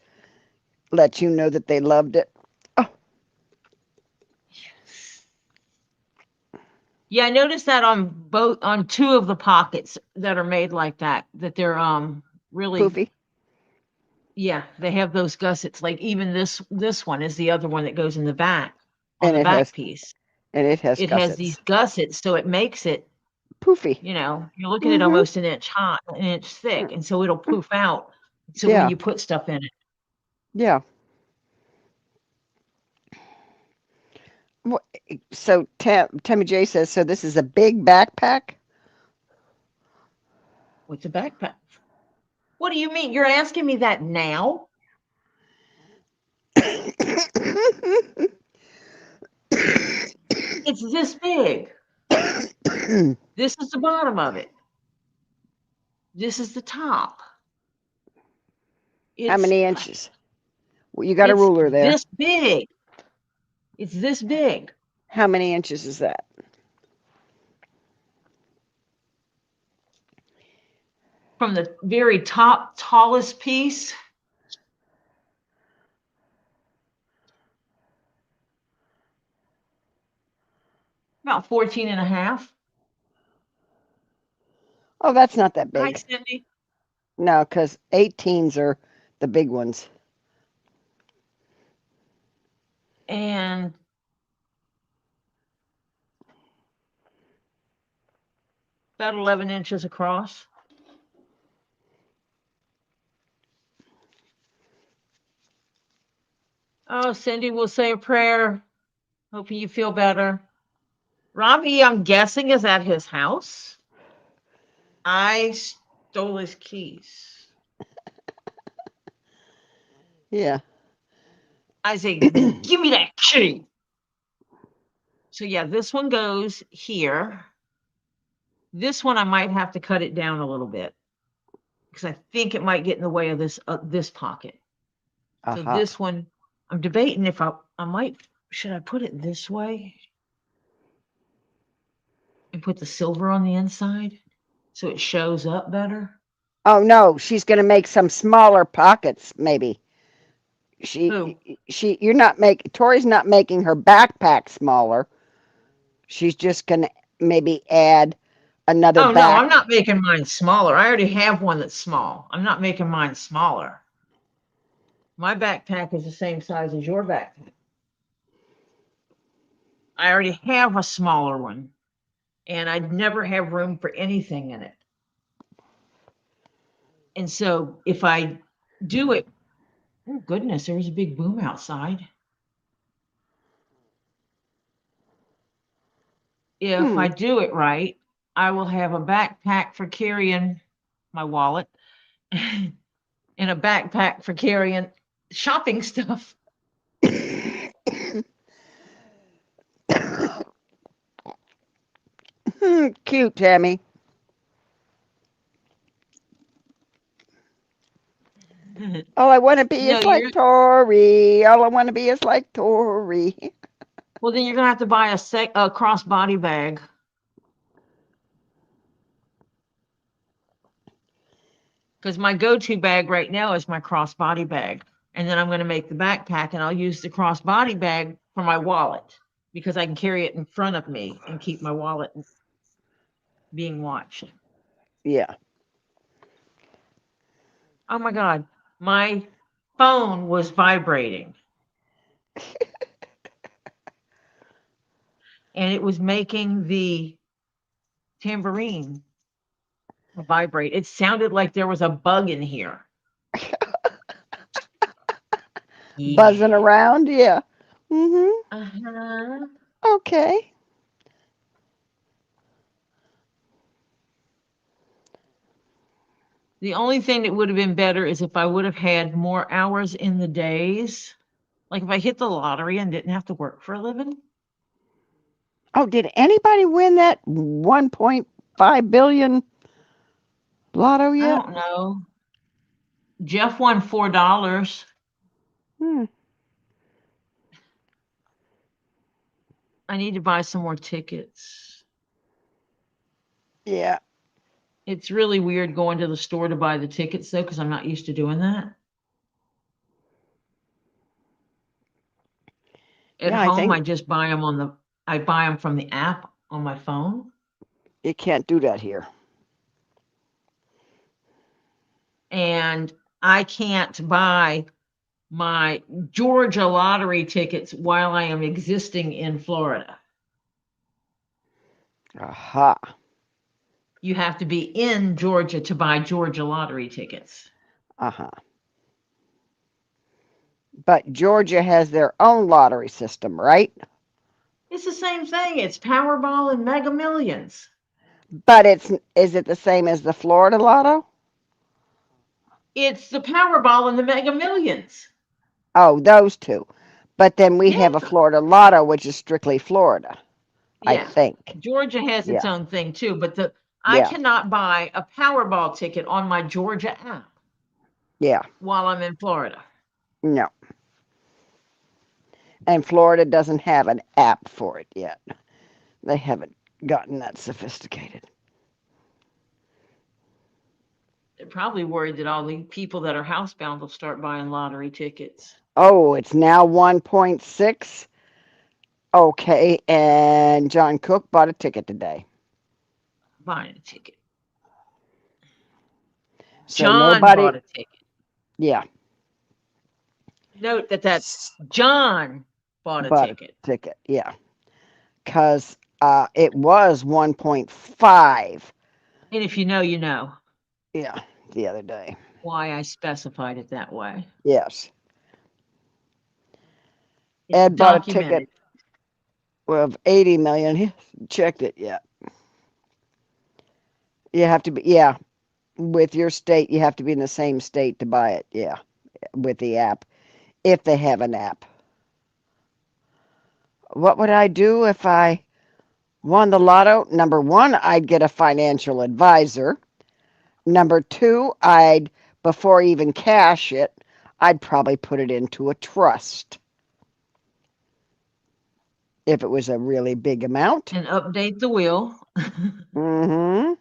let you know that they loved it. Oh, Yeah, I noticed that on two of the pockets that are made like that they're really, poofy. yeah, they have those gussets. Like even this one is the other one that goes in the back on And the it back has piece. It has these gussets. gussets, so it makes it, Poofy. you're looking at Mm-hmm. almost an inch high, an inch thick, and so it'll poof out. So when Yeah. you put stuff in it. Yeah. So Tammy J says, so this is a big backpack? What's a backpack? What do you mean? You're asking me that now? It's this big. This is the bottom of it. This is the top. How It's many inches? Well, you got a it's ruler there. this big. It's this big. How many inches is that? From the very top, tallest piece, about 14 and a half. Oh, that's not that Hi, big. Cindy. No, because 18s are the big ones. And about 11 inches across. Oh, Cindy will say a prayer. Hoping you feel better. Robbie, I'm guessing, is at his house. I stole his keys. Yeah. I say, give me that key. So yeah, this one goes here. This one I might have to cut it down a little bit because I think it might get in the way of this pocket. So Uh-huh. this one, I'm debating if I might, should I put it this way and put the silver on the inside so it shows up better? Oh no, she's gonna make some smaller pockets, maybe. Who? You're not making, Tori's not making her backpack smaller. She's just gonna maybe add another Oh no, back. I'm not making mine smaller. I already have one that's small. I'm not making mine smaller. My backpack is the same size as your backpack. I already have a smaller one, and I'd never have room for anything in it. And so if I do it, oh goodness, there was a big boom outside. If I do it right, I will have a backpack for carrying my wallet and a backpack for carrying shopping stuff. Cute, Tammy. All I want to be No, is like Tori. All I want to be is like Tori. well, then you're gonna have to buy a crossbody bag. Because my go-to bag right now is my crossbody bag. And then I'm going to make the backpack and I'll use the crossbody bag for my wallet because I can carry it in front of me and keep my wallet being watched. Yeah. Oh my God, my phone was vibrating and it was making the tambourine vibrate. It sounded like there was a bug in here. Buzzing Yeah. around, yeah. Mm-hmm. Uh-huh. Okay. The only thing that would have been better is if I would have had more hours in the days. Like if I hit the lottery and didn't have to work for a living. Oh, did anybody win that 1.5 billion lotto I yet? don't know. Jeff won $4. Hmm. I need to buy some more tickets. Yeah. It's really weird going to the store to buy the tickets though, because I'm not used to doing that. At Yeah, I home, think I just buy them I buy them from the app on my phone. you can't do that here. And I can't buy my Georgia lottery tickets while I am existing in Florida. Aha. You have to be in Georgia to buy Georgia lottery tickets. Uh-huh. But Georgia has their own lottery system, right? It's the same thing. It's Powerball and Mega Millions. But is it the same as the Florida Lotto? It's the Powerball and the Mega Millions. Oh, those two. But then we Yeah, have a Florida Lotto, which is strictly Florida, I yeah. think. Georgia has its Yeah, own thing too, but I yeah, cannot buy a Powerball ticket on my Georgia app yeah. while I'm in Florida. No. And Florida doesn't have an app for it yet. They haven't gotten that sophisticated. They're probably worried that all the people that are housebound will start buying lottery tickets. Oh, it's now 1.6. Okay, and John Cook bought a ticket today. Buying a ticket. So John bought nobody, a ticket. yeah, Note that that's John bought a bought a ticket. ticket. Yeah, because it was 1.5. And if you know, you know Yeah, the other day. why I specified it that way. Yes. It's Ed bought a ticket documented. of 80 million. He hasn't checked it yet. You have to be, yeah, with your state, you have to be in the same state to buy it. Yeah, with the app, if they have an app. What would I do if I won the lotto? Number one, I'd get a financial advisor. Number two, before I even cash it, I'd probably put it into a trust. If it was a really big amount. And update the will. Mm-hmm.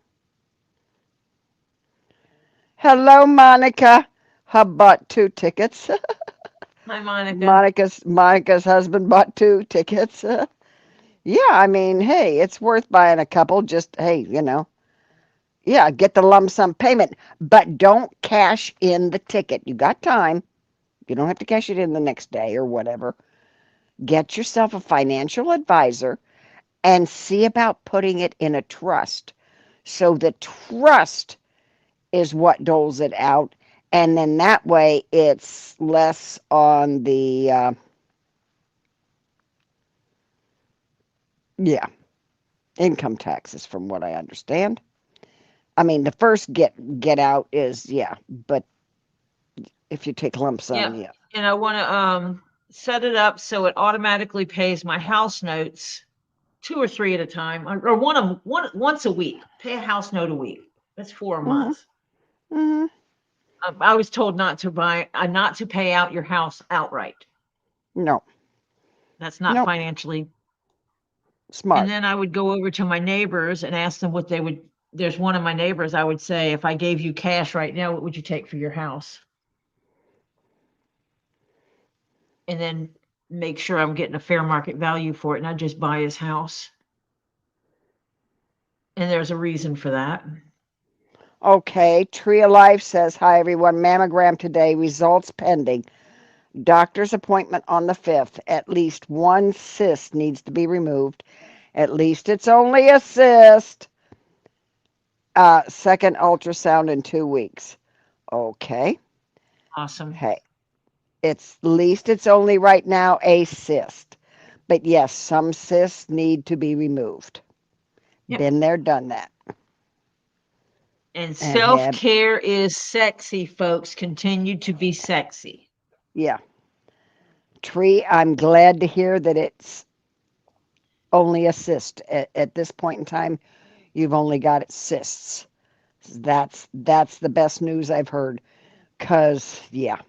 Hello, Monica. I bought 2 tickets. Hi, Monica. Monica's husband bought 2 tickets. Yeah, I mean, hey, it's worth buying a couple. Just hey, yeah, get the lump sum payment, but don't cash in the ticket. You got time. You don't have to cash it in the next day or whatever. Get yourself a financial advisor and see about putting it in a trust. So the trust is what doles it out, and then that way it's less on the yeah, income taxes from what I understand. I mean, the first get out is yeah, but if you take lump sum, Yeah. yeah. And I want to set it up so it automatically pays my house notes 2 or 3 at a time, or once a week. Pay a house note a week. That's 4 a Mhm. month. Mhm. I was told not to pay out your house outright. No. That's not Nope. financially. And Smart. then I would go over to my neighbors and ask them what they would. There's one of my neighbors. I would say, if I gave you cash right now, what would you take for your house? And then make sure I'm getting a fair market value for it, not just buy his house. And there's a reason for that. Okay. Tree of Life says, "Hi everyone. Mammogram today. Results pending. Doctor's appointment on the 5th. At least one cyst needs to be removed. At least it's only a cyst. Second ultrasound in 2 weeks." Okay. Awesome. Hey, it's least it's only right now a cyst. But yes, some cysts need to be removed. Yep. Been there, done that. And And self-care is sexy, folks. Continue to be sexy. yeah. Tree, I'm glad to hear that it's only a cyst. At this point in time, you've only got cysts. That's the best news I've heard. 'Cause yeah.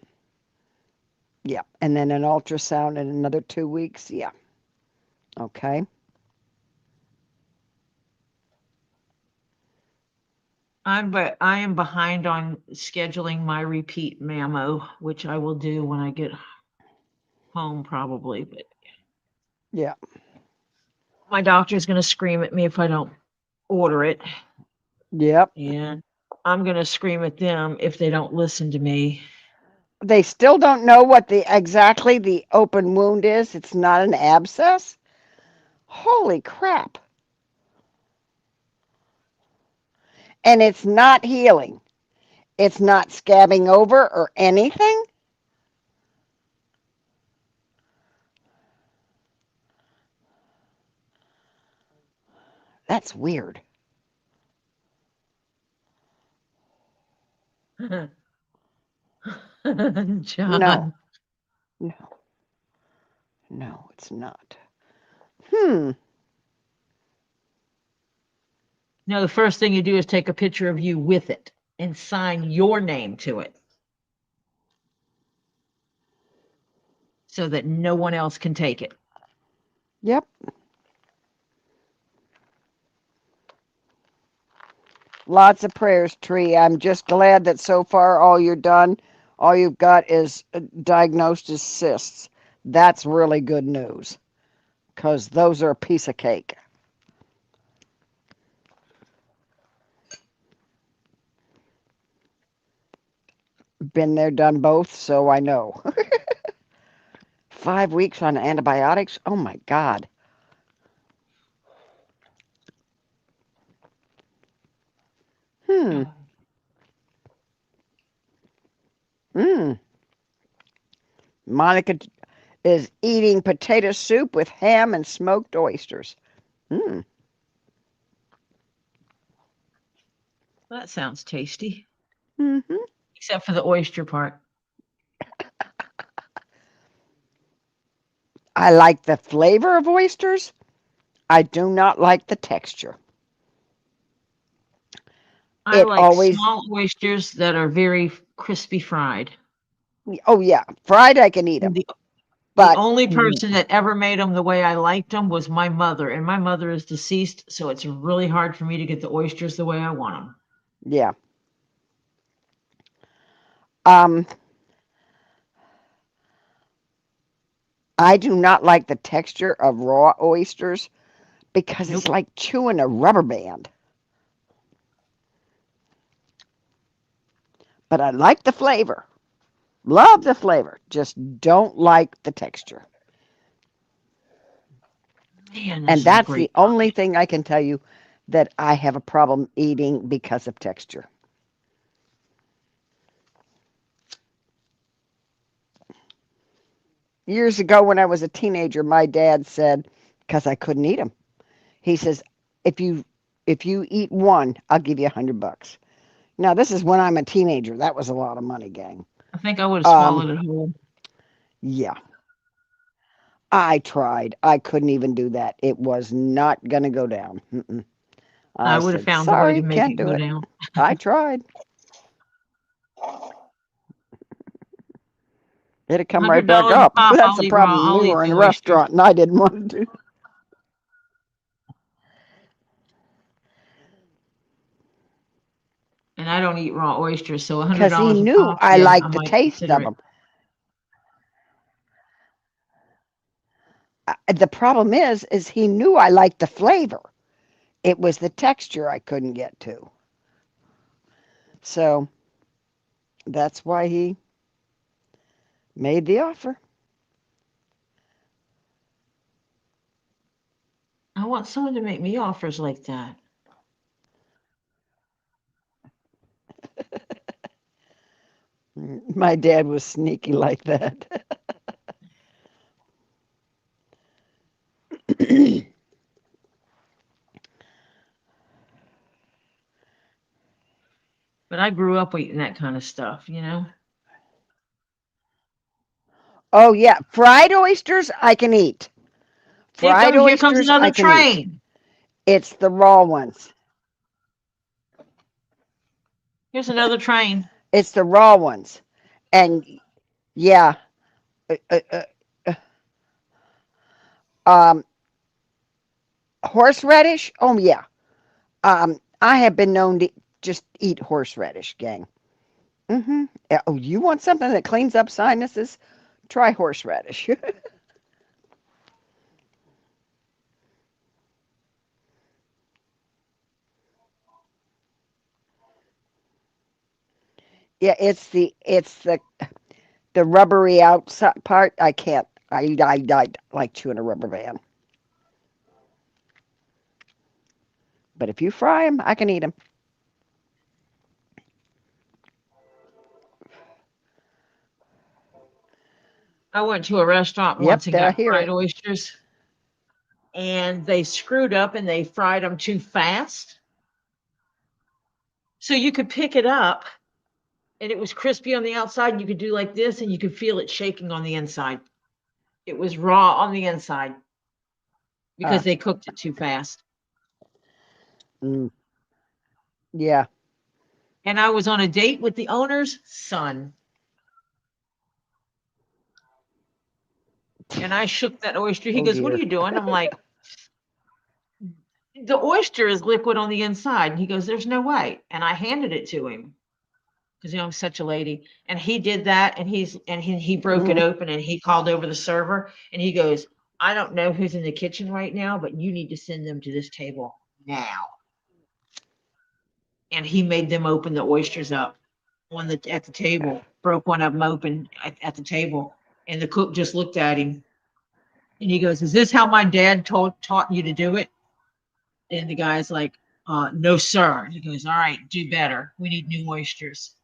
Yeah. And then an ultrasound in another 2 weeks. Yeah. Okay. I am behind on scheduling my repeat mammo, which I will do when I get home probably, but Yeah. my doctor's going to scream at me if I don't order it. Yep. And I'm going to scream at them if they don't listen to me. They still don't know what exactly the open wound is. It's not an abscess. Holy crap. And it's not healing. It's not scabbing over or anything. That's weird. John. No. No, it's not. No, the first thing you do is take a picture of you with it and sign your name to it so that no one else can take it. Yep. Lots of prayers, Tree. I'm just glad that so far all you've got is diagnosed as cysts. That's really good news, because those are a piece of cake. Been there, done both, so I know. 5 weeks on antibiotics? Oh my God. Monica is eating potato soup with ham and smoked oysters. That sounds tasty, Mm-hmm. except for the oyster part. I like the flavor of oysters. I do not like the texture. I It like always, small oysters that are very crispy fried. oh yeah, fried I can eat them. The But only person that ever made them the way I liked them was my mother, and my mother is deceased, so it's really hard for me to get the oysters the way I want them. yeah. I do not like the texture of raw oysters because it's like chewing a rubber band. But I like the flavor. Love the flavor. Just don't like the texture. Man, And this is a that's great the only thing I can tell you that I have a problem eating because of texture. Years ago when I was a teenager, my dad said, because I couldn't eat them, he says, if you eat one, I'll give you $100. Now this is when I'm a teenager. That was a lot of money, gang. I think I would have swallowed it whole. Yeah. I tried. I couldn't even do that. It was not going to go down. I would have said, found a way to sorry, make can't it do go it. down. I tried. It'd come right back $100 a up. pop. That's the problem. I'll We eat were the in a oysters. restaurant and I didn't want to do. And I don't eat raw oysters, so Because he $100 a knew pop. I Yeah, I liked the might taste consider of it. them. The problem is he knew I liked the flavor. It was the texture I couldn't get to. So that's why he made the offer. I want someone to make me offers like that. My dad was sneaky like that. But I grew up eating that kind of stuff, you know? Oh yeah, fried oysters I can eat. Fried Here comes oysters another I can eat. train. It's the raw ones. Here's another train. It's the raw ones. And yeah, uh, uh, uh, um, horseradish. Oh yeah. I have been known to just eat horseradish, gang. Oh, you want something that cleans up sinuses? Try horseradish. Yeah, it's the rubbery outside part. I can't. I like chewing a rubber band. But if you fry them, I can eat them. I went to a restaurant Yep, once and there I got hear fried it. oysters, and they screwed up and they fried them too fast. So you could pick it up and it was crispy on the outside. And you could do like this and you could feel it shaking on the inside. It was raw on the inside because Ah, they cooked it too fast. mm, yeah, And I was on a date with the owner's son. And I shook that oyster. He oh goes, "What are dear. you doing?" I'm like, "The oyster is liquid on the inside." And he goes, "There's no way." And I handed it to him because I'm such a lady. And he did that, and he broke it Mm, open, and he called over the server, and he goes, "I don't know who's in the kitchen right now, but you need to send them to this table now." And he made them open the oysters up at the table, broke one of them open at the table, and the cook just looked at him, and he goes, "Is this how my dad taught you to do it?" And the guy's like, "No, sir." He goes, "All right, do better. We need new oysters."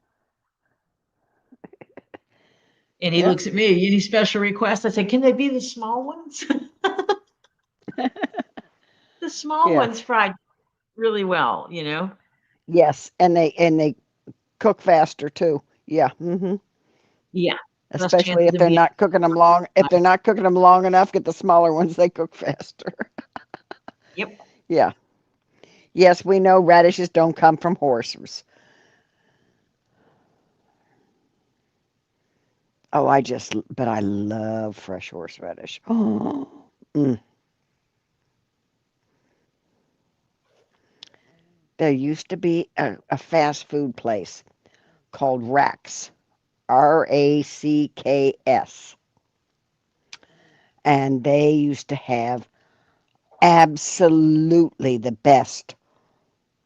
And he yeah, looks at me, "Any special requests?" I said, "Can they be the small ones?" The small yeah. ones fried really well, you know? Yes, and they cook faster too. Yeah. Yeah. Less Especially chances if of they're being not cooking them long. If they're fried. not cooking them long enough, get the smaller ones. They cook faster. Yep. Yeah. Yes, we know radishes don't come from horses. Oh, but I love fresh horseradish. Oh, mm. There used to be a fast food place called Racks, Racks, and they used to have absolutely the best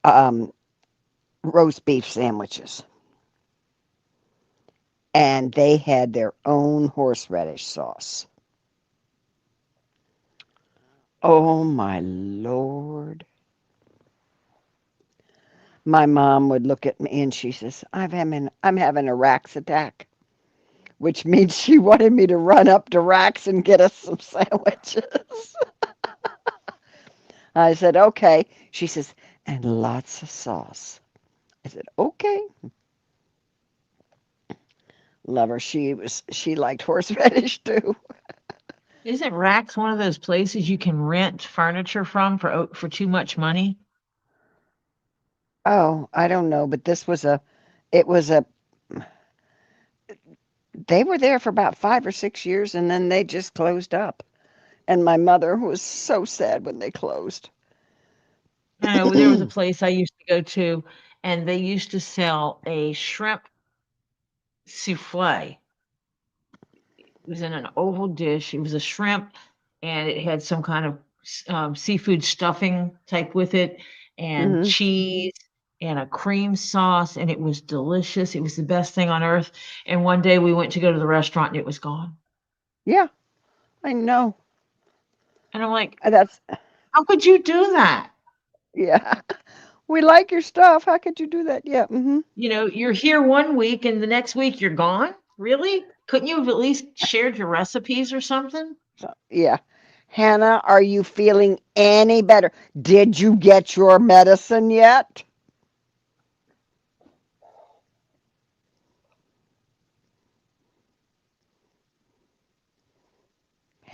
um, roast beef sandwiches. And they had their own horseradish sauce. Oh my Lord. My mom would look at me and she says, I'm having a Rax attack, which means she wanted me to run up to Rax and get us some sandwiches. I said, okay. She says, and lots of sauce. I said, okay. Love her. She liked horseradish too. Isn't Rax one of those places you can rent furniture from for too much money? Oh, I don't know, but it was a, they were there for about 5 or 6 years and then they just closed up. And my mother was so sad when they closed. I know there was a place I used to go to, and they used to sell a shrimp souffle. It was in an oval dish. It was a shrimp, and it had some kind of seafood stuffing type with it, and Hmm. cheese and a cream sauce, and it was delicious. It was the best thing on earth. And one day we went to go to the restaurant, and it was gone. Yeah, I know. And I'm like, That's how could you do that? yeah. We like your stuff. How could you do that? Yeah. You know, you're here one week, and the next week you're gone. Really? Couldn't you have at least shared your recipes or something? So, yeah. Hannah, are you feeling any better? Did you get your medicine yet?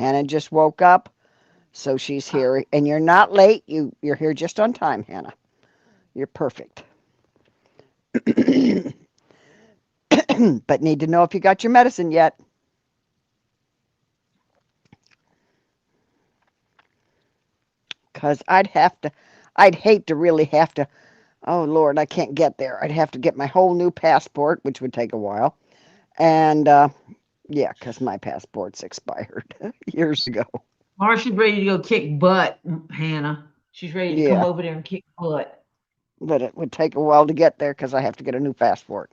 Hannah just woke up, so she's here. And you're not late. You're here just on time, Hannah. You're perfect. But need to know if you got your medicine yet. Because I'd hate to really have to, oh Lord, I can't get there. I'd have to get my whole new passport, which would take a while. And yeah, because my passport's expired years ago. Marsha's ready to go kick butt, Hannah. She's ready to come Yeah, over there and kick butt. but it would take a while to get there because I have to get a new passport.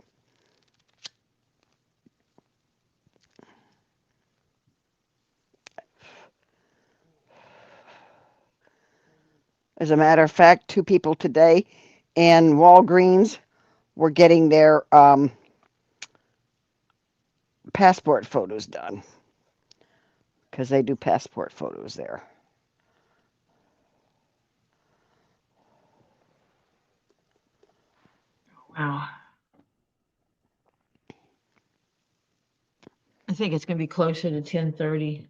As a matter of fact, two people today in Walgreens were getting their passport photos done because they do passport photos there. Wow. I think it's going to be closer to 10:30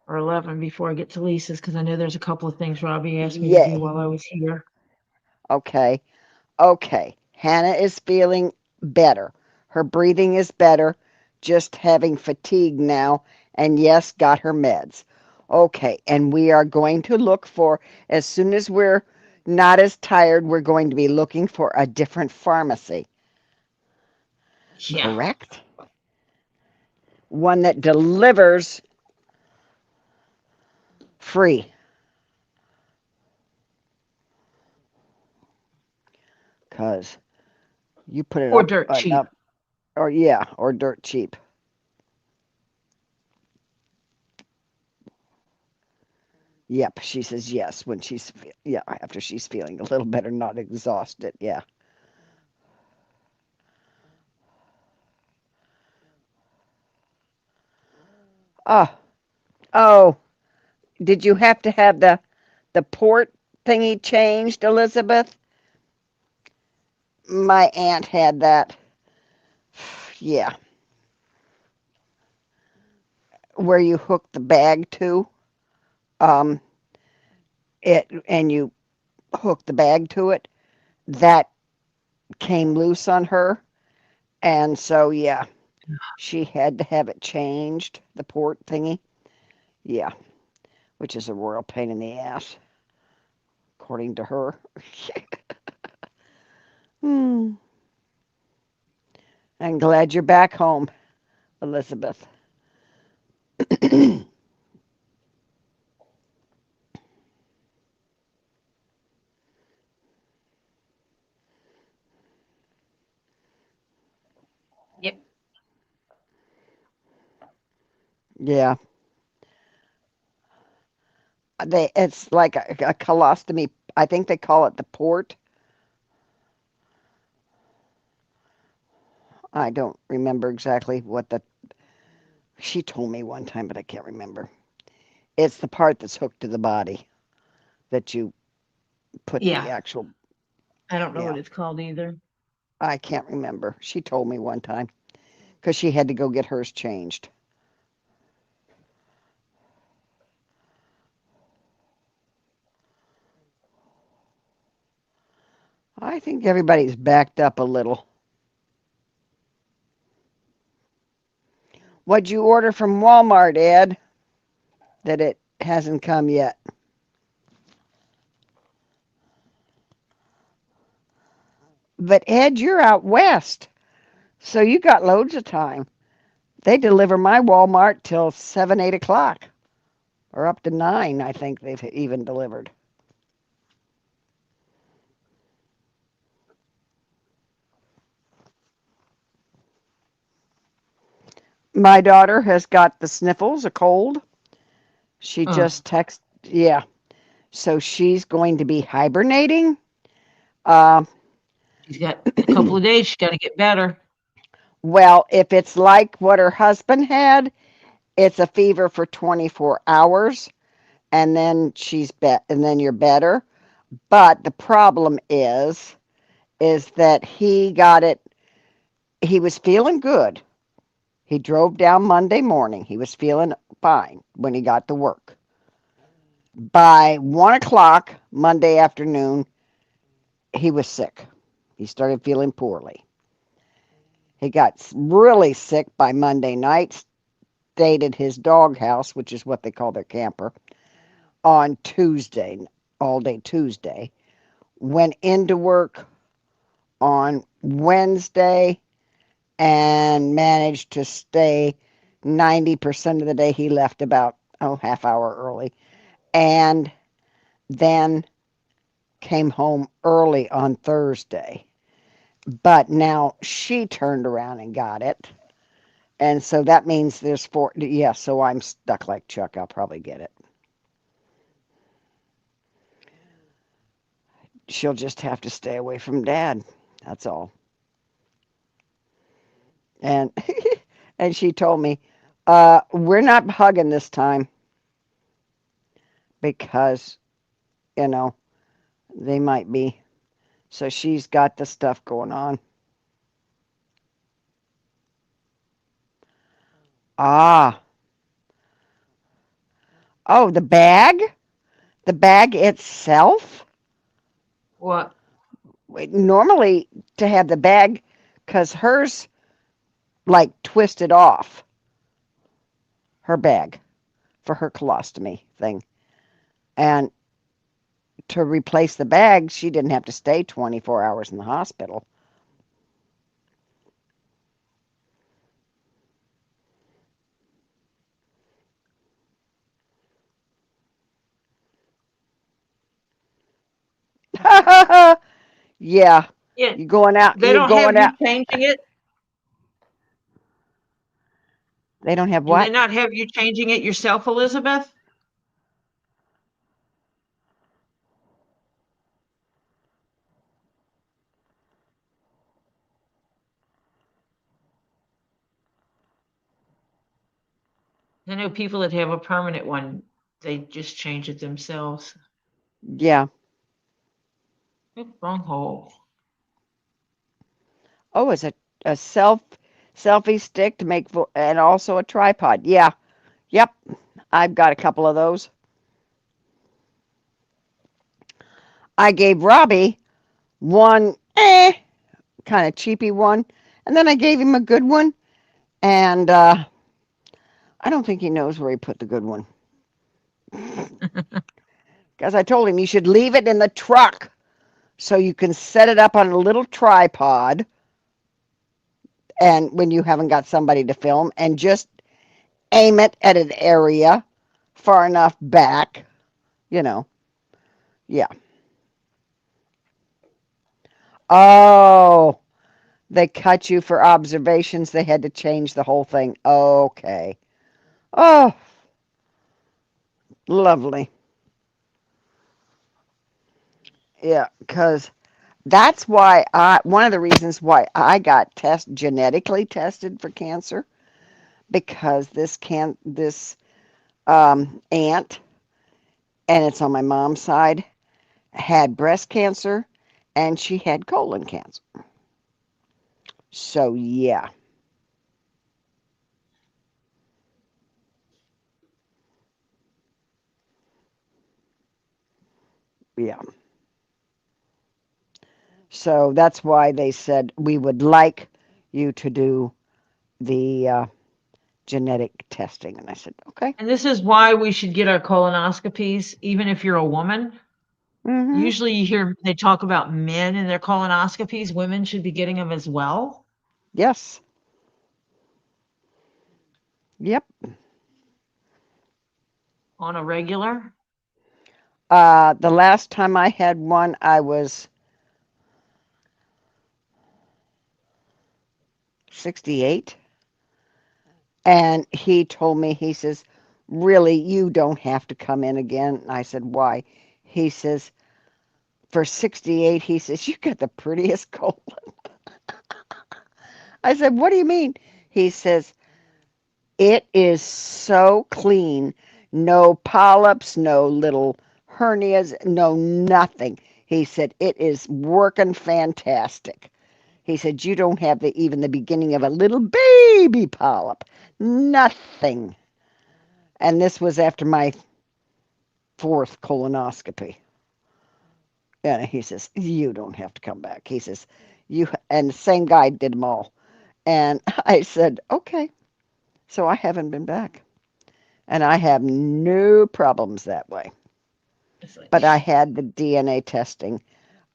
or 11 before I get to Lisa's because I know there's a couple of things Robbie asked me to do Yay. while I was here. Okay. Okay. Hannah is feeling better. Her breathing is better. Just having fatigue now. And yes, got her meds. Okay. And we are going to look for, as soon as we're not as tired, we're going to be looking for a different pharmacy. Yeah. Correct? One that delivers free. Because you put it Or up dirt cheap. enough. Or yeah, or dirt cheap. Yep, she says yes when after she's feeling a little better, not exhausted. Yeah. Oh, oh, did you have to have the port thingy changed, Elizabeth? My aunt had that. Yeah, where you hook the bag to, um, and you hook the bag to it. That came loose on her, and so yeah, she had to have it changed, the port thingy. Yeah, which is a royal pain in the ass, according to her. Hmm. I'm glad you're back home, Elizabeth. Yep. Yeah, it's like a colostomy. I think they call it the port. I don't remember exactly what she told me one time, but I can't remember. It's the part that's hooked to the body that you put the Yeah. actual, I don't know yeah, what it's called either. I can't remember. She told me one time because she had to go get hers changed. I think everybody's backed up a little. What'd you order from Walmart, Ed, that it hasn't come yet? But Ed, you're out west, so you got loads of time. They deliver my Walmart till 7, 8 o'clock, or up to 9. I think they've even delivered. My daughter has got the sniffles, a cold. She just texted, yeah. So she's going to be hibernating. Uh, She's got a couple of days. She's got to get better. well, if it's like what her husband had, it's a fever for 24 hours, and then and then you're better. But the problem is that he got it. He was feeling good, He drove down Monday morning. He was feeling fine when he got to work. By 1 o'clock Monday afternoon, he was sick. He started feeling poorly. He got really sick by Monday night, stayed at his doghouse, which is what they call their camper, on Tuesday, all day Tuesday. Went into work on Wednesday and managed to stay 90% of the day. He left about, half hour early. And then came home early on Thursday. But now she turned around and got it. And so that means there's 4. Yeah, so I'm stuck like Chuck. I'll probably get it. She'll just have to stay away from Dad. That's all. And and she told me, we're not hugging this time because, they might be. So she's got the stuff going on. Ah. Oh, the bag? The bag itself? What? Normally to have the bag, because hers like twisted off, her bag for her colostomy thing. And to replace the bag, she didn't have to stay 24 hours in the hospital. Yeah, Yeah, you're going out. they You're don't have going you out. changing it? They don't have Do they what? not have you changing it yourself, Elizabeth? I know people that have a permanent one, they just change it themselves. Yeah. Oop, wrong hole. Oh, it's a selfie stick to make and also a tripod. Yeah. Yep. I've got a couple of those. I gave Robbie one kind of cheapy one, and then I gave him a good one, and I don't think he knows where he put the good one. Because I told him you should leave it in the truck so you can set it up on a little tripod, and when you haven't got somebody to film, and just aim it at an area far enough back, Yeah. Oh, they cut you for observations. They had to change the whole thing. Okay. Oh, lovely. Yeah, because that's why one of the reasons why I got genetically tested for cancer, because this aunt, and it's on my mom's side, had breast cancer and she had colon cancer. So yeah. Yeah. So that's why they said we would like you to do the genetic testing. And I said, okay. And this is why we should get our colonoscopies, even if you're a woman. Mm-hmm. Usually you hear they talk about men and their colonoscopies. Women should be getting them as well Yes. Yep. on a regular. The last time I had one, I was 68. And he told me, he says, really, you don't have to come in again. And I said, why? He says, for 68, he says, you got the prettiest colon. I said, what do you mean? He says, it is so clean. No polyps, no little hernias, no nothing. He said, it is working fantastic. He said, you don't have even the beginning of a little baby polyp. Nothing. And this was after my 4th colonoscopy. And he says, you don't have to come back. He says, and the same guy did them all. And I said, okay. So I haven't been back. And I have no problems that way. But I had the DNA testing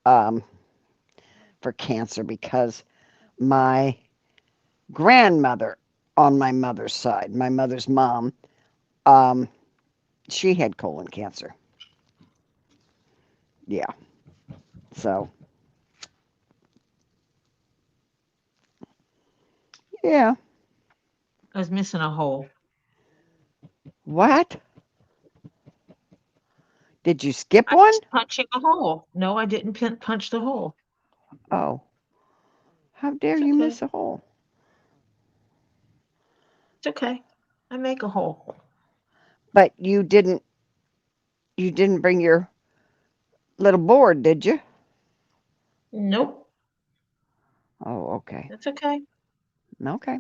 for cancer because my grandmother on my mother's side, my mother's mom, she had colon cancer. Yeah. So, yeah. I was missing a hole. What? Did you skip I one? was punching a hole. No, I didn't punch the hole. Oh. How dare It's you okay. miss a hole? It's okay. I make a hole. But you didn't bring your little board, did you? Nope. Oh, okay. That's okay. Okay.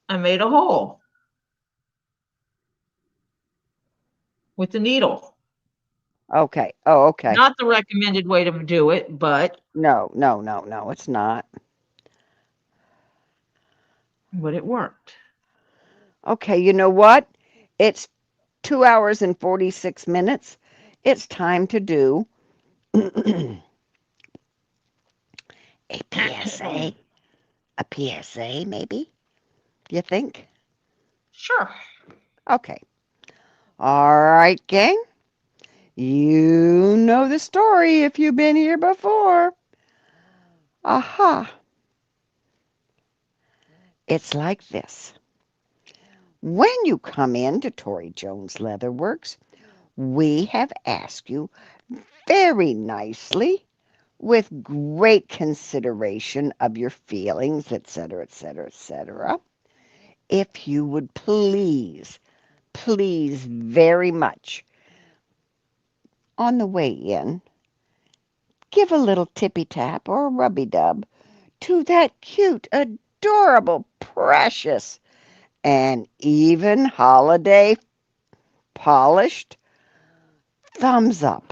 I made a hole with the needle. Okay. Oh, okay. Not the recommended way to do it, but No, it's not. it worked. Okay, you know what? It's 2 hours and 46 minutes. It's time to do a PSA. A PSA, maybe? You think? Sure. Okay. All right, gang. You know the story if you've been here before. Aha. It's like this. When you come in to Tori Jones Leatherworks, we have asked you very nicely, with great consideration of your feelings, etc., etc., etc., if you would please very much, on the way in, give a little tippy tap or a rubby dub to that cute, adorable, precious, and even holiday polished thumbs up.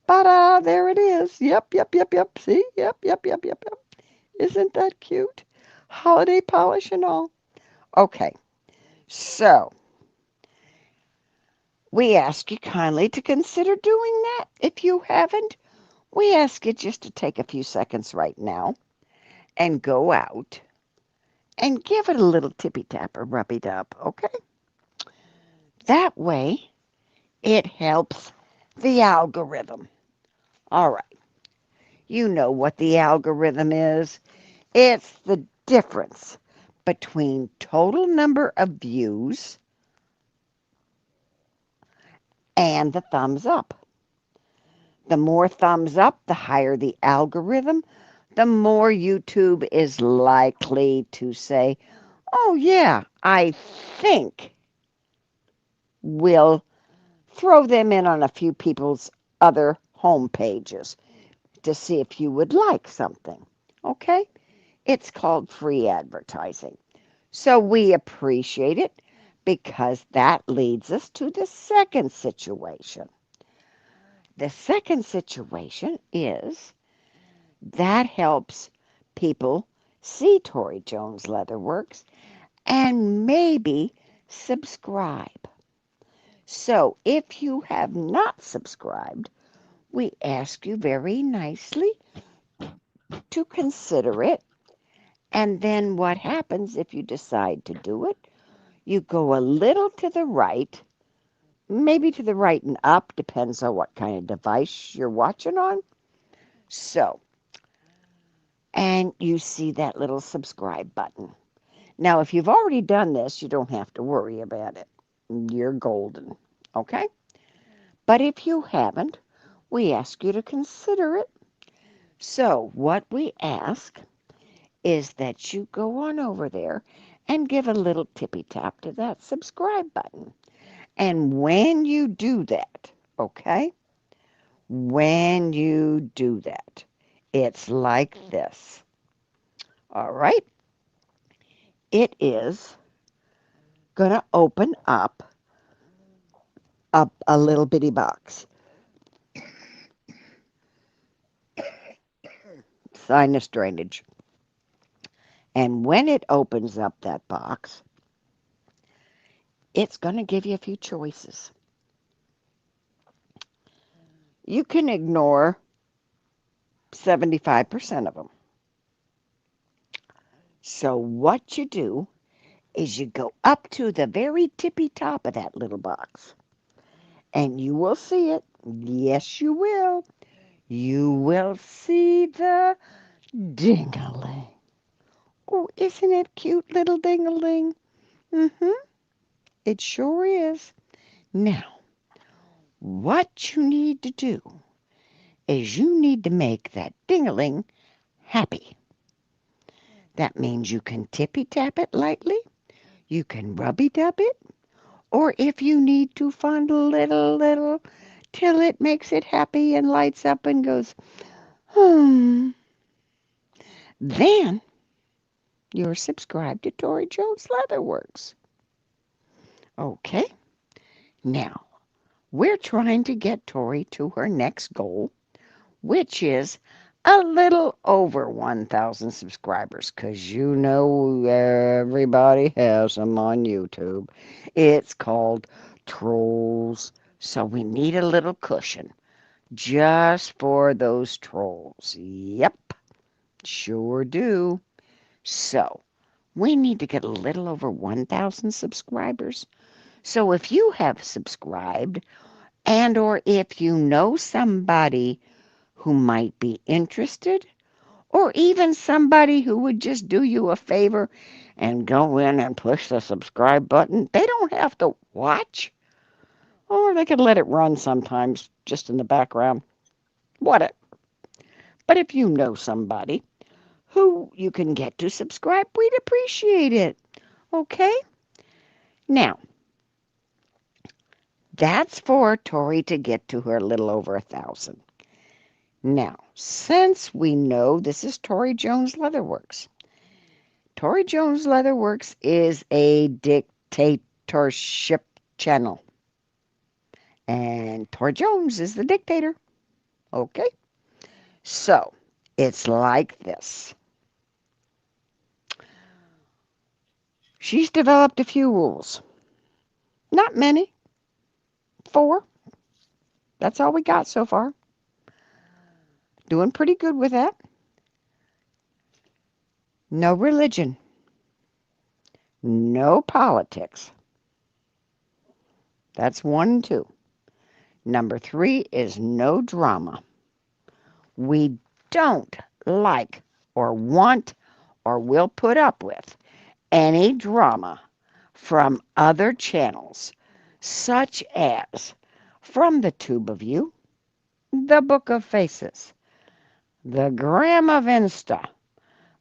Ta-da, there it is. Yep. See? Yep. Isn't that cute? Holiday polish and all. Okay, so we ask you kindly to consider doing that. If you haven't, we ask you just to take a few seconds right now and go out and give it a little tippy tap or rubby dub, okay? That way, it helps the algorithm. All right, you know what the algorithm is. It's the difference between total number of views and the thumbs up. The more thumbs up, the higher the algorithm, the more YouTube is likely to say, oh yeah, I think we'll throw them in on a few people's other home pages to see if you would like something. Okay? It's called free advertising. So we appreciate it because that leads us to the second situation. The second situation is that helps people see Tori Jones Leatherworks and maybe subscribe. So if you have not subscribed, we ask you very nicely to consider it. And then what happens if you decide to do it? You go a little to the right, maybe to the right and up, depends on what kind of device you're watching on. So, and you see that little subscribe button. Now, if you've already done this, you don't have to worry about it. You're golden, okay? But if you haven't, we ask you to consider it. So, what we ask is that you go on over there and give a little tippy tap to that subscribe button. And when you do that, okay, when you do that. It's like this. All right. It is going to open up a little bitty box. Sinus drainage. And when it opens up that box, it's going to give you a few choices. You can ignore 75% of them. So what you do is you go up to the very tippy top of that little box, and you will see it. Yes, you will. You will see the ding-a-ling. Oh, isn't it cute, little ding-a-ling? It sure is. Now, what you need to do is you need to make that ding-a-ling happy. That means you can tippy-tap it lightly, you can rubby-dub it, or if you need to fondle little, till it makes it happy and lights up and goes, then you're subscribed to Tori Jones Leatherworks. Okay, now we're trying to get Tori to her next goal, which is a little over 1,000 subscribers, because you know everybody has them on YouTube. It's called trolls, so we need a little cushion just for those trolls. Yep, sure do. So we need to get a little over 1,000 subscribers. So if you have subscribed, and or if you know somebody who might be interested, or even somebody who would just do you a favor and go in and push the subscribe button, they don't have to watch, or they could let it run sometimes just in the background. Whatever. But if you know somebody who you can get to subscribe, we'd appreciate it. Okay? Now, that's for Tori to get to her little over 1,000. Now, since we know this is Tori Jones Leatherworks, Tori Jones Leatherworks is a dictatorship channel. And Tori Jones is the dictator. Okay? So, it's like this. She's developed a few rules. Not many. 4. That's all we got so far. Doing pretty good with that. No religion. No politics. That's 1 and 2. Number 3 is no drama. We don't like or want or will put up with any drama from other channels, such as from the Tube of You, the Book of Faces, the Gram of Insta,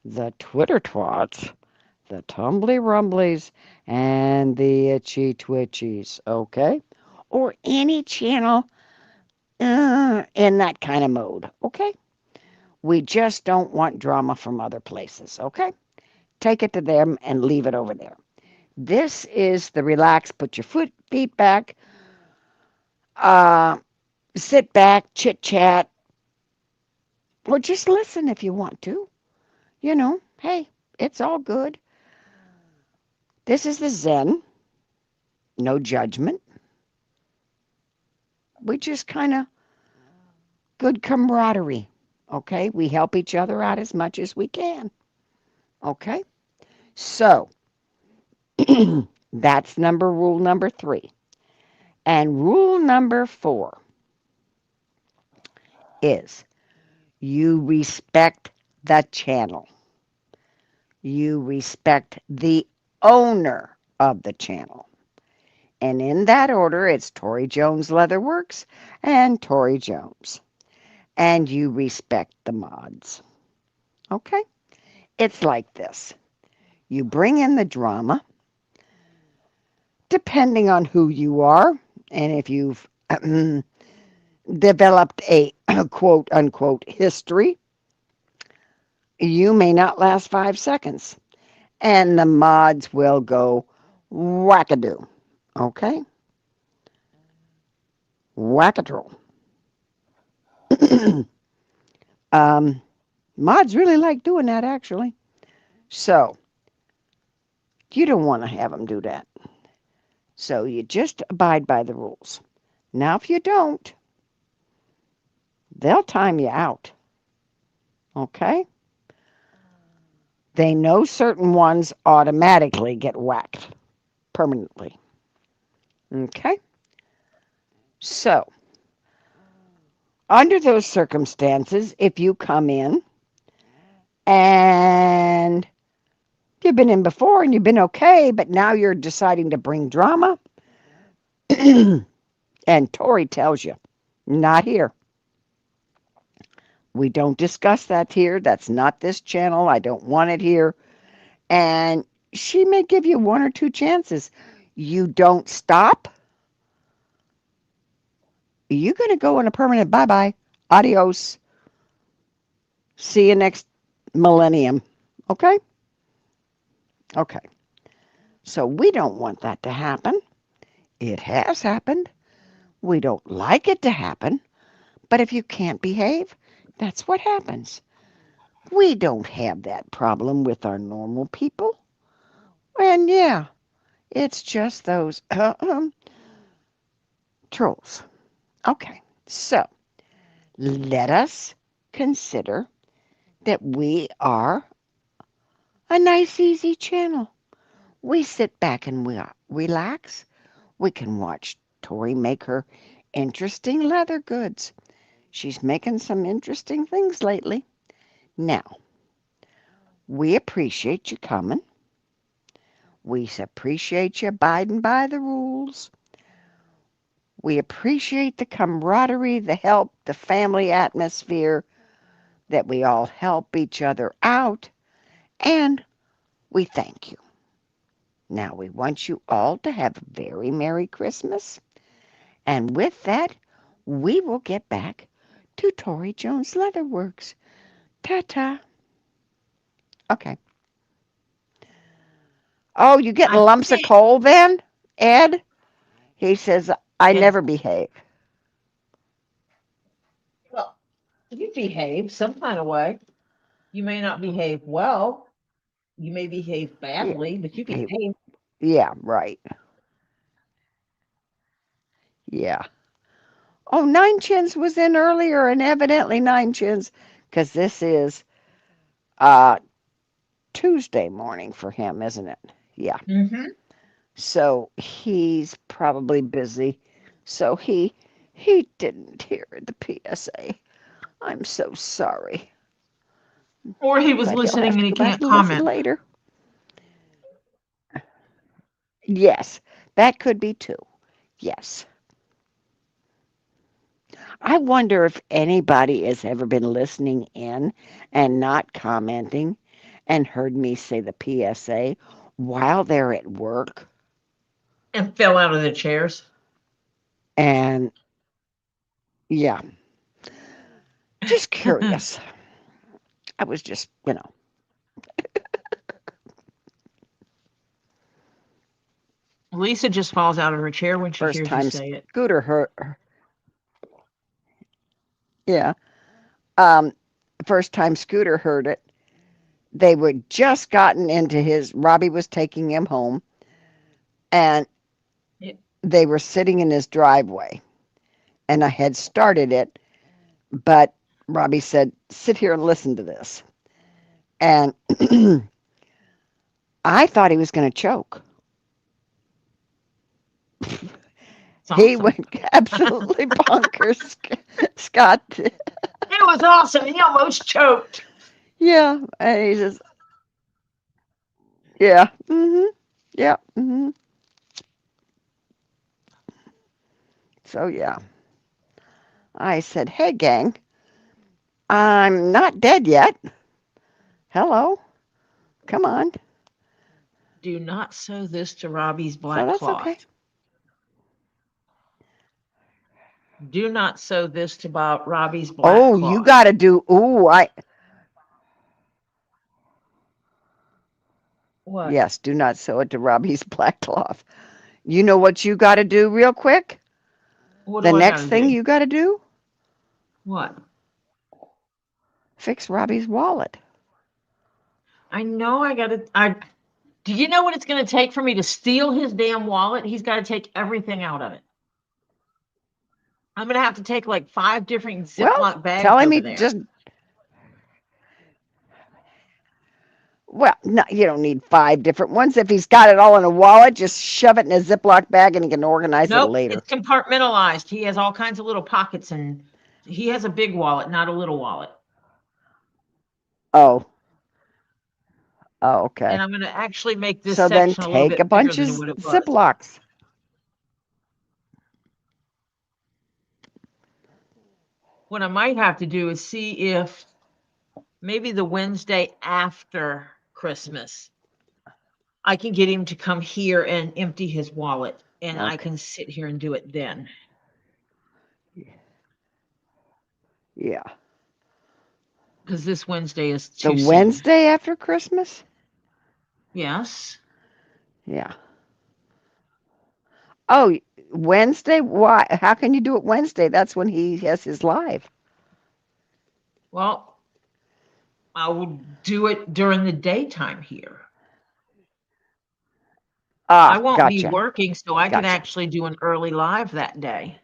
the Twitter Twats, the Tumbly Rumblies, and the Itchy Twitchies, okay? Or any channel in that kind of mode, okay? We just don't want drama from other places, okay? Take it to them and leave it over there. This is the relax, put your feet back, sit back, chit-chat, or just listen if you want to. You know, hey, it's all good. This is the Zen. No judgment. We just kind of good camaraderie, okay? We help each other out as much as we can, okay? So, that's rule number 3. And rule number 4 is you respect the channel. You respect the owner of the channel. And in that order, it's Tori Jones Leatherworks and Tori Jones. And you respect the mods. Okay? It's like this. You bring in the drama, depending on who you are, and if you've developed a quote unquote history, you may not last 5 seconds. And the mods will go wackadoo. Okay? Wackatrol. Mods really like doing that, actually. So, you don't want to have them do that. So, you just abide by the rules. Now, if you don't, they'll time you out. Okay? They know certain ones automatically get whacked permanently. Okay? So, under those circumstances, if you come in and you've been in before and you've been okay, but now you're deciding to bring drama, and Tori tells you, not here. We don't discuss that here. That's not this channel. I don't want it here. And she may give you 1 or 2 chances. You don't stop, you're going to go in a permanent bye-bye. Adios. See you next millennium. Okay? Okay. So we don't want that to happen. It has happened. We don't like it to happen. But if you can't behave, that's what happens. We don't have that problem with our normal people. And yeah, it's just those trolls. Okay, so let us consider that we are a nice, easy channel. We sit back and we relax. We can watch Tori make her interesting leather goods. She's making some interesting things lately. Now, we appreciate you coming. We appreciate you abiding by the rules. We appreciate the camaraderie, the help, the family atmosphere, that we all help each other out, and we thank you. Now, we want you all to have a very Merry Christmas. And with that, we will get back to Tori Jones Leatherworks. Ta-ta. Okay. Oh, you getting I lumps of think, coal then, Ed? He says, I yeah, never behave. well, you behave some kind of way. You may not behave well. You may behave Yeah, badly, but you he- behave. yeah, right. Yeah. Oh, Nine Chins was in earlier, and evidently Nine Chins, because this is uh, Tuesday morning for him, isn't it? Yeah. Mm-hmm. So he's probably busy. So he didn't hear the PSA. I'm so sorry, Or he was but he'll have listening to and he go back can't and listen comment. later. Yes, that could be too. Yes. I wonder if anybody has ever been listening in and not commenting and heard me say the PSA while they're at work. And fell out of the chairs. And yeah, just curious. I was just, Lisa just falls out of her chair when she first hears you time say it. Scooter heard, yeah, um, first time Scooter heard it, they were just gotten into Robbie was taking him home, and Yeah. they were sitting in his driveway, and I had started it, but Robbie said, sit here and listen to this. And I thought he was going to choke. It's He awesome. went absolutely bonkers, Scott. It was awesome. He almost choked. Yeah, and he says, yeah, yeah, So yeah, I said, hey gang, I'm not dead yet. Hello, come on. Do not sew this to Robbie's So black that's okay. cloth. Do not sew this to Robbie's black Oh, cloth. you got to do. What? Yes, do not sew it to Robbie's black cloth. You know what you got to do real quick? What The do I next gotta thing do? you got to do? What? Fix Robbie's wallet. I know I gotta. Do you know what it's gonna take for me to steal his damn wallet? He's got to take everything out of it. I'm gonna have to take like 5 different Well, Ziploc bags tell him over he there. just. Well, no, you don't need 5 different ones. If he's got it all in a wallet, just shove it in a Ziploc bag and he can organize it Nope, later. it's compartmentalized. He has all kinds of little pockets, and he has a big wallet, not a little wallet. Oh. Oh, okay. And I'm gonna actually make this So then section a little take a bit bigger bunch of than what it was. Ziplocs. What I might have to do is see if maybe the Wednesday after Christmas, I can get him to come here and empty his wallet, and I Okay. can sit here and do it then. Yeah. Because this Wednesday is The too soon. Wednesday after Christmas? Yes. Yeah. Oh, Wednesday? Why? How can you do it Wednesday? That's when he has his live. Well, I will do it during the daytime here. I won't be Gotcha. working, so I can Gotcha. actually do an early live that day.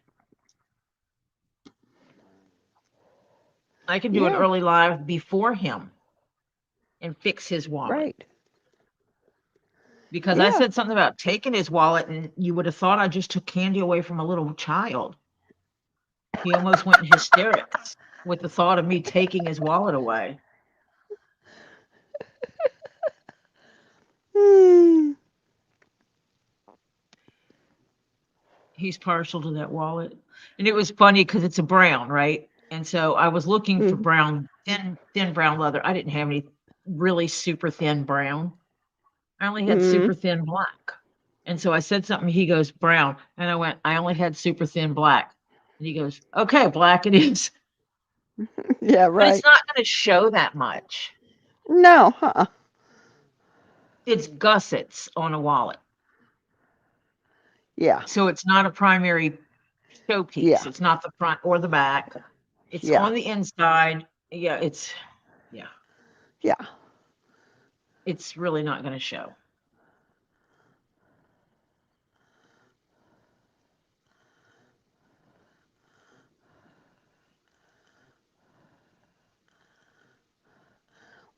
I can do an Yeah. early live before him and fix his wallet. Right. Because I Yeah. said something about taking his wallet, and you would have thought I just took candy away from a little child. He almost went in hysterics with the thought of me taking his wallet away. Hmm. He's partial to that wallet. And it was funny because it's a brown, right? And so I was looking for Mhm. brown, thin brown leather. I didn't have any really super thin brown. I only had Mhm. super thin black. And so I said something, he goes, brown. And I went, I only had super thin black. And he goes, okay, black it is. Yeah, But right. it's not going to show that much. No, huh? It's gussets on a wallet. Yeah. So it's not a primary showpiece. Yeah. It's not the front or the back. It's Yeah. on the inside. Yeah, Yeah. it's really not going to show.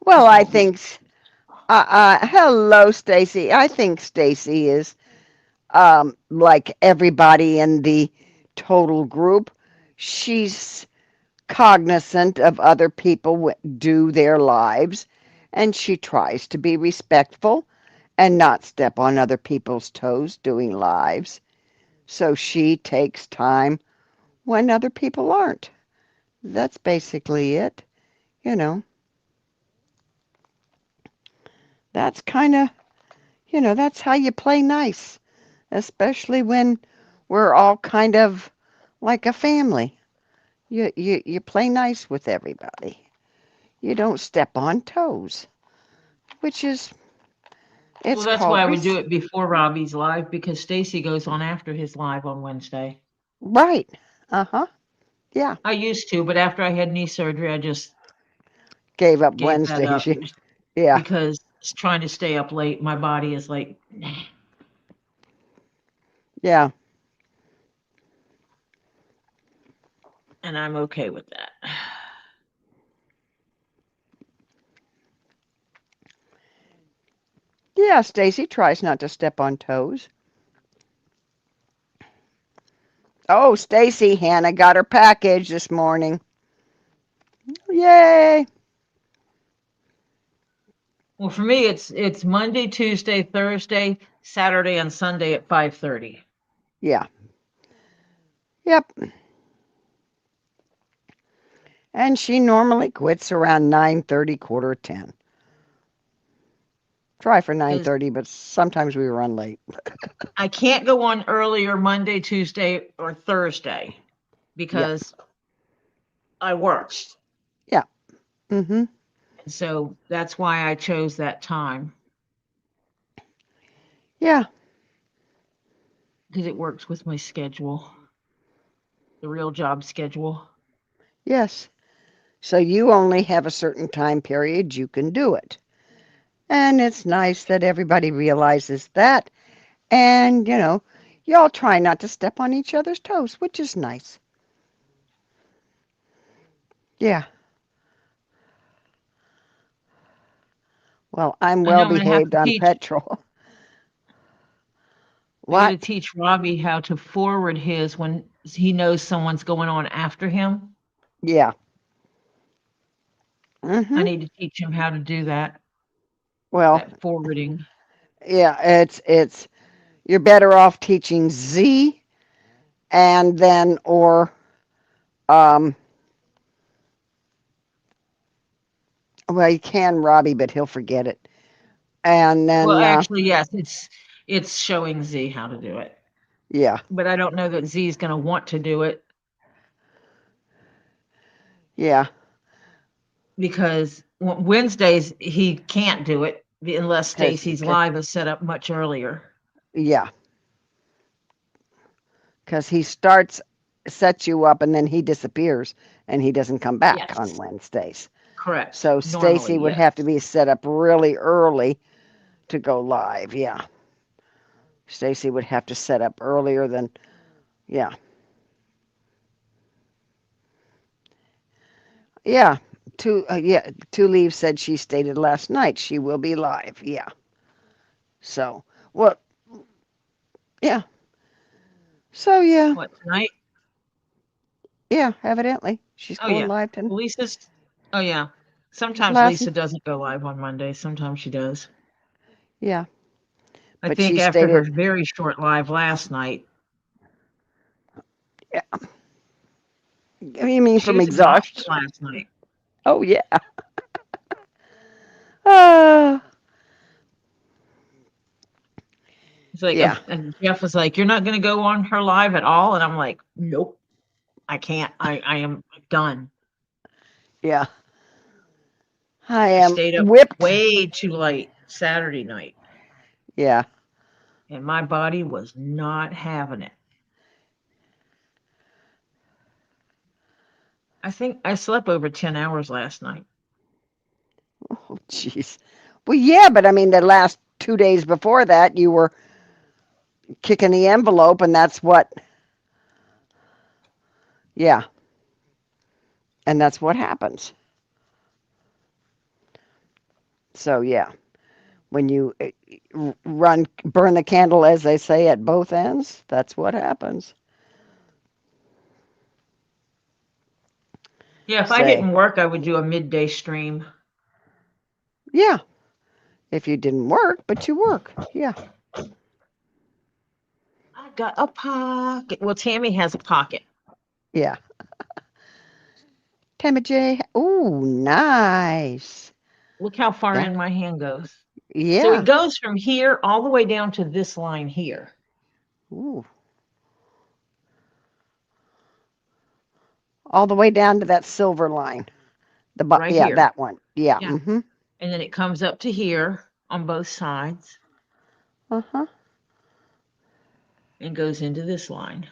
Well, I think. Hello, Stacy. I think Stacy is like everybody in the total group. She's cognizant of other people do their lives, and she tries to be respectful and not step on other people's toes doing lives. So she takes time when other people aren't. That's basically it, you know. That's kind of, that's how you play nice, especially when we're all kind of like a family. You play nice with everybody. You don't step on toes, which is Well, it's that's why called I would do it before Robbie's live, because Stacy goes on after his live on Wednesday. right. Uh-huh. Yeah. I used to, but after I had knee surgery, I just Gave up gave that Wednesdays. up Yeah. because trying to stay up late, my body is like, nah, Yeah. and I'm okay with that. Yeah, Stacy tries not to step on toes. Oh, Stacy, Hannah got her package this morning. Yay. Well, for me, it's Monday, Tuesday, Thursday, Saturday, and Sunday at 5:30. Yeah. Yep. And she normally quits around 9:30, 9:45. Try for 9:30, but sometimes we run late. I can't go on earlier Monday, Tuesday, or Thursday because I worked. Mm-hmm. And so that's why I chose that time, Yeah. because it works with my schedule, the real job schedule. Yes. So you only have a certain time period you can do it. And it's nice that everybody realizes that. And, y'all try not to step on each other's toes, which is nice. Yeah. Well, I'm I know well I'm going to have behaved to on teach. petrol. I got to What? teach Robbie how to forward his when he knows someone's going on after him. Yeah. I Mm-hmm. need to teach him how to do that Well, forwarding. yeah, it's you're better off teaching Z and then um well, you can Robbie, but he'll forget it. And Well, then actually, yes, it's showing Z how to do it, yeah, but I don't know that Z is going to want to do it yeah, because Wednesdays he can't do it unless cuz Stacy's live is set up much earlier. yeah, cuz he sets you up and then he disappears and he doesn't come back on Yes, Wednesdays. correct. So Normally, Stacy would yes. have to be set up really early to go live. Yeah. Stacy would have to set up earlier than yeah. Yeah. Two Leaves said she stated last night she will be live. Yeah. So, well, yeah. So yeah. What, tonight? Yeah, evidently. She's Oh, going yeah. live tonight. Lisa's, oh, yeah. Sometimes Last Lisa doesn't go live on Monday. Sometimes she does. yeah. I But think she after her stated very short live last night, yeah. You mean she from was exhausted exhaustion? last night. Oh yeah. Uh, It's like, yeah. and Jeff was like, "You're not going to go on her live at all," and I'm like, "Nope, I can't. I am done. Yeah. I I am stayed up whipped. way too late Saturday night, Yeah. and my body was not having it. I think I slept over 10 hours last night. Oh jeez. Well, yeah, but I mean the last 2 days before that you were kicking the envelope and that's what yeah. And that's what happens. So yeah. When you burn the candle, as they say, at both ends, that's what happens. Yeah, if I Say, didn't work, I would do a midday stream. yeah, if you didn't work, but you work. Yeah, I got a pocket. Well, Tammy has a pocket. yeah. Tammy J. Ooh, nice. Look how far That, in my hand goes. So yeah. it goes from here all the way down to this line here. Ooh. All the way down to that silver line. Right Yeah, here. that one. Yeah. Yeah. Mm-hmm. And then it comes up to here on both sides Uh-huh. and goes into this line.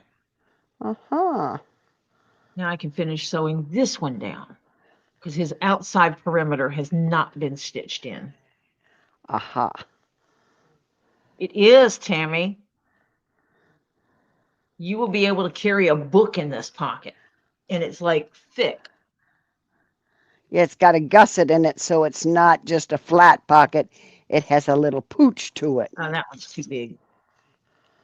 Uh-huh. Now I can finish sewing this one down because his outside perimeter has not been stitched in. Aha. It is, Tammy. You will be able to carry a book in this pocket, and it's like thick. Yeah, it's got a gusset in it, so it's not just a flat pocket. It has a little pooch to it. Oh, that one's too big.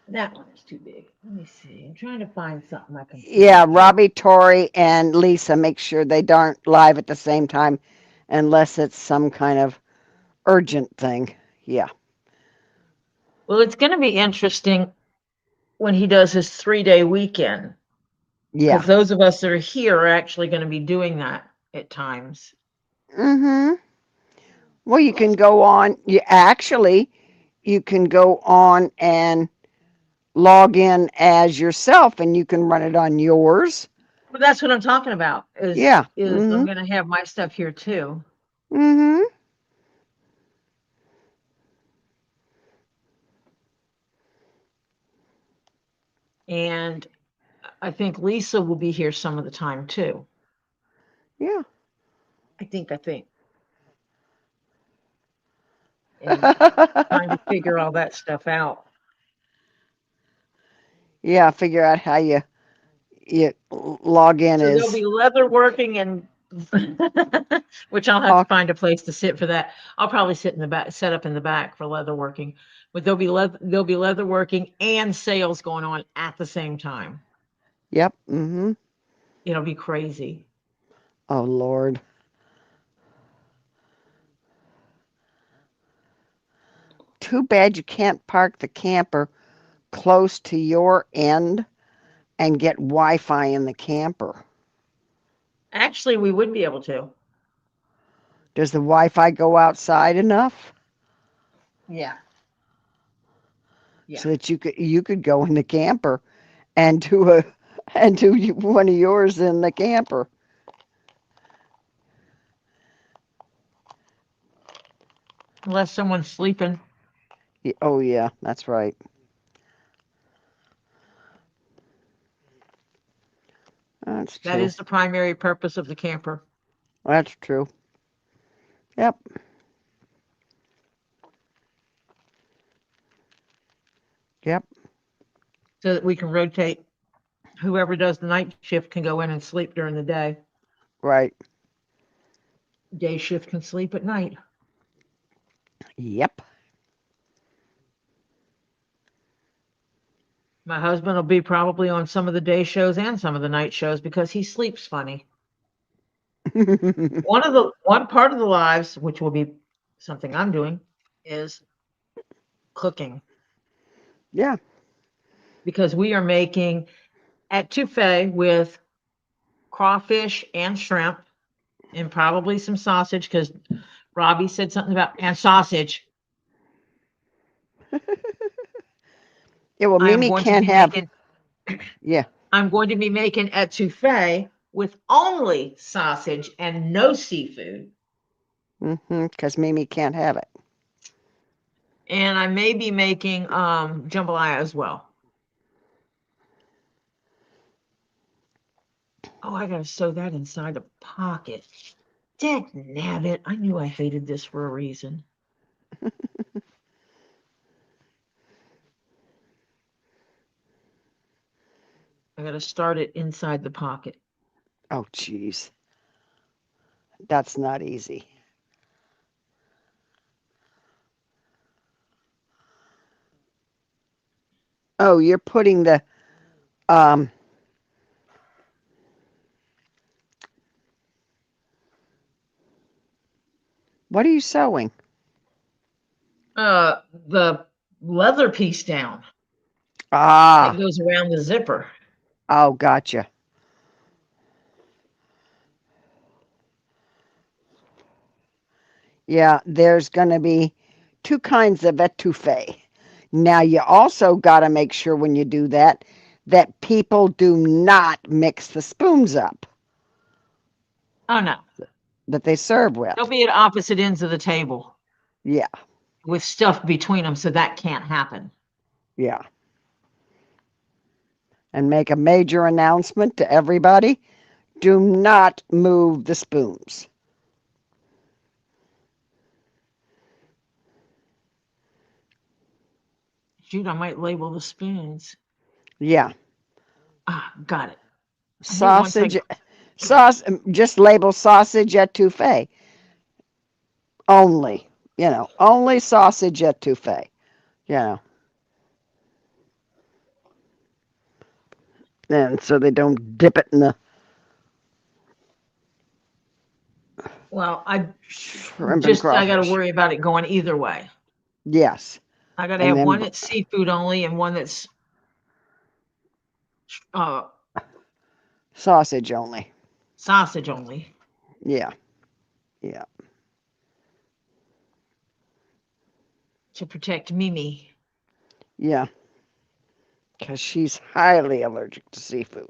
That one is too big. Let me see. I'm trying to find something I can put Yeah, in here. Robbie, Tori, and Lisa make sure they aren't live at the same time unless it's some kind of urgent thing. Yeah. Well, it's going to be interesting when he does his 3-day weekend Yeah. because those of us that are here are actually going to be doing that at times. Mm-hmm. Well, you can go on. You can go on and log in as yourself and you can run it on yours But that's what I'm talking about. Yeah. Is I'm gonna have my stuff here too. Mm-hmm. And I think Lisa will be here some of the time too. Yeah. I think. And trying to figure all that stuff out. Yeah, figure out how you log in So there'll is be leather working and which I'll have to find a place to sit for that. I'll probably sit in the back, set up in the back for leather working. But there'll be leather working and sales going on at the same time. Yep. Mm-hmm. It'll be crazy. Oh Lord. Too bad you can't park the camper close to your end and get Wi-Fi in the camper. Actually, we would be able to. Does the Wi-Fi go outside enough Yeah. so that you could go in the camper and do one of yours in the camper? Unless someone's sleeping. Oh yeah, that's right. That's That true. is the primary purpose of the camper. That's true. Yep. Yep. So that we can rotate. Whoever does the night shift can go in and sleep during the day. Right. Day shift can sleep at night. Yep. My husband will be probably on some of the day shows and some of the night shows because he sleeps funny. One part of the lives, which will be something I'm doing, is cooking Yeah. because we are making etouffee with crawfish and shrimp and probably some sausage because Robbie said something about and sausage. Yeah, well, I am Mimi going to can't be have. making Yeah. I'm going to be making etouffee with only sausage and no seafood. Mm-hmm. Because Mimi can't have it. And I may be making jambalaya as well. Oh, I gotta sew that inside the pocket. Dag nabbit. I knew I hated this for a reason. I gotta start it inside the pocket. Oh, jeez. That's not easy. Oh, you're putting the um. What are you sewing? The leather piece down that Ah. goes around the zipper. Oh, gotcha. Yeah, there's going to be two kinds of etouffee. Now, you also got to make sure when you do that that people do not mix the spoons up Oh no. that they serve with. They'll be at opposite ends of the table Yeah, with stuff between them, so that can't happen. yeah. And make a major announcement to everybody. Do not move the spoons. Shoot, I might label the spoons. Yeah. Ah, got it. I knew once Sausage, just label sausage etouffee. Only, only sausage etouffee, you know. And so they don't dip it in the Well, I shrimp and I got to crawfish. worry about it going either way. Yes. I got to And have then, one that's seafood only and one that's uh, sausage only. sausage only. Yeah. Yeah. To protect Mimi. Yeah. Because she's highly allergic to seafood.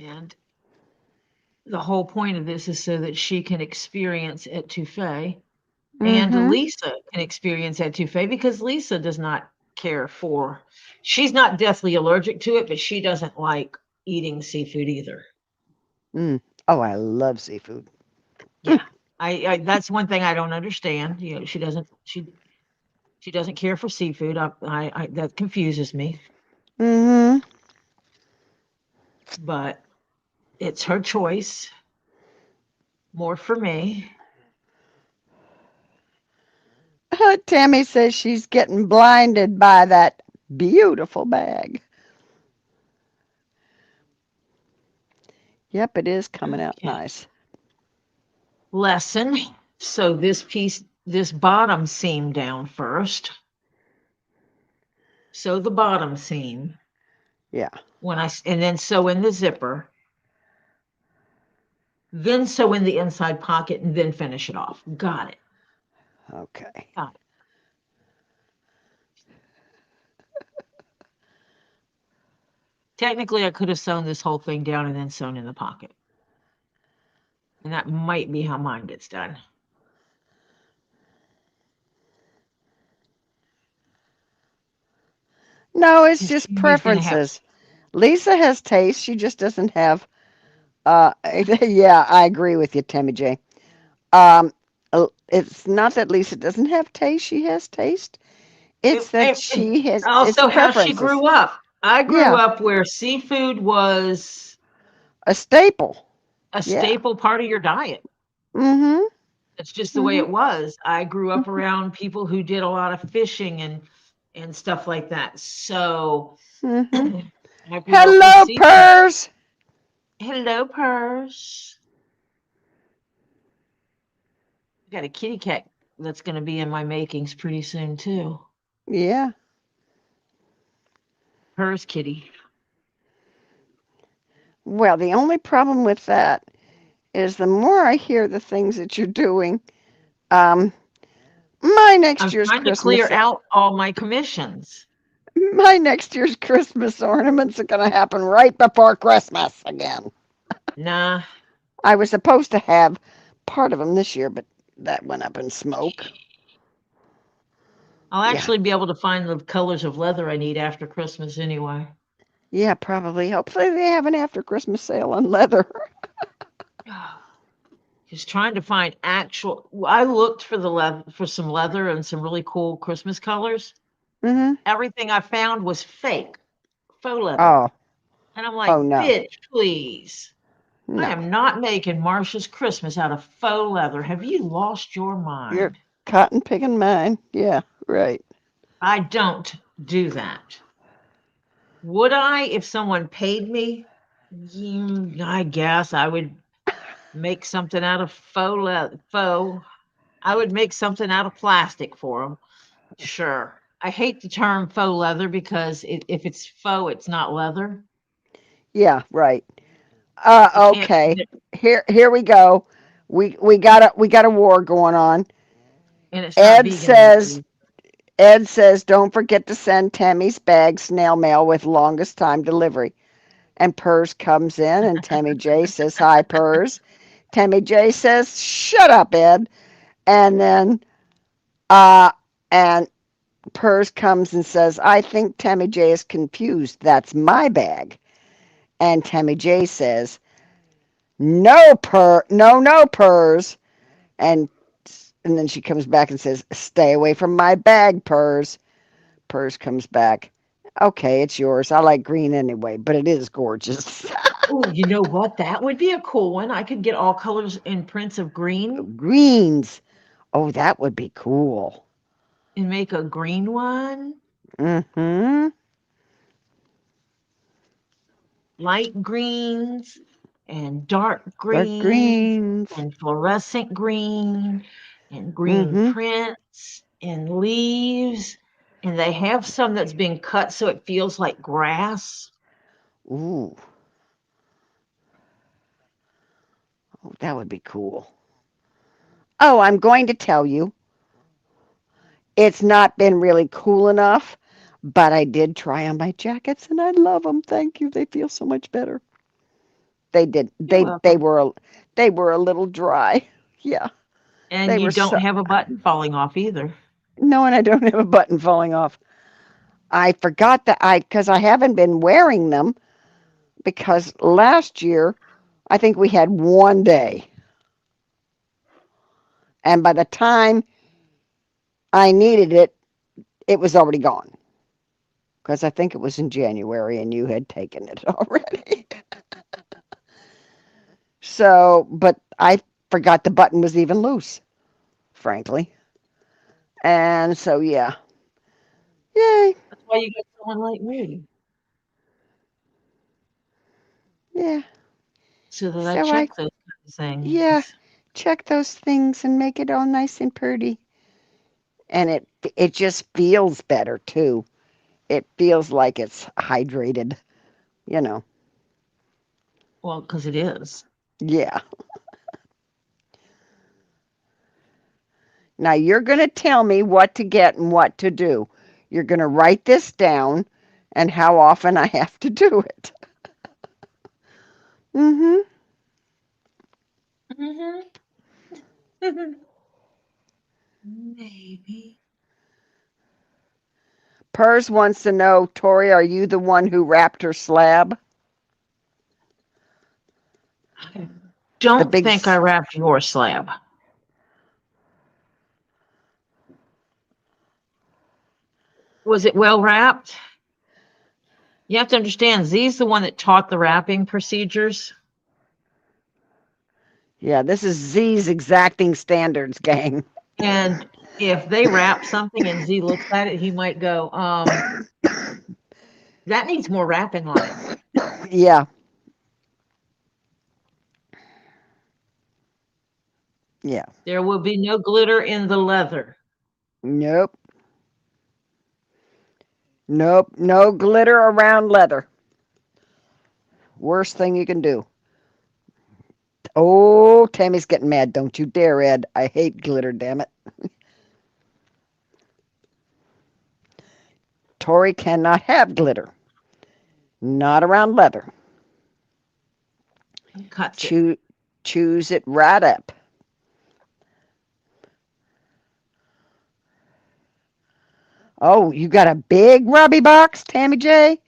And the whole point of this is so that she can experience etouffee and Mm-hmm. Lisa can experience etouffee because Lisa does not care for, she's not deathly allergic to it, but she doesn't like eating seafood either. Mm. Oh, I love seafood. Yeah. I that's one thing I don't understand. You know, she doesn't care for seafood. I that confuses me, Mm-hmm. but it's her choice. More for me. Tammy says she's getting blinded by that beautiful bag. Yep, it is coming out Okay. nice. Lesson. So this piece, this bottom seam down first. Sew the bottom seam Yeah. and then sew in the zipper. Then sew in the inside pocket and then finish it off. Got it. Okay. Got it. Technically, I could have sewn this whole thing down and then sewn in the pocket. And that might be how mine gets done. No, it's Because just Tammy's gonna have, preferences. Lisa has taste. She just doesn't have. Yeah, I agree with you, Tammy J. It's not that Lisa doesn't have taste. She has taste. It's that it she has. It's also how she preferences. grew up. I grew Yeah, up where seafood was a staple. a Yeah. staple part of your diet. Mm-hmm. That's just the way Mm-hmm. it was. I grew up around people who did a lot of fishing and stuff like that. So Mm-hmm. I grew up with Hello, seafood. Purrs. Hello, purse. Got a kitty cat that's going to be in my makings pretty soon too. Yeah. Purse kitty. Well, the only problem with that is the more I hear the things that you're doing, um, my next I'm year's trying to clear Christmas, out all my commissions. my next year's Christmas ornaments are going to happen right before Christmas again. Nah, I was supposed to have part of them this year, but that went up in smoke. I'll Yeah. actually be able to find the colors of leather I need after Christmas anyway. Yeah, probably. Hopefully they have an after Christmas sale on leather. Just trying to find actual. I looked for the leather for some leather and some really cool Christmas colors. Mm-hmm. Everything I found was fake, faux leather. Oh, And I'm oh like, no, bitch, please. I no. am not making Marcia's Christmas out of faux leather. Have you lost your You're mind? cotton picking mine. Yeah, right. I don't do that. Would I if someone paid me? I guess I would make something out of faux faux. I would make something out of plastic for them. Sure. I hate the term faux leather because if it's faux, it's not leather. Yeah, right. You can't, Okay. Here we go. We got a war going on. and it's not Ed vegan enough. says Ed says don't forget to send Tammy's bag snail mail with longest time delivery. And Purrs comes in and Tammy J says hi Purrs. Tammy J says shut up Ed. And then uh and Purrs comes and says I think Tammy J is confused. That's my bag. And Tammy J says no Purrs. And and then she comes back and says, "Stay away from my bag, Purrs." Purrs comes back. Okay, it's yours. I like green anyway, but it is gorgeous. Oh, you know what? That would be a cool one. I could get all colors and prints of green Greens. Oh, that would be cool. and make a green one, Mm-hmm. light greens and dark Dark greens greens. and fluorescent green and green Mm-hmm. prints and leaves. And they have some that's been cut so it feels like grass. Ooh, oh, that would be cool. Oh, I'm going to tell you, it's not been really cool enough, but I did try on my jackets and I love them. Thank you. They feel so much better. They did. You're They welcome. were a little dry. Yeah, And they you were so. don't have a button falling off either. No, and I don't have a button falling off. I forgot that because I haven't been wearing them because last year I think we had one day, and by the time I needed it, it was already gone. Because I think it was in January and you had taken it already. So, but I forgot the button was even loose, frankly. And so, yeah. Yay. That's why you got someone like me. Yeah. So that I So I, check those kind of yeah, things. check those things and make it all nice and pretty. And it just feels better too. It feels like it's hydrated, you know. Well, because it is. Yeah. Now you're going to tell me what to get and what to do. You're going to write this down and how often I have to do it. Mm-hmm. Mm-hmm. Maybe. Pers wants to know, Tori, are you the one who wrapped her slab? I The don't big, think I wrapped your slab. Was it well wrapped? You have to understand, Z's the one that taught the wrapping procedures. yeah, this is Z's exacting standards, gang. And if they wrap something and Z looks at it, he might go, that needs more wrapping on it. Yeah. Yeah. There will be no glitter in the leather. Nope. Nope. No glitter around leather. Worst thing you can do. Oh, Tammy's getting mad. Don't you dare, Ed. I hate glitter, damn it. Tori cannot have glitter. Not around leather. Cuts it. Choose it right up. Oh, you got a big Robbie box, Tammy J?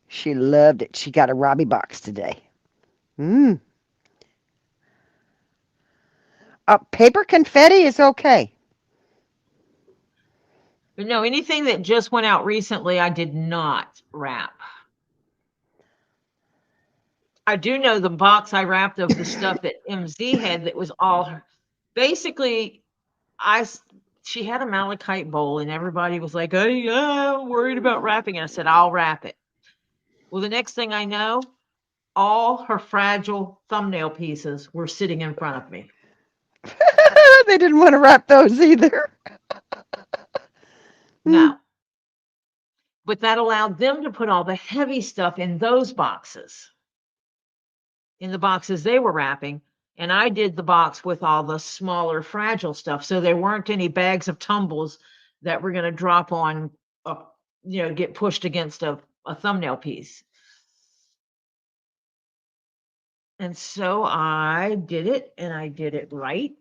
She loved it. She got a Robbie box today. Paper confetti is okay. But no, anything that just went out recently, I did not wrap. I do know the box I wrapped of the stuff that MZ had that was all her. Basically, she had a malachite bowl and everybody was like, "Oh, yeah, I'm worried about wrapping it." I said, "I'll wrap it." Well, the next thing I know, all her fragile thumbnail pieces were sitting in front of me. They didn't want to wrap those either. No. But that allowed them to put all the heavy stuff in those boxes, in the boxes they were wrapping. And I did the box with all the smaller, fragile stuff. So there weren't any bags of tumbles that were going to drop on, get pushed against a thumbnail piece. And so I did it, and I did it right.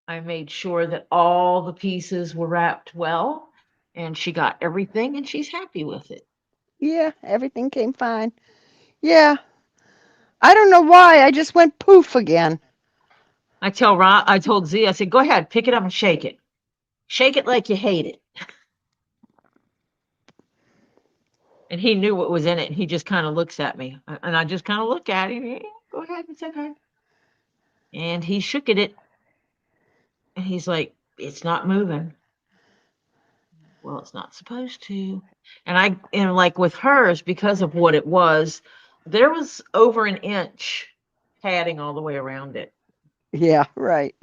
I made sure that all the pieces were wrapped well, and she got everything, and she's happy with it. Yeah, everything came fine. Yeah. I don't know why. I just went poof again. I told Z, I said, go ahead, pick it up and shake it. Shake it like you hate it. And he knew what was in it. And he just kind of looks at me. And I just kind of look at him. Yeah, go ahead, it's okay. And he shook at it. And he's like, it's not moving. Well, it's not supposed to. And like with hers, because of what it was, there was over an inch padding all the way around it. Yeah, right.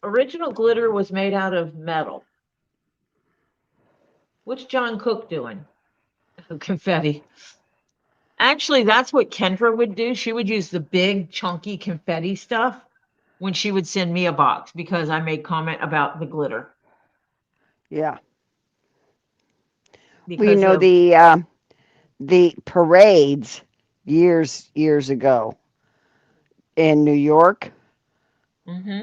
Original glitter was made out of metal. What's John Cook doing? Confetti. Actually, that's what Kendra would do. She would use the big chunky confetti stuff. when she would send me a box because I made comment about the glitter Yeah. Well, because of the parades years ago in New York hmm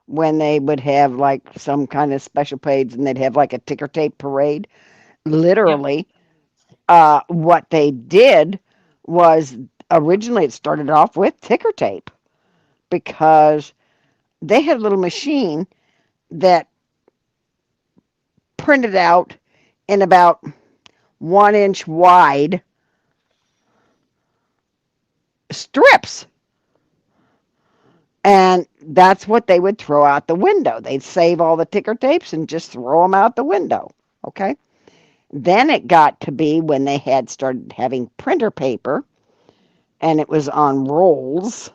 when they would have like some kind of special parades and they'd have like a ticker tape parade. yep. Literally, what they did was originally it started off with ticker tape because they had a little machine that printed out in about 1 inch wide strips. And that's what they would throw out the window. They'd save all the ticker tapes and just throw them out the window. Okay. Then it got to be when they had started having printer paper and it was on rolls,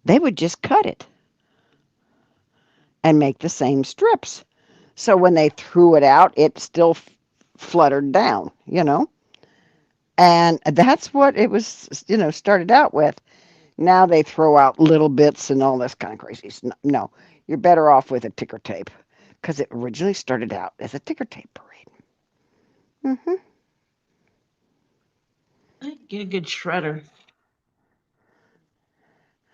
they would just cut it and make the same strips. So when they threw it out, it still fluttered down, And that's what it was, started out with. Now they throw out little bits and all this kind of crazy stuff. No, you're better off with a ticker tape because it originally started out as a ticker tape parade. Hmm. Get a good shredder.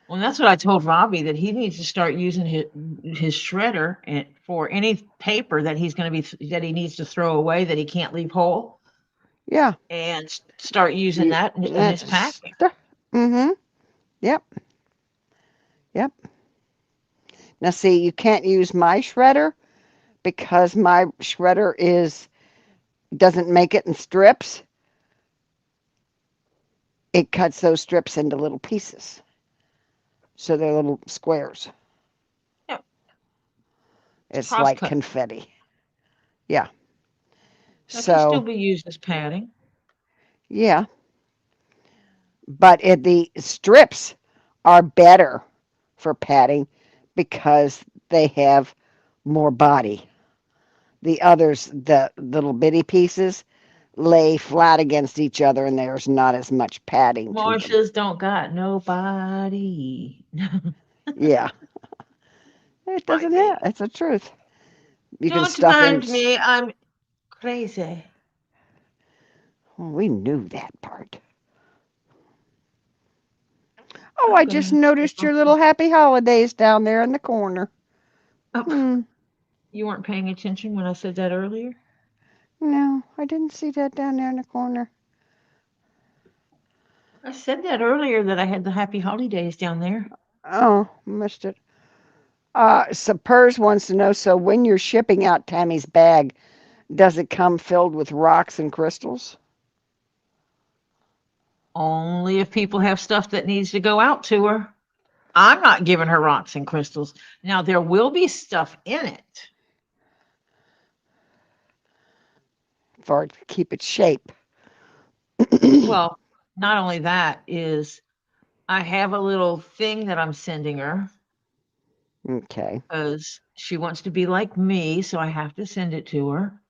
Well, that's what I told Robbie that he needs to start using his shredder and for any paper that he's going to be that he needs to throw away that he can't leave whole, Yeah. and start using You, that in his that's, packing. mm-hmm. Yep. Yep. Now see, you can't use my shredder because my shredder doesn't make it in strips. It cuts those strips into little pieces. So they're little squares. Yep, it's It's cross like cut. confetti. Yeah. That can still So, be used as padding. yeah. But the strips are better for padding because they have more body. The others, the little bitty pieces, lay flat against each other and there's not as much padding to them. Marsha's don't got nobody. Yeah. It My doesn't have. baby. It's the truth. You can Don't stuff in. mind me. I'm crazy. We knew that part. Oh, I'm I gonna just have to take noticed off. your little happy holidays down there in the corner. Oh, Hmm. you weren't paying attention when I said that earlier? No, I didn't see that down there in the corner. I said that earlier that I had the happy holidays down there. Oh, missed it. So Pers wants to know, so when you're shipping out Tammy's bag, does it come filled with rocks and crystals? Only if people have stuff that needs to go out to her. I'm not giving her rocks and crystals. Now, there will be stuff in it. For it to keep its shape. Well, not only that is I have a little thing that I'm sending her Okay. because she wants to be like me, so I have to send it to her.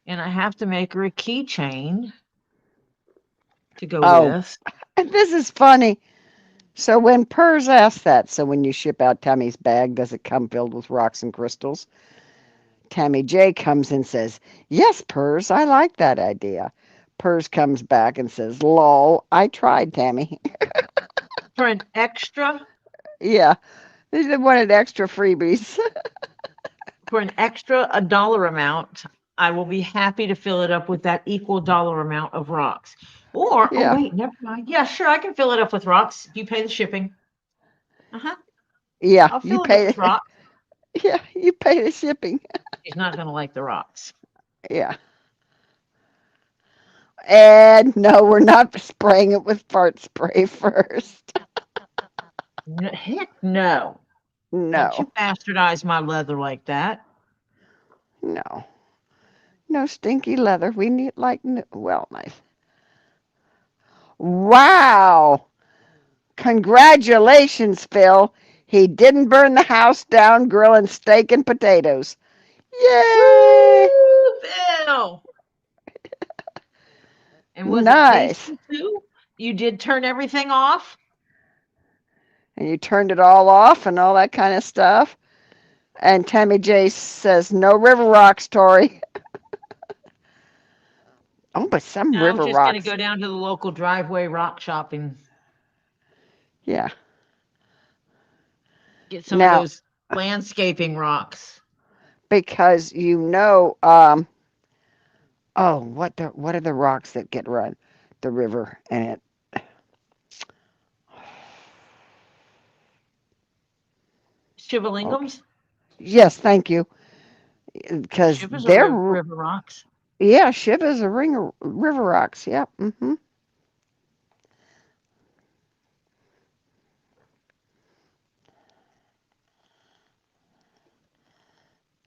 And I have to make her a keychain to go Oh, with. this is funny. So when Pers asks that, so when you ship out Tammy's bag, does it come filled with rocks and crystals? Tammy J comes and says, yes, Pers, I like that idea. Pers comes back and says, lol, I tried, Tammy. For an extra, Yeah, they wanted extra freebies. a dollar amount, I will be happy to fill it up with that equal dollar amount of rocks. Or, oh Yeah, wait, never mind. Yeah, sure, I can fill it up with rocks. You pay the shipping. Uh-huh. yeah, I'll you fill it up pay. with rocks. Yeah, you pay the shipping. She's not gonna like the rocks. Yeah. And no, we're not spraying it with fart spray first. No, heck no. Don't you No, bastardize my leather like that. no, no stinky leather. We need like well, nice. Wow! Congratulations, Phil. He didn't burn the house down grilling steak and potatoes. Yay! Woo, Phil! And was it Nice. tasty too? You did turn everything off? And you turned it all off and all that kind of stuff. And Tammy J says, no river rocks, Tori. Oh, but some I was river just going to rocks. go down to the local driveway rock shopping, Yeah. get some of Now, those landscaping rocks. because oh, what are the rocks that get run? The river and it. Okay. Shivalingams? Yes, thank you. Because Shivas are they're, river rocks. yeah, Shiva's a river rocks. Yep.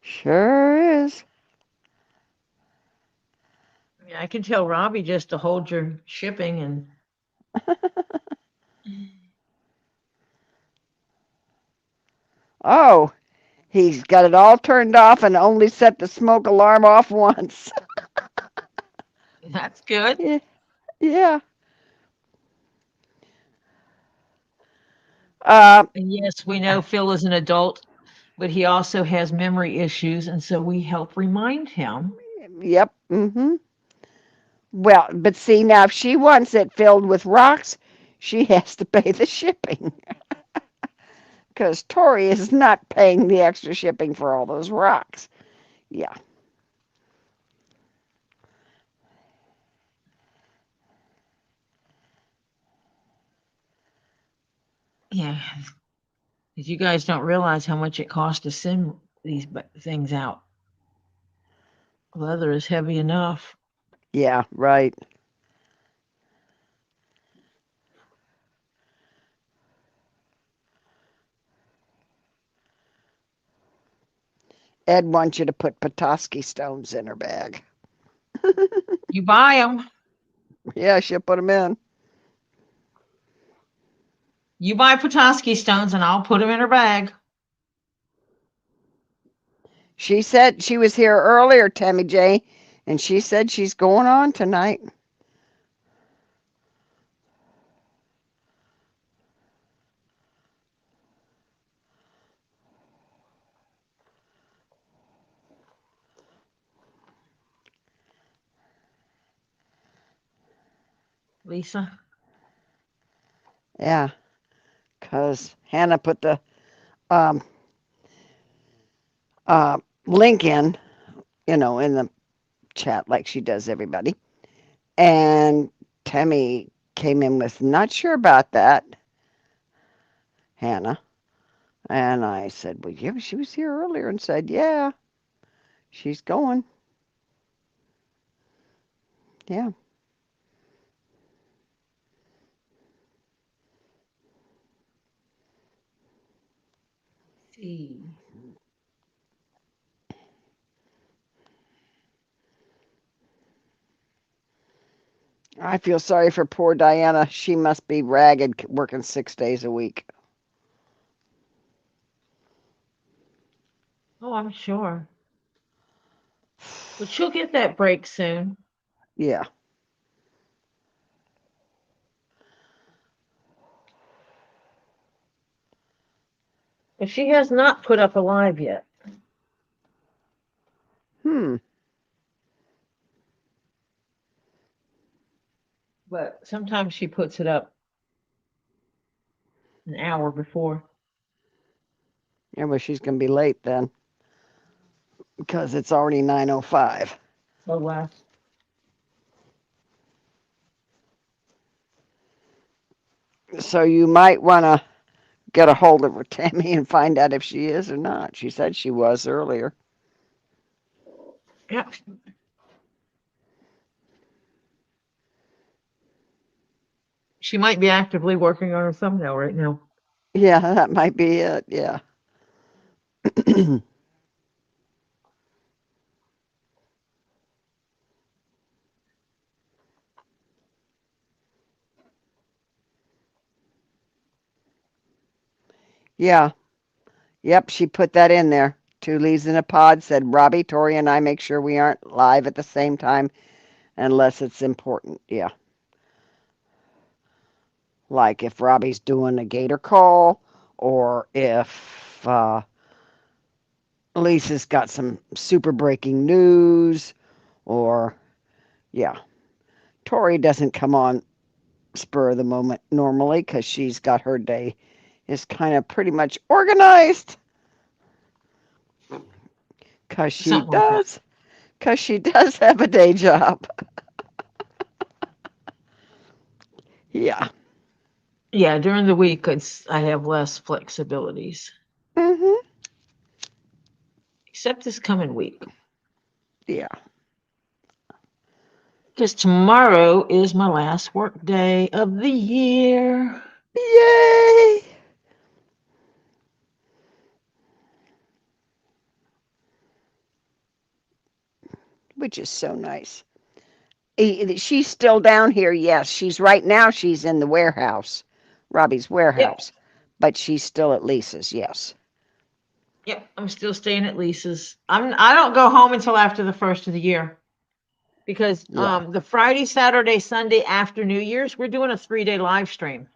Sure is. Yeah, I can tell Robbie just to hold your shipping and Oh, he's got it all turned off and only set the smoke alarm off once. that's good. Yeah. Yeah. Uh, And yes, we know Phil is an adult, but he also has memory issues, and so we help remind him. yep. Well, but see, now if she wants it filled with rocks, she has to pay the shipping. Because Tori is not paying the extra shipping for all those rocks. Yeah. Yeah, 'cause you guys don't realize how much it costs to send these things out. Leather is heavy enough. Yeah, right. Ed wants you to put Petoskey stones in her bag. You buy them. Yeah, she'll put them in. You buy Petoskey stones, and I'll put them in her bag. She said she was here earlier, Tammy J, and she said she's going on tonight. Lisa. Yeah, because Hannah put the um, link in the chat like she does everybody. And Tammy came in with, not sure about that, Hannah. And I said, well, yeah, she was here earlier and said, yeah, she's going. Yeah. See. I feel sorry for poor Diana. She must be ragged working 6 days a week. Oh, I'm sure. But she'll get that break soon. Yeah. But she has not put up a live yet. But sometimes she puts it up an hour before. Yeah, well, she's going to be late then because it's already 9:05. Oh, wow. So you might want to get a hold of her, Tammy, and find out if she is or not. She said she was earlier. Yep. She might be actively working on her thumbnail right now. Yeah, that might be it. Yeah. Yeah. Yep, she put that in there. 2 leaves in a pod said, Robbie, Tori, and I make sure we aren't live at the same time unless it's important. Yeah. Like if Robbie's doing a gator call, or if Lisa's got some super breaking news, or yeah. Tori doesn't come on spur of the moment normally because she's got her day is kind of pretty much organized. Because she Something like that. does. Because she does have a day job. Yeah. Yeah, during the week, I have less flexibilities, Mm-hmm. except this coming week. Yeah. Because tomorrow is my last work day of the year. Yay! Which is so nice. She's still down here. Yes, she's right now. She's in the warehouse, Robbie's Yep. warehouse, but she's still at Lisa's. Yes. Yep, I'm still staying at Lisa's. I don't go home until after the first of the year because Yeah. the Friday, Saturday, Sunday after New Year's, we're doing a 3-day live stream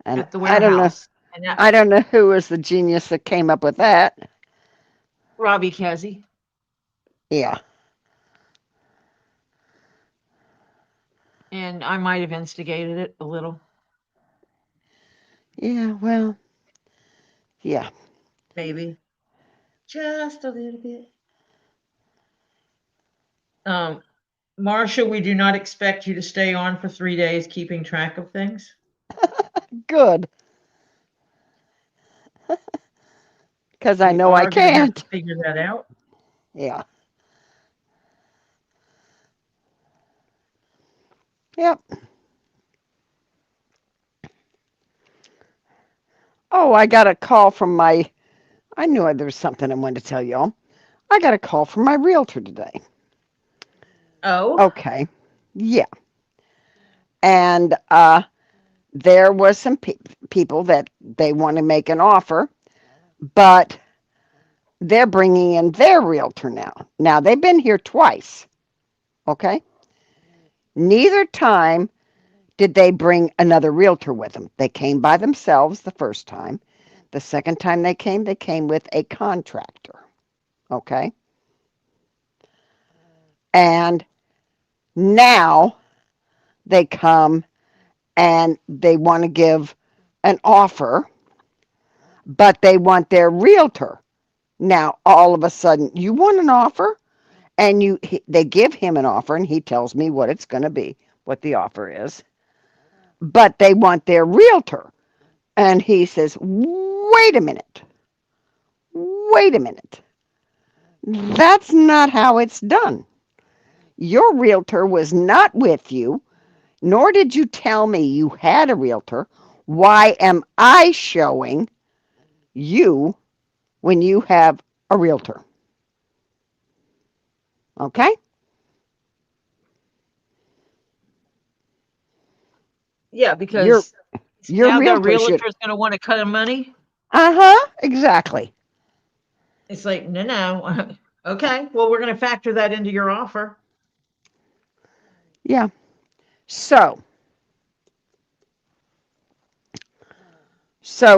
And at the I don't know. warehouse. And that I don't know who was the genius that came up with that. Robbie Kesey. Yeah. And I might have instigated it a little, Yeah. Well. Yeah. maybe. Just a little bit. Marcia, we do not expect you to stay on for 3 days keeping track of things. Good. Because I We know I are going to have to can't. figure that out. Yeah. Yep. Oh, I got a call from my. I knew there was something I wanted to tell y'all. I got a call from my realtor today. Oh, Okay. Yeah. And there was some people that they want to make an offer, but they're bringing in their realtor now. Now, they've been here twice. Okay. Neither time did they bring another realtor with them. They came by themselves the first time. The second time they came with a contractor. Okay. And now they come and they want to give an offer, but they want their realtor. Now, all of a sudden, you want an offer? And they give him an offer, and he tells me what it's going to be, what the offer is. But they want their realtor. And he says, wait a minute. Wait a minute. That's not how it's done. Your realtor was not with you, nor did you tell me you had a realtor. Why am I showing you when you have a realtor? Okay? yeah, Your because your now their realtor realtor should. is going to want to cut him money. Uh-huh, exactly. It's like, no, no. Okay, well, we're going to factor that into your offer. Yeah. So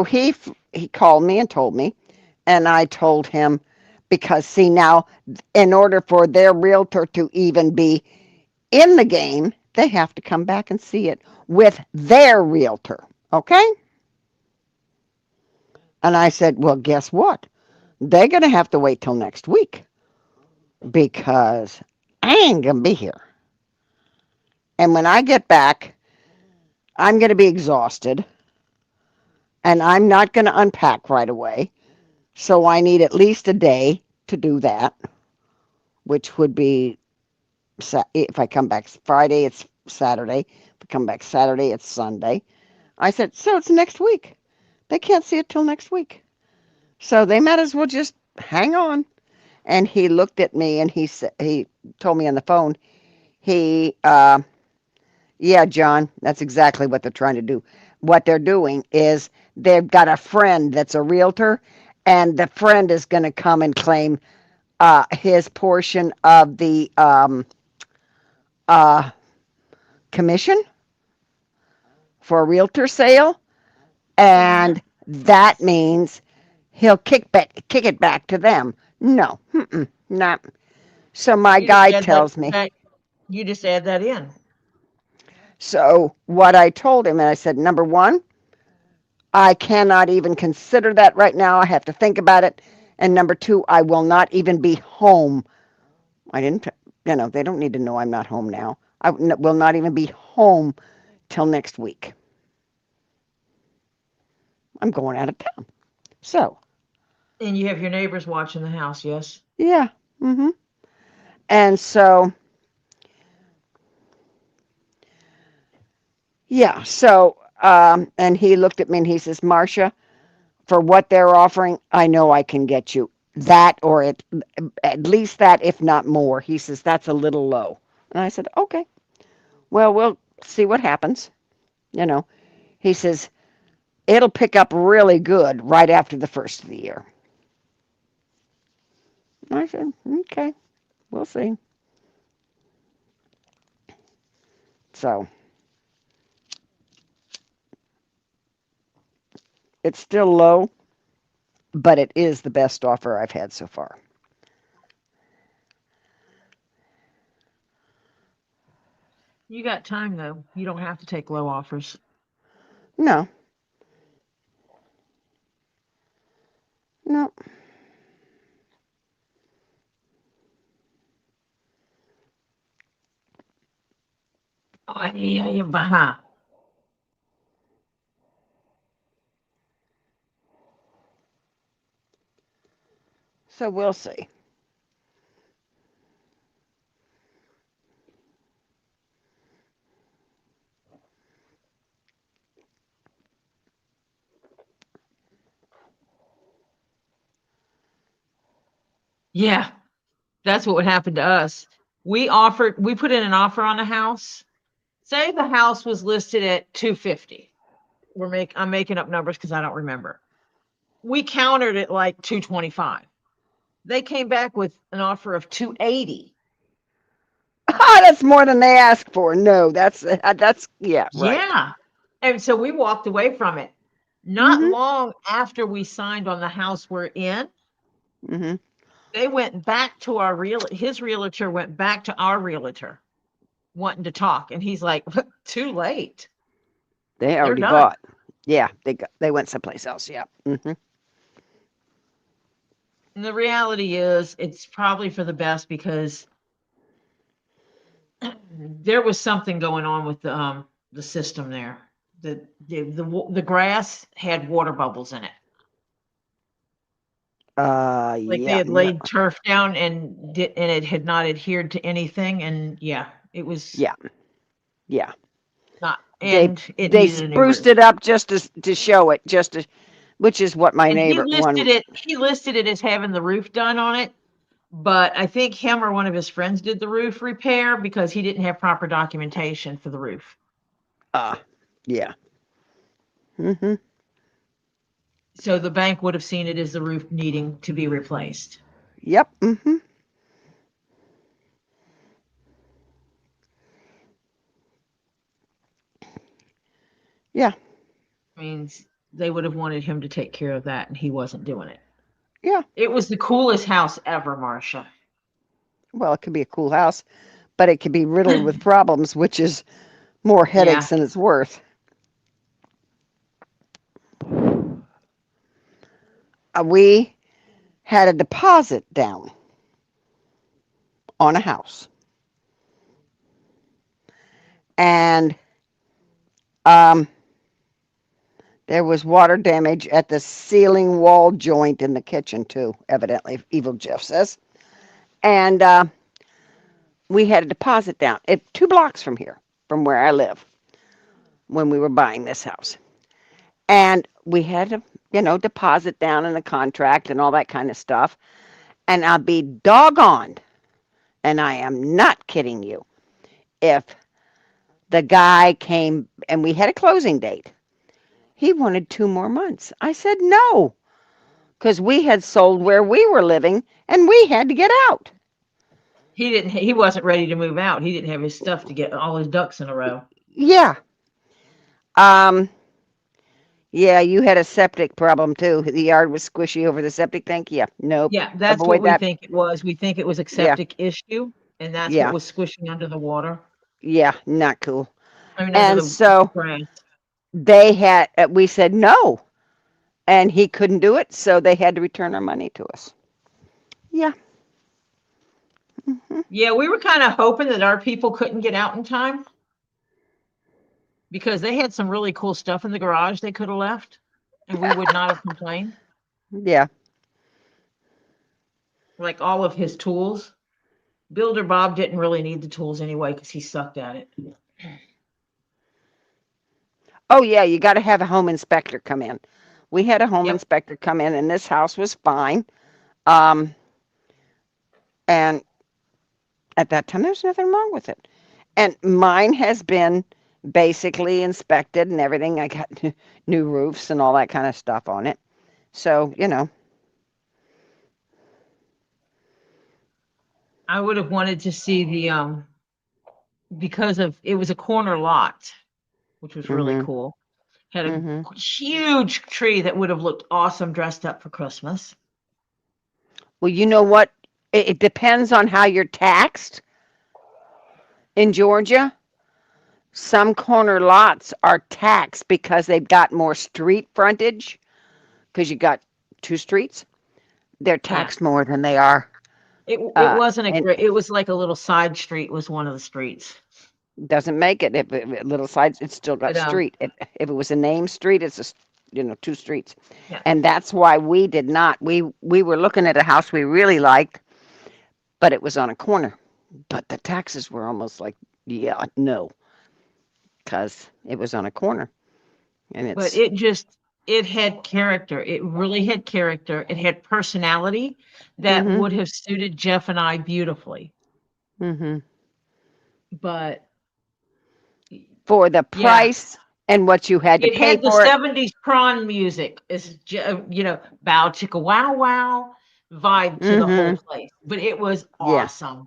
he called me and told me, and I told him, because see now, in order for their realtor to even be in the game, they have to come back and see it with their realtor. Okay? And I said, well, guess what? They're going to have to wait till next week because I ain't going to be here. And when I get back, I'm going to be exhausted and I'm not going to unpack right away. So I need at least a day to do that, which would be if I come back Friday, it's Saturday. If I come back Saturday, it's Sunday. I said, so it's next week. They can't see it till next week. So they might as well just hang on. And he looked at me and he told me on the phone, yeah, John, that's exactly what they're trying to do. What they're doing is they've got a friend that's a realtor, and the friend is going to come and claim his portion of the uh, commission for a realtor sale, and that means he'll kick it back to them. No, not. So my You just guy add tells me. you just add that in. So what I told him, and I said, number one, I cannot even consider that right now. I have to think about it. And number two, I will not even be home. I didn't, they don't need to know I'm not home now. I will not even be home till next week. I'm going out of town. So, And you have your neighbors watching the house, yes? yeah. And so, yeah. So, and he looked at me and he says, Marcia, for what they're offering, I know I can get you that, or at least that, if not more. He says, that's a little low. And I said, okay, well, we'll see what happens. He says, it'll pick up really good right after the first of the year. I said, okay, we'll see. So, it's still low, but it is the best offer I've had so far. You got time though. You don't have to take low offers. No. No. Oh, yeah. So we'll see. Yeah, that's what would happen to us. We put in an offer on a house. Say the house was listed at 250. I'm making up numbers because I don't remember. We countered it like 225. They came back with an offer of 280. That's more than they asked for. No, that's yeah, right. Yeah. And so we walked away from it. Not Mhm. long after we signed on the house we're in, Mhm. they went back to his realtor went back to our realtor wanting to talk. And he's like, too late. They They're already done. bought. Yeah, they went someplace else. Yeah. Mhm. And the reality is it's probably for the best because there was something going on with the system there. The grass had water bubbles in it. Like they Yeah. had No. laid turf down and it had not adhered to anything. And yeah, it was Yeah. Yeah. not, They and it they needed a new spruced roof. it up just to show it, which is what my And neighbor one. he listed it as having the roof done on it. But I think him or one of his friends did the roof repair because he didn't have proper documentation for the roof. Yeah. Mhm. So the bank would have seen it as the roof needing to be replaced. Yep. Mhm. Yeah. Means they would have wanted him to take care of that, and he wasn't doing it. Yeah. It was the coolest house ever, Marcia. Well, it could be a cool house, but it could be riddled with problems, which is more Yeah. headaches than it's worth. We had a deposit down on a house, and um, there was water damage at the ceiling wall joint in the kitchen too. Evidently, Evil Jeff says, and we had a deposit down at 2 blocks from here, from where I live, when we were buying this house. And we had to, deposit down in the contract and all that kind of stuff. And I'll be doggone, and I am not kidding you, if the guy came and we had a closing date. He wanted 2 more months. I said, no, because we had sold where we were living and we had to get out. He wasn't ready to move out. He didn't have his stuff to get all his ducks in a row. Yeah. Um, yeah, you had a septic problem too. The yard was squishy over the septic tank. Yeah, nope. Yeah, that's what Avoid we that. think it was. We think it was a Yeah, septic issue, and that's what yeah, was squishing under the water. yeah, not cool. I mean, under And the so grass. we said no, and he couldn't do it, so they had to return our money to us. Yeah. Hmm. Yeah, we were kind of hoping that our people couldn't get out in time because they had some really cool stuff in the garage they could have left, and we would not have complained. Yeah. Like all of his tools. Builder Bob didn't really need the tools anyway because he sucked at it. Oh yeah, you got to have a home inspector come in. We had a home Yep. inspector come in, and this house was fine. Um, and at that time, there's nothing wrong with it. And mine has been basically inspected and everything. I got new roofs and all that kind of stuff on it. So, I would have wanted to see the because of it was a corner lot, which was really mhm, cool. Had a mhm. huge tree that would have looked awesome dressed up for Christmas. Well, you know what? It depends on how you're taxed in Georgia. Some corner lots are taxed because they've got more street frontage because you got two streets. They're Yeah. taxed more than they are. It wasn't a And great, it was like a little side street was one of the streets. doesn't make it. If little sides, it's still got But street. If it was a name street, it's two streets. yeah. And that's why we did not. We were looking at a house we really liked, but it was on a corner. But the taxes were almost like, yeah, no, because it was on a corner. And But it's it had character. It really had character. It had personality that mm-hmm, would have suited Jeff and I beautifully. mm-hmm. But For the yeah, price and what you had to it pay had the for it. 70s prawn music, bow chicka wow wow vibe to the whole Mm-hmm. place. But it was Yeah, awesome.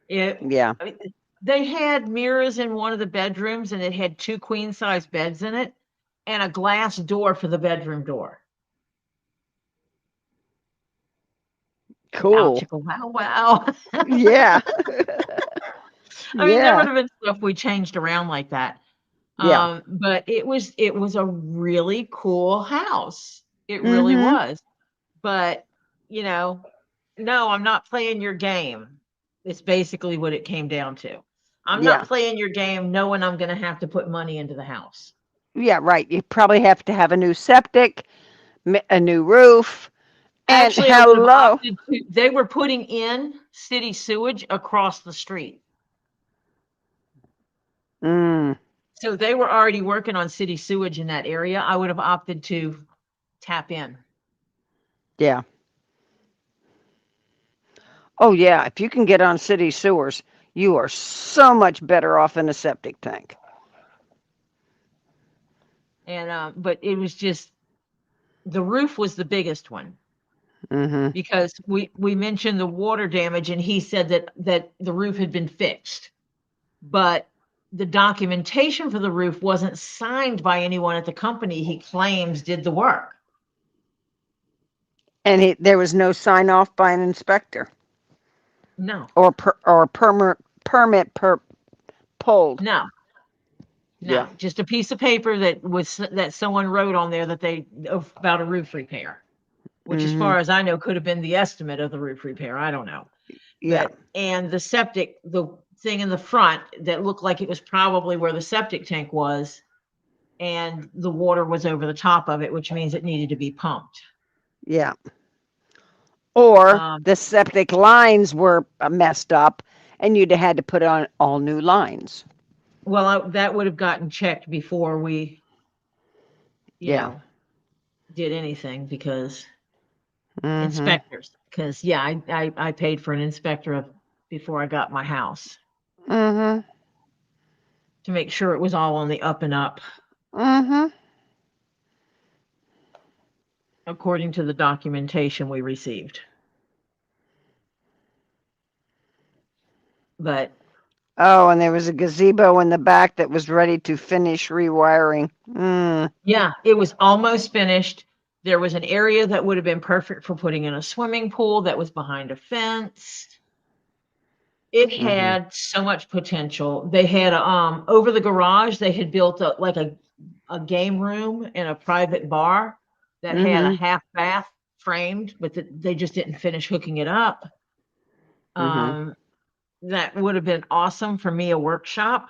It, yeah. I mean, they had mirrors in one of the bedrooms and it had two queen size beds in it and a glass door for the bedroom door. Bow Cool. chicka wow wow. Yeah. I mean, there would Yeah. have been stuff we changed around like that. Yeah. But it was a really cool house. It really Mm-hmm. was. But, you know, no, I'm not playing your game. It's basically what it came down to. I'm not Yeah. playing your game knowing I'm going to have to put money into the house. Yeah, right. You probably have to have a new septic, a new roof, and Actually, I would have hello. opted to, they were putting in city sewage across the street. Mm, So they were already working on city sewage in that area. I would have opted to tap in. yeah. Oh, yeah. If you can get on city sewers, you are so much better off in a septic tank. And but it was just the roof was the biggest one Mm-hmm. because we mentioned the water damage and he said that the roof had been fixed. But the documentation for the roof wasn't signed by anyone at the company he claims did the work. And there was no sign off by an inspector No, or permit pulled. no, Yeah. no, just a piece of paper that someone wrote on there that they about a roof repair, which as Mm-hmm. far as I know could have been the estimate of the roof repair. I don't know. Yeah. And the septic, the thing in the front that looked like it was probably where the septic tank was, and the water was over the top of it, which means it needed to be pumped. Yeah. Or Um, the septic lines were messed up and you'd have had to put on all new lines. well, that would have gotten checked before we, you Yeah. know, did anything because Mm-hmm. inspectors, because yeah, I paid for an inspector before I got my house Mm-hmm. to make sure it was all on the up and up. Mm-hmm. according to the documentation we received. But Oh, and there was a gazebo in the back that was ready to finish rewiring. yeah, it was almost finished. There was an area that would have been perfect for putting in a swimming pool that was behind a fence. It had so much potential. They had over the garage, they had built a game room and a private bar that had a half bath framed, but they just didn't finish hooking it up. That would have been awesome for me, a workshop.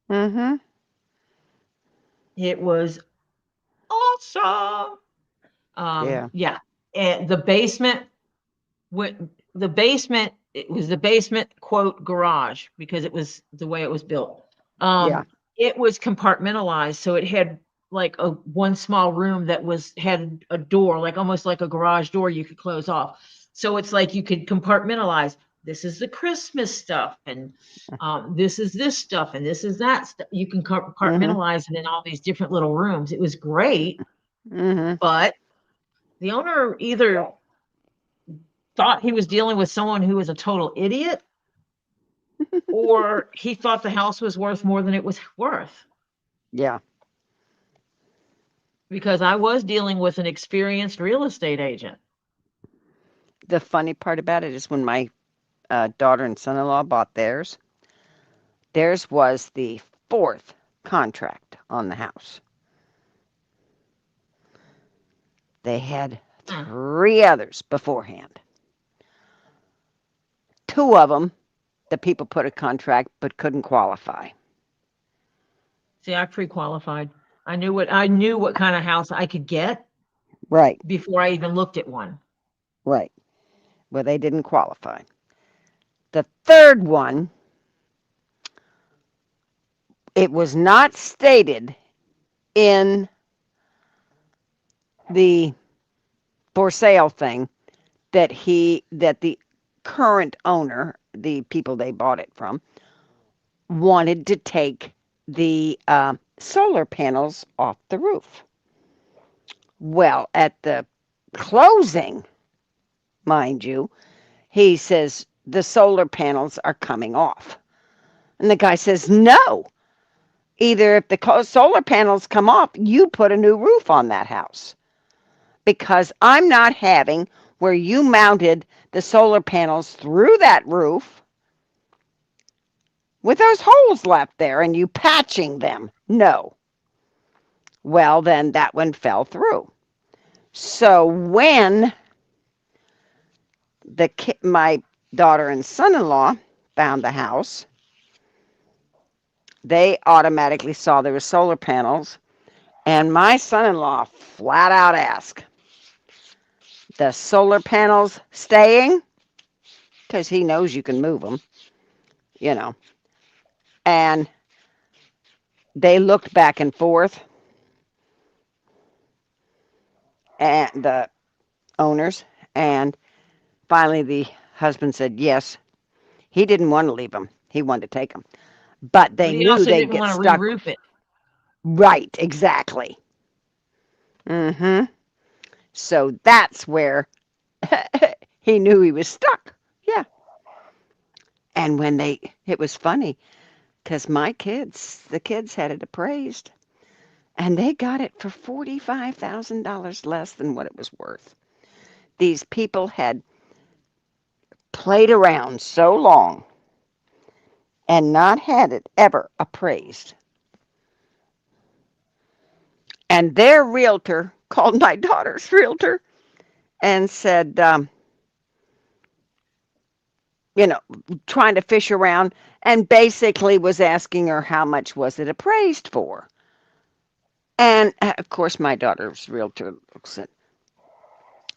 It was awesome. Yeah. Yeah. And the basement, it was the basement quote garage because it was the way it was built. Yeah. It was compartmentalized, so it had like a one small room that had a door, like almost like a garage door you could close off. So it's like you could compartmentalize. This is the Christmas stuff, and this is this stuff, and this is that stuff. You can compartmentalize it in all these different little rooms. It was great, but the owner either thought he was dealing with someone who was a total idiot, or he thought the house was worth more than it was worth. Yeah. Because I was dealing with an experienced real estate agent. The funny part about it is when my daughter and son-in-law bought theirs was the 4th contract on the house. They had 3 others beforehand. 2 of them, the people put a contract but couldn't qualify. See, I pre-qualified. I knew what kind of house I could get Right. before I even looked at one. Right. Well, they didn't qualify. The 3rd one, it was not stated in the for sale thing that the current owner, the people they bought it from, wanted to take the solar panels off the roof. Well, at the closing, mind you, he says the solar panels are coming off. And the guy says, no. Either if the solar panels come off, you put a new roof on that house. Because I'm not having where you mounted the solar panels through that roof with those holes left there and you patching them. No. Well, then that one fell through. So when my daughter and son-in-law found the house, they automatically saw there were solar panels, and my son-in-law flat out asked, the solar panels staying? Because he knows you can move them, you know. And they looked back and forth, and the owners, and finally the husband said yes. He didn't want to leave them. He wanted to take them. But they But he knew also they'd didn't get want to stuck. re-roof it. Right, exactly. So that's where he knew he was stuck. Yeah. And when it was funny, because the kids had it appraised, and they got it for $45,000 less than what it was worth. These people had played around so long and not had it ever appraised. And their realtor called my daughter's realtor and said, trying to fish around, and basically was asking her how much was it appraised for. And of course, my daughter's realtor said,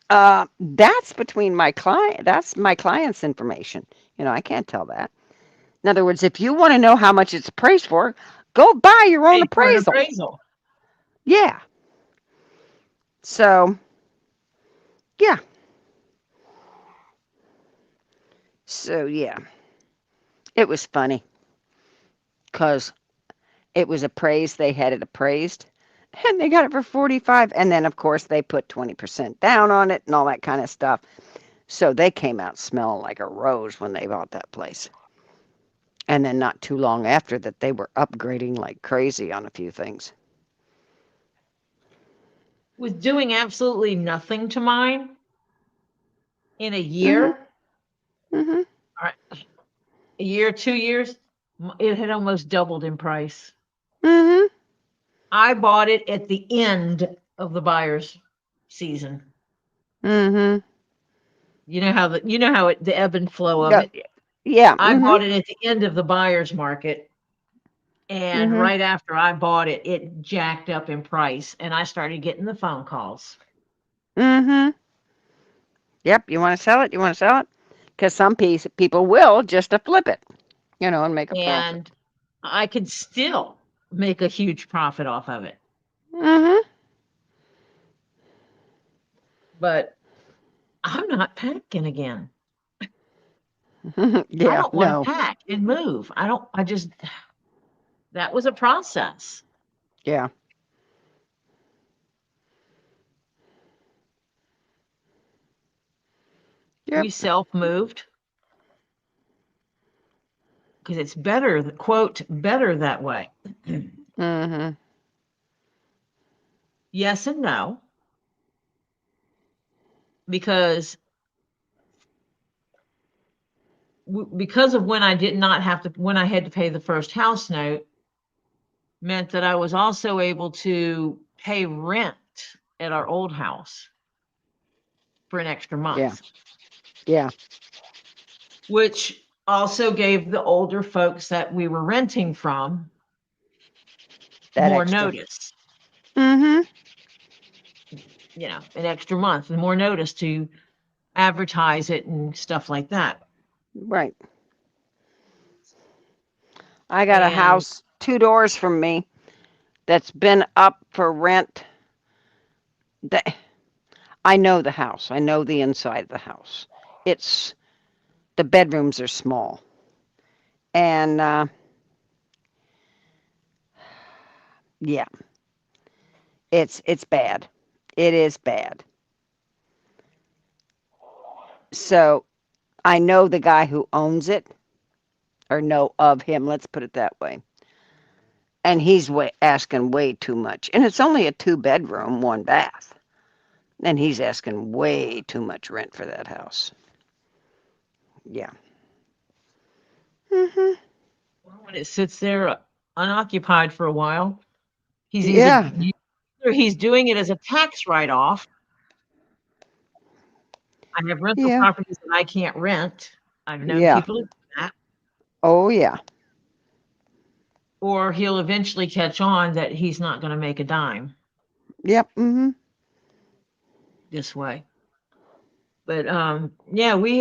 that's between my client. That's my client's information. I can't tell that. In other words, if you want to know how much it's appraised for, go buy your own Pay for an appraisal. appraisal. Yeah. So, yeah. It was funny because it was appraised. They had it appraised. And they got it for 45. And then, of course, they put 20% down on it and all that kind of stuff. So they came out smelling like a rose when they bought that place. And then not too long after that, they were upgrading like crazy on a few things. With doing absolutely nothing to mine in a Mm-hmm. year, Mm-hmm. or a year, 2 years, it had almost doubled in price. Mm-hmm. I bought it at the end of the buyer's season. Mm-hmm. You know how the ebb and flow of Yeah. it. Yeah. I Mm-hmm. bought it at the end of the buyer's market, and Mm-hmm. right after I bought it, it jacked up in price, and I started getting the phone calls. Mm-hmm. Yep. You want to sell it? You want to sell it? Because some people will just to flip it, and make a profit. And I could still make a huge profit off of it. Mm-hmm. But I'm not packing again. I Yeah. don't want to No. pack and move. I just, that was a process. Yeah. Yep. We self moved because it's better, quote, better that way. Mm-hmm. Yes and no, because because of when I did not have to, when I had to pay the first house note, meant that I was also able to pay rent at our old house for an extra Yeah. month, Yeah. which also gave the older folks that we were renting from That more extra. notice, Mm-hmm. an extra month and more notice to advertise it and stuff like that. Right. I got a And house 2 doors from me that's been up for rent. That I know the house. I know the inside of the house. It's the bedrooms are small, and yeah, it's bad. It is bad. So I know the guy who owns it, or know of him. Let's put it that way. And he's asking way too much, and it's only a 2 bedroom, 1 bath, and he's asking way too much rent for that house. Yeah. Mhm. when it sits there unoccupied for a while, he's Yeah. either he's doing it as a tax write-off. I have rental Yeah. properties that I can't rent. I've known Yeah. people to do that. Oh yeah. Or he'll eventually catch on that he's not going to make a dime Yep. Mhm. this way. But yeah, we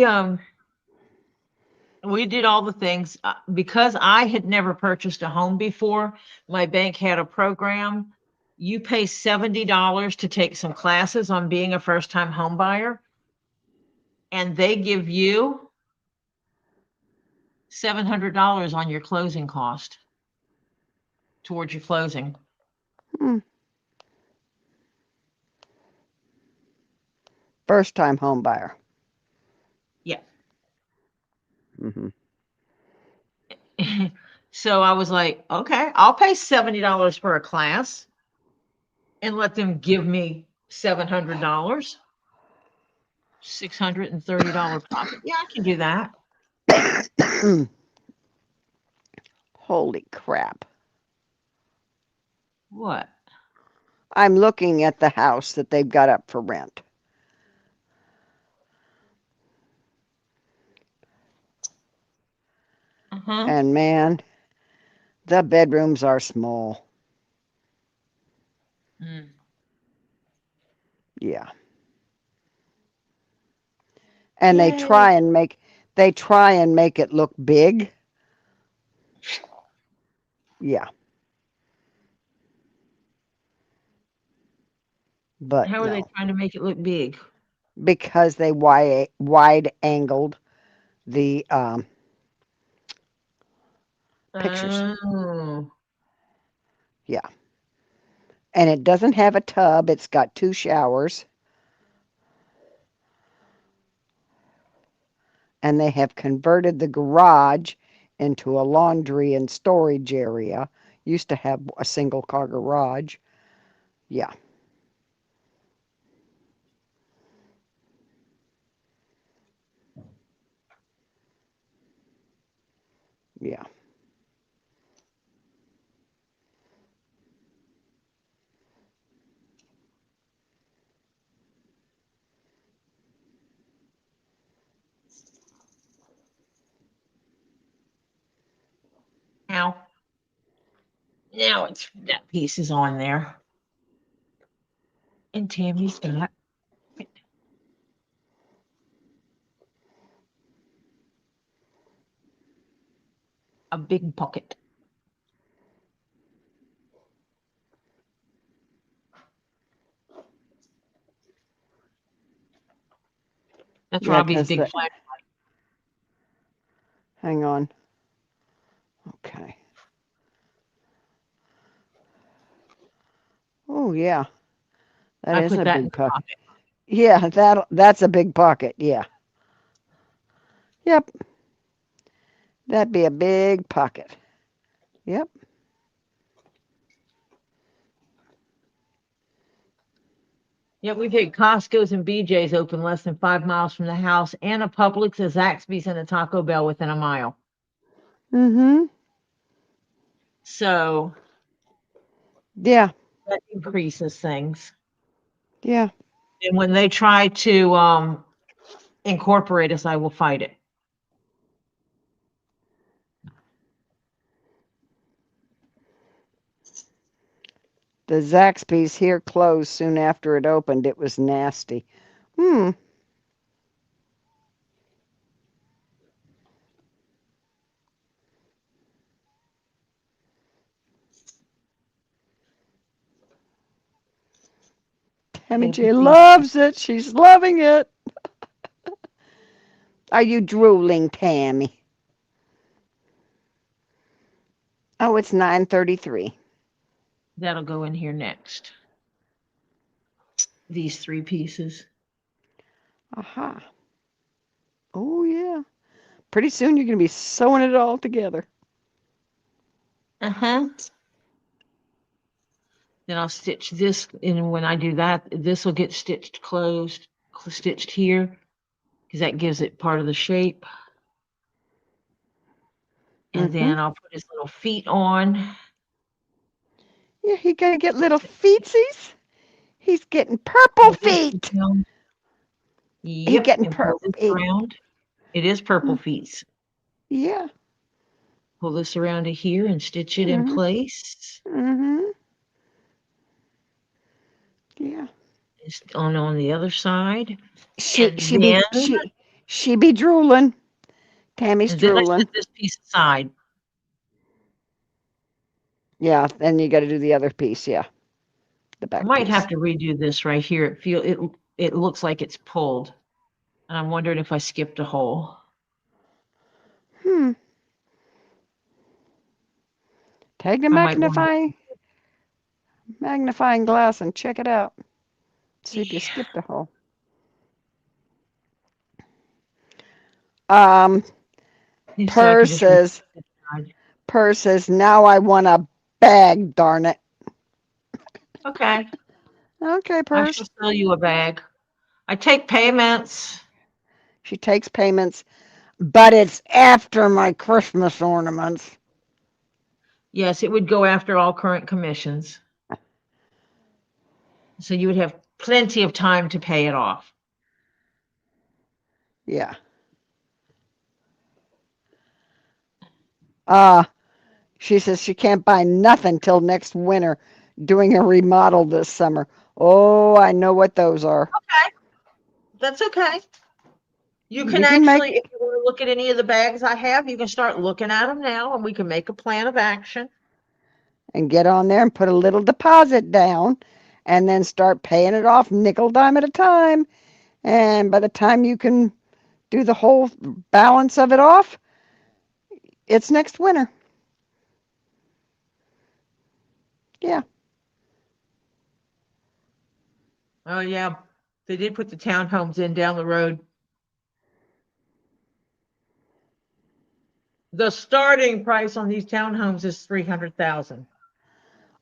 did all the things because I had never purchased a home before. My bank had a program. You pay $70 to take some classes on being a first-time home buyer, and they give you $700 on your closing cost towards your closing. Hmm. First time home buyer. Yeah. Mhm. So I was like, okay, I'll pay $70 for a class and let them give me $700, $630 profit. Yeah, I can do that. Holy crap. What? I'm looking at the house that they've got up for rent. Uh-huh. And man, the bedrooms are small. Mm. Yeah. And Yay. they try and make it look big. Yeah. But How are they no, trying to make it look big? because they wide angled the pictures. Oh, Yeah. And it doesn't have a tub. It's got 2 showers. And they have converted the garage into a laundry and storage area. Used to have a single car garage. Yeah. Yeah. Now it's that piece is on there. And Tammy's got a big pocket. That's Yeah, Robbie's 'cause big the, flat. hang on. Okay. Oh, yeah. That I is put a that in big the pocket. pocket. Yeah, that's a big pocket. Yeah. Yep. That'd be a big pocket. Yep. Yeah, we've had Costco's and BJ's open less than 5 miles from the house, and a Publix, a Zaxby's, and a Taco Bell within a mile. Mm-hmm. So Yeah. that increases things. Yeah. And when they try to incorporate us, I will fight it. The Zaxby's here closed soon after it opened. It was nasty. Hmm. Tammy J loves it. She's loving it. Are you drooling, Tammy? Oh, it's 9:33. That'll go in here next. These 3 pieces. Aha. Oh, yeah. Pretty soon you're going to be sewing it all together. Uh-huh. Then I'll stitch this, and when I do that, this will get stitched stitched here, because that gives it part of the shape. And then I'll put his little feet on. Yeah, he got to get little feetsies. He's getting purple feet. Yep, getting and pull this purple. around. It is purple feet. Yeah. Pull this around to here and stitch it in place. Mm-hmm. Yeah. It's on the other side. She And be drooling. Tammy's then I drooling. set this piece aside. Yeah, then you got to do the other piece. Yeah, the I back might piece. have to redo this right here. It looks like it's pulled. And I'm wondering if I skipped a hole. Take the magnifying glass and check it out. See if you skipped a hole. Purse says, now I want a bag, darn it. Okay. Okay, I Purse. shall sell you a bag. I take payments. She takes payments, but it's after my Christmas ornaments. Yes, it would go after all current commissions. So you would have plenty of time to pay it off. Yeah. She says she can't buy nothing till next winter, doing a remodel this summer. Oh, I know what those are. Okay. That's okay. You can if you want to look at any of the bags I have, you can start looking at them now, and we can make a plan of action. And get on there and put a little deposit down, and then start paying it off nickel dime at a time. And by the time you can do the whole balance of it off, it's next winter. Yeah. Oh, yeah. They did put the townhomes in down the road. The starting price on these townhomes is 300,000.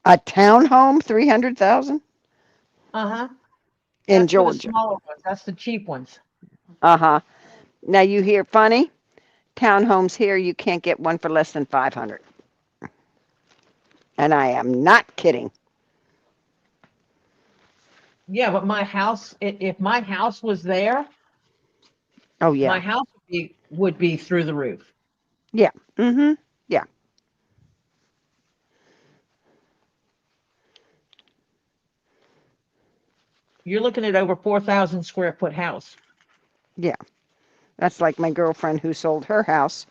A townhome, 300,000 Uh-huh. in That's for the Georgia. smaller ones. That's the cheap ones. Uh-huh. Now you hear funny? Townhomes here, you can't get one for less than 500. And I am not kidding. Yeah, but my house, if my house was there, Oh my yeah. house would be through the roof. Yeah. Mm-hmm. Yeah. You're looking at over 4,000 square foot house. Yeah. That's like my girlfriend who sold her house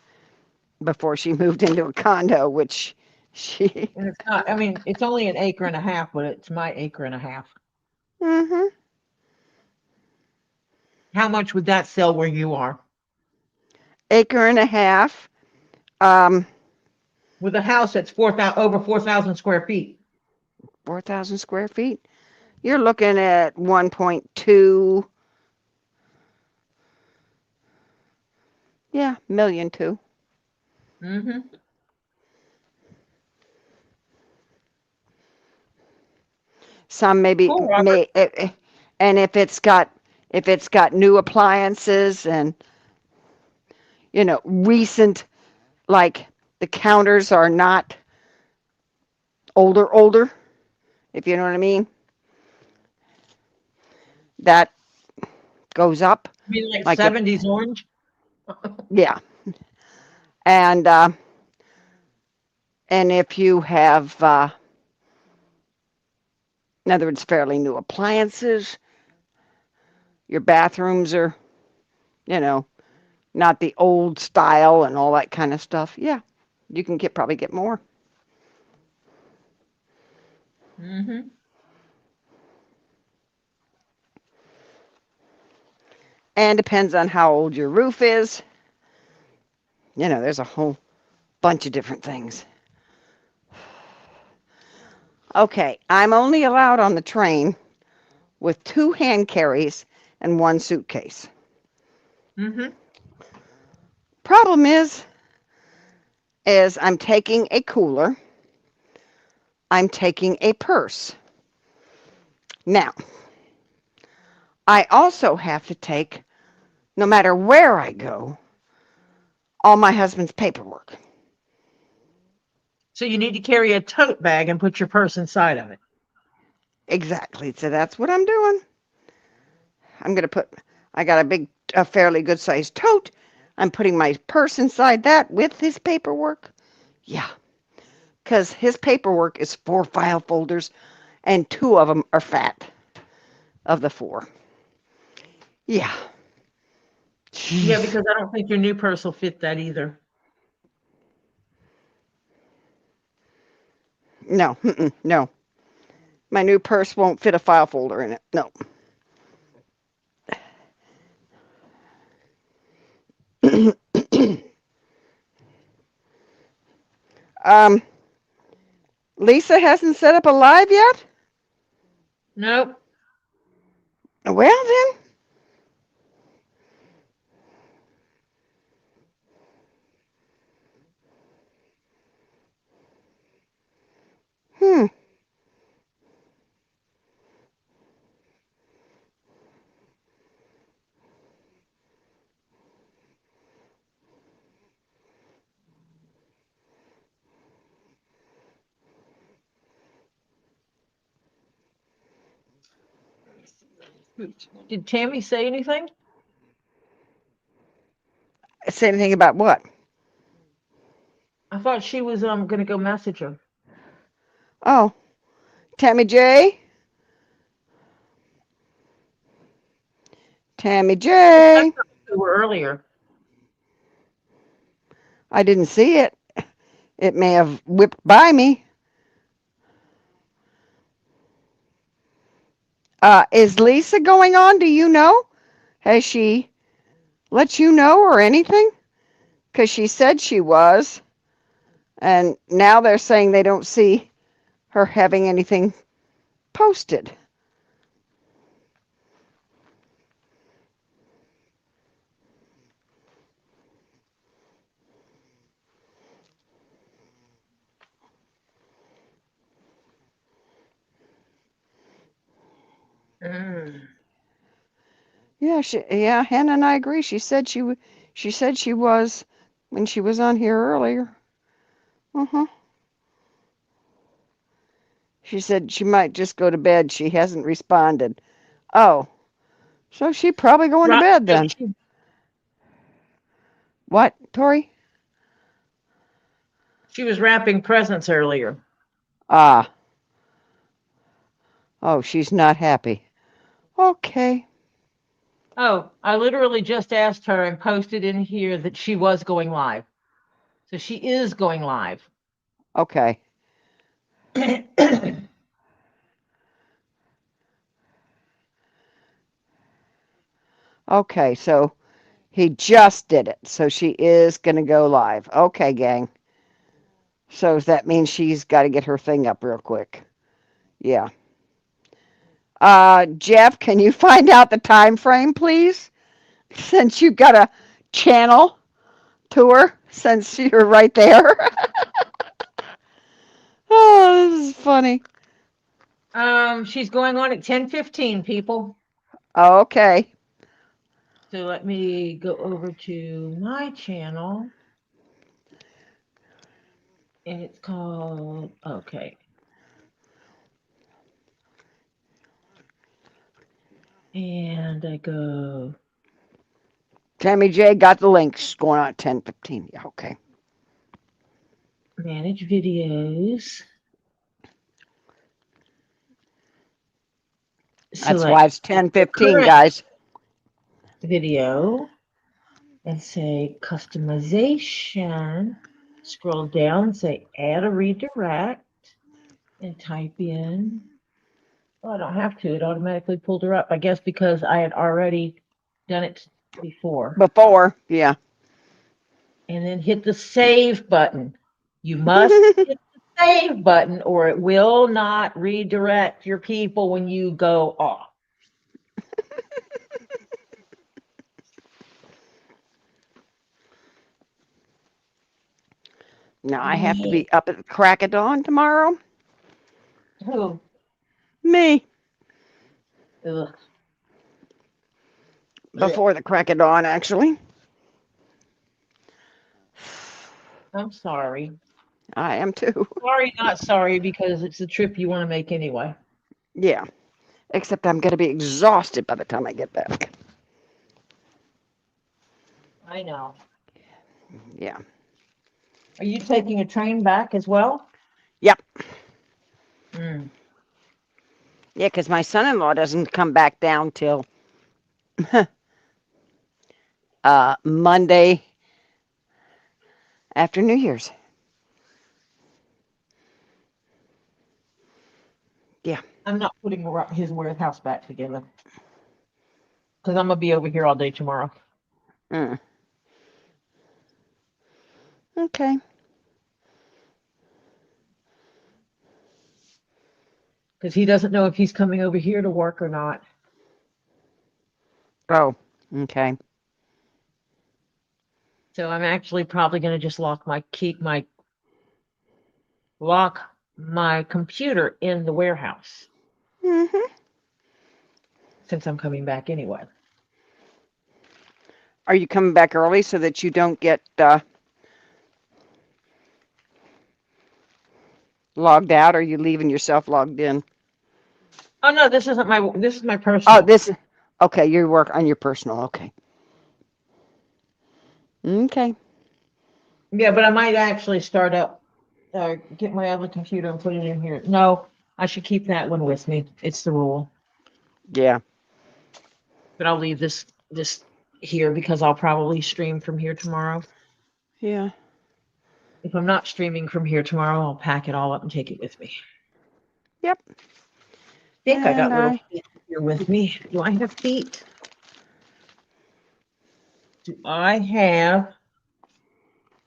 before she moved into a condo, which she. And it's not, I mean, it's only an acre and a half, but it's my acre and a half. Mm-hmm. How much would that sell where you are? Acre and a half. Um, With a house that's over 4,000 square feet. 4,000 square feet. You're looking at 1.2. Yeah, million too. Mm-hmm. Some maybe Cool, Robert. may, and if it's got new appliances and recent, like the counters are not older, if you know what I mean, that goes up. You mean like Like if 70s orange? yeah, and if you have, in other words, fairly new appliances, your bathrooms are, not the old style and all that kind of stuff. Yeah, you can probably get more. Mm-hmm. And depends on how old your roof is. There's a whole bunch of different things. Okay, I'm only allowed on the train with 2 hand carries and 1 suitcase. Mm-hmm. Problem is I'm taking a cooler. I'm taking a purse. Now, I also have to take, no matter where I go, all my husband's paperwork. So you need to carry a tote bag and put your purse inside of it. Exactly. So that's what I'm doing. I got a fairly good sized tote. I'm putting my purse inside that with his paperwork. Yeah. Because his paperwork is 4 file folders and 2 of them are fat of the 4. Yeah. Yeah, Jeez. because I don't think your new purse will fit that either. No, no. My new purse won't fit a file folder in it. No. um, Lisa hasn't set up a live yet? Nope. Well then. Hmm. Did Tammy say anything? Say anything about what? I thought she was going to go message her. Oh, Tammy J. Tammy I J. texted her earlier. I didn't see it. It may have whipped by me. Is Lisa going on? Do you know? Has she let you know or anything? Because she said she was. And now they're saying they don't see her having anything posted. Mm. Yeah, Hannah and I agree. She said she was when she was on here earlier. Uh-huh. She said she might just go to bed. She hasn't responded. Oh, so she probably going to Right. bed then. What, Tori? She was wrapping presents earlier. Ah. Oh, she's not happy. Okay. Oh, I literally just asked her and posted in here that she was going live. So she is going live. Okay. Okay, so he just did it. So she is going to go live. Okay, gang. So that means she's got to get her thing up real quick. Yeah. Jeff, can you find out the time frame, please? Since you've got a channel to her, since you're right there. Oh, this is funny. She's going on at 10:15, people. Okay. So let me go over to my channel. And it's called, okay. And I go Tammy J got the links going on at 10:15. Yeah, okay. manage videos. That's why Select it's 10:15, current guys. video and say customization. Scroll down and say add a redirect and type in. Oh, I don't have to. It automatically pulled her up, I guess, because I had already done it before. Before, yeah. And then hit the save button. You must hit the save button or it will not redirect your people when you go off. Now I have to be up at the crack of dawn tomorrow. Who? Me. Ugh. Before the crack of dawn, actually. I'm sorry. I am too. Sorry, not sorry, because it's a trip you want to make anyway. Yeah. Except I'm going to be exhausted by the time I get back. I know. Yeah. Are you taking a train back as well? Yep. Mm. Yeah, because my son-in-law doesn't come back down till Monday after New Year's. Yeah. I'm not putting his warehouse back together because I'm gonna be over here all day tomorrow. Mm. Okay. Because he doesn't know if he's coming over here to work or not. Oh, okay. So I'm actually probably gonna just lock my computer in the warehouse Mm-hmm. since I'm coming back anyway. Are you coming back early so that you don't get logged out? Or are you leaving yourself logged in? Oh no, this is my Oh, personal. okay, you work on your personal. Okay. Okay. Yeah, but I might actually start up, get my other computer and put it in here. No, I should keep that one with me. It's the rule. Yeah. But I'll leave this here because I'll probably stream from here tomorrow. Yeah. If I'm not streaming from here tomorrow, I'll pack it all up and take it with me. Yep. I think I got And little feet here with me. Do I have feet? Do I have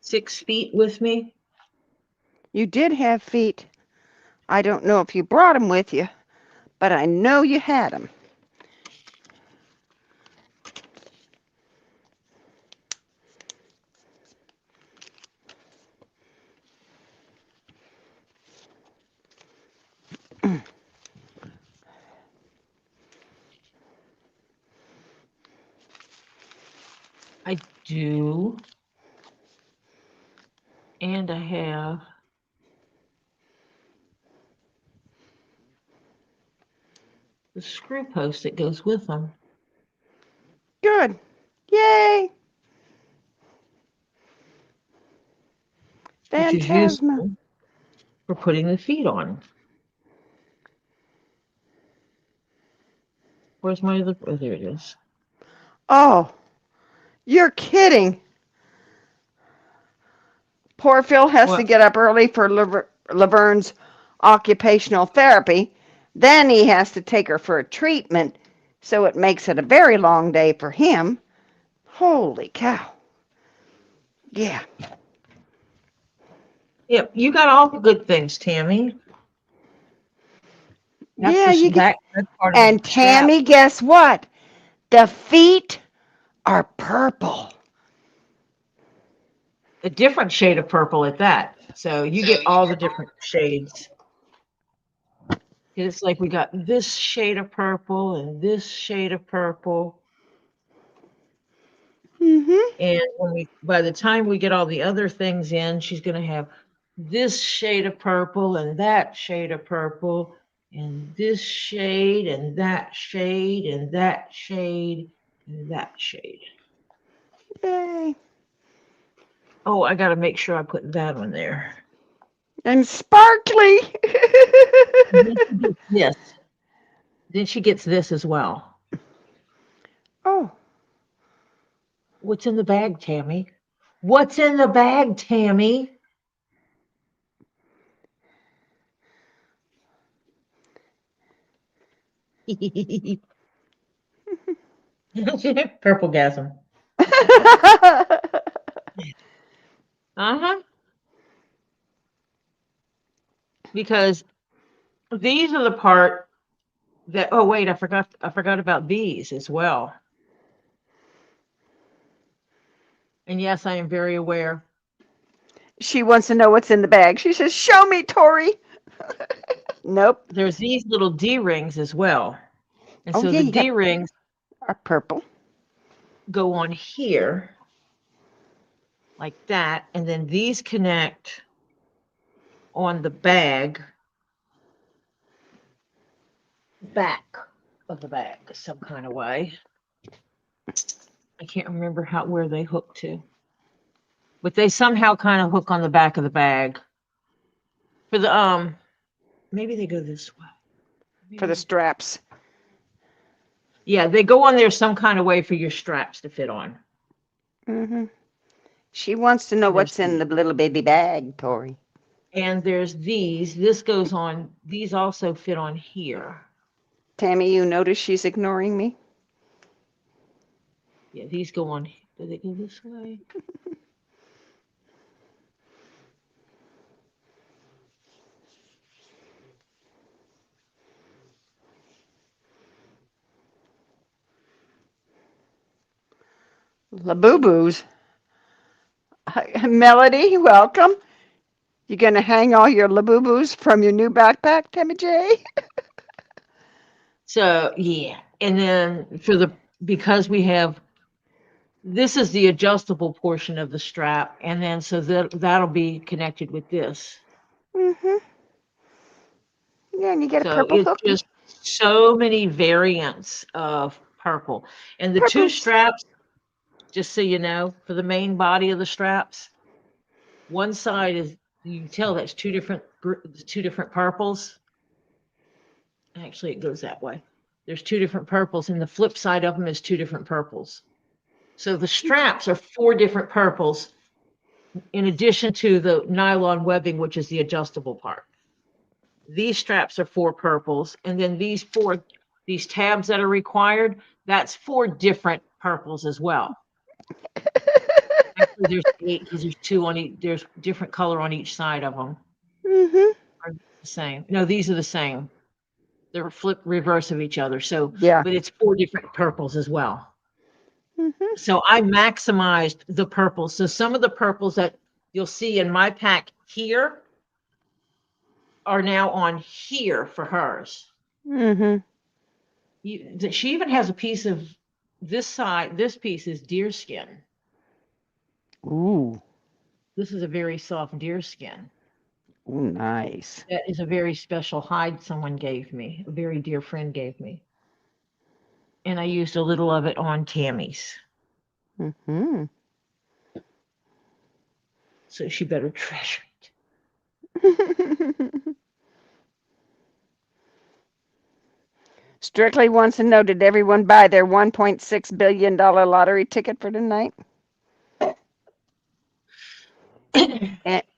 6 feet with me? you did have feet. I don't know if you brought them with you, but I know you had them. do, and I have the screw post that goes with them. Good. Yay. Which is Phantasma. useful for putting the feet on. Where's my other? Oh, there it is. Oh, you're kidding. Poor Phil has to What? get up early for Laverne's occupational therapy. Then he has to take her for a treatment, so it makes it a very long day for him. Holy cow. Yeah. Yep, you got all the good things, Tammy. That's Yeah, you get. that part of And the strap. Tammy, guess what? The feet are purple. A different shade of purple at that. So you get all the different shades. It's like we got this shade of purple and this shade of purple. Mm-hmm. And by the time we get all the other things in, she's going to have this shade of purple and that shade of purple and this shade and that shade and that shade and that shade. Yay. Oh, I got to make sure I put that on there. And sparkly. Yes. Then she gets this as well. Oh. What's in the bag, Tammy? What's in the bag, Tammy? Purple gasm. Uh-huh. Because these are the part that, oh wait, I forgot about these as well. And yes, I am very aware. She wants to know what's in the bag. She says, "Show me, Tori." Nope. There's these little D-rings as well. And Oh so yeah, the you got D-rings are purple. go on here like that, and then these connect on the bag, back of the bag some kind of way. I can't remember where they hook to, but they somehow kind of hook on the back of the bag. For the maybe they go this way. For the straps. Yeah, they go on there some kind of way for your straps to fit on. Mm-hmm. She wants to know what's in the little baby bag, Tori. And there's these. This goes on. These also fit on here. Tammy, you notice she's ignoring me? Yeah, these go on. Do they go this way? Laboo-boos. Melody, welcome. You gonna hang all your laboo-boos from your new backpack, Tammy J? So yeah, and then because we have, this is the adjustable portion of the strap, and then so that'll be connected with this. Mm-hmm. Yeah, and you get a So purple it's hook. just so many variants of purple. And the two Purples. straps, just so you know, for the main body of the straps, one side is, you can tell that's two different purples. Actually, it goes that way. There's two different purples, and the flip side of them is two different purples. So the straps are four different purples, in addition to the nylon webbing, which is the adjustable part. These straps are four purples, and then these tabs that are required, that's four different purples as well. Actually, there's 8 because there's 2 on each. There's different color on each side of them. Mm-hmm. Are the same? No, these are the same. They're flip reverse of each other. So, Yeah. but it's 4 different purples as well. Mm-hmm. So I maximized the purples. So some of the purples that you'll see in my pack here are now on here for hers. Mm-hmm. She even has a piece of this side. This piece is deerskin. Ooh, This is a very soft deer skin. ooh, nice. That is a very special hide someone gave me, a very dear friend gave me. And I used a little of it on Tammy's. Mm-hmm. So she better treasure it. Strictly wants to know, did everyone buy their $1.6 billion lottery ticket for tonight?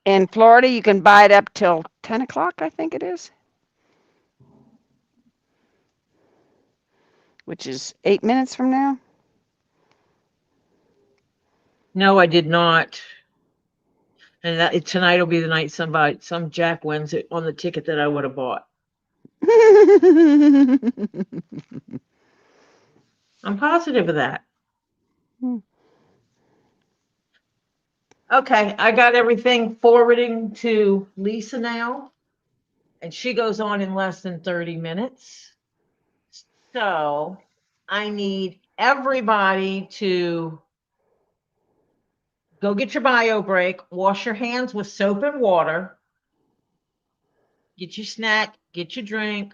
In Florida, you can buy it up till 10 o'clock, I think it is. Which is 8 minutes from now. No, I did not. And tonight will be the night some jack wins it on the ticket that I would have bought. I'm positive of that. Okay, I got everything forwarding to Lisa now, and she goes on in less than 30 minutes. So I need everybody to go get your bio break, wash your hands with soap and water, get your snack, get your drink,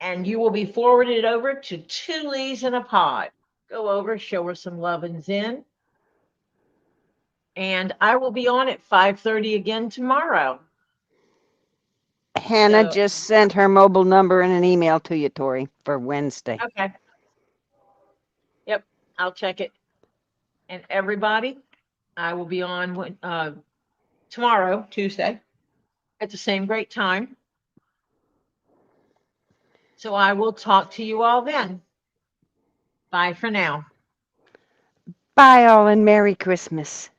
and you will be forwarded over to two Lees in a pod. Go over, show her some love and zen. And I will be on at 5:30 again tomorrow. Hannah So, just sent her mobile number and an email to you, Tori, for Wednesday. okay. Yep, I'll check it. And everybody, I will be on tomorrow, Tuesday, at the same great time. So I will talk to you all then. Bye for now. Bye, all, and Merry Christmas.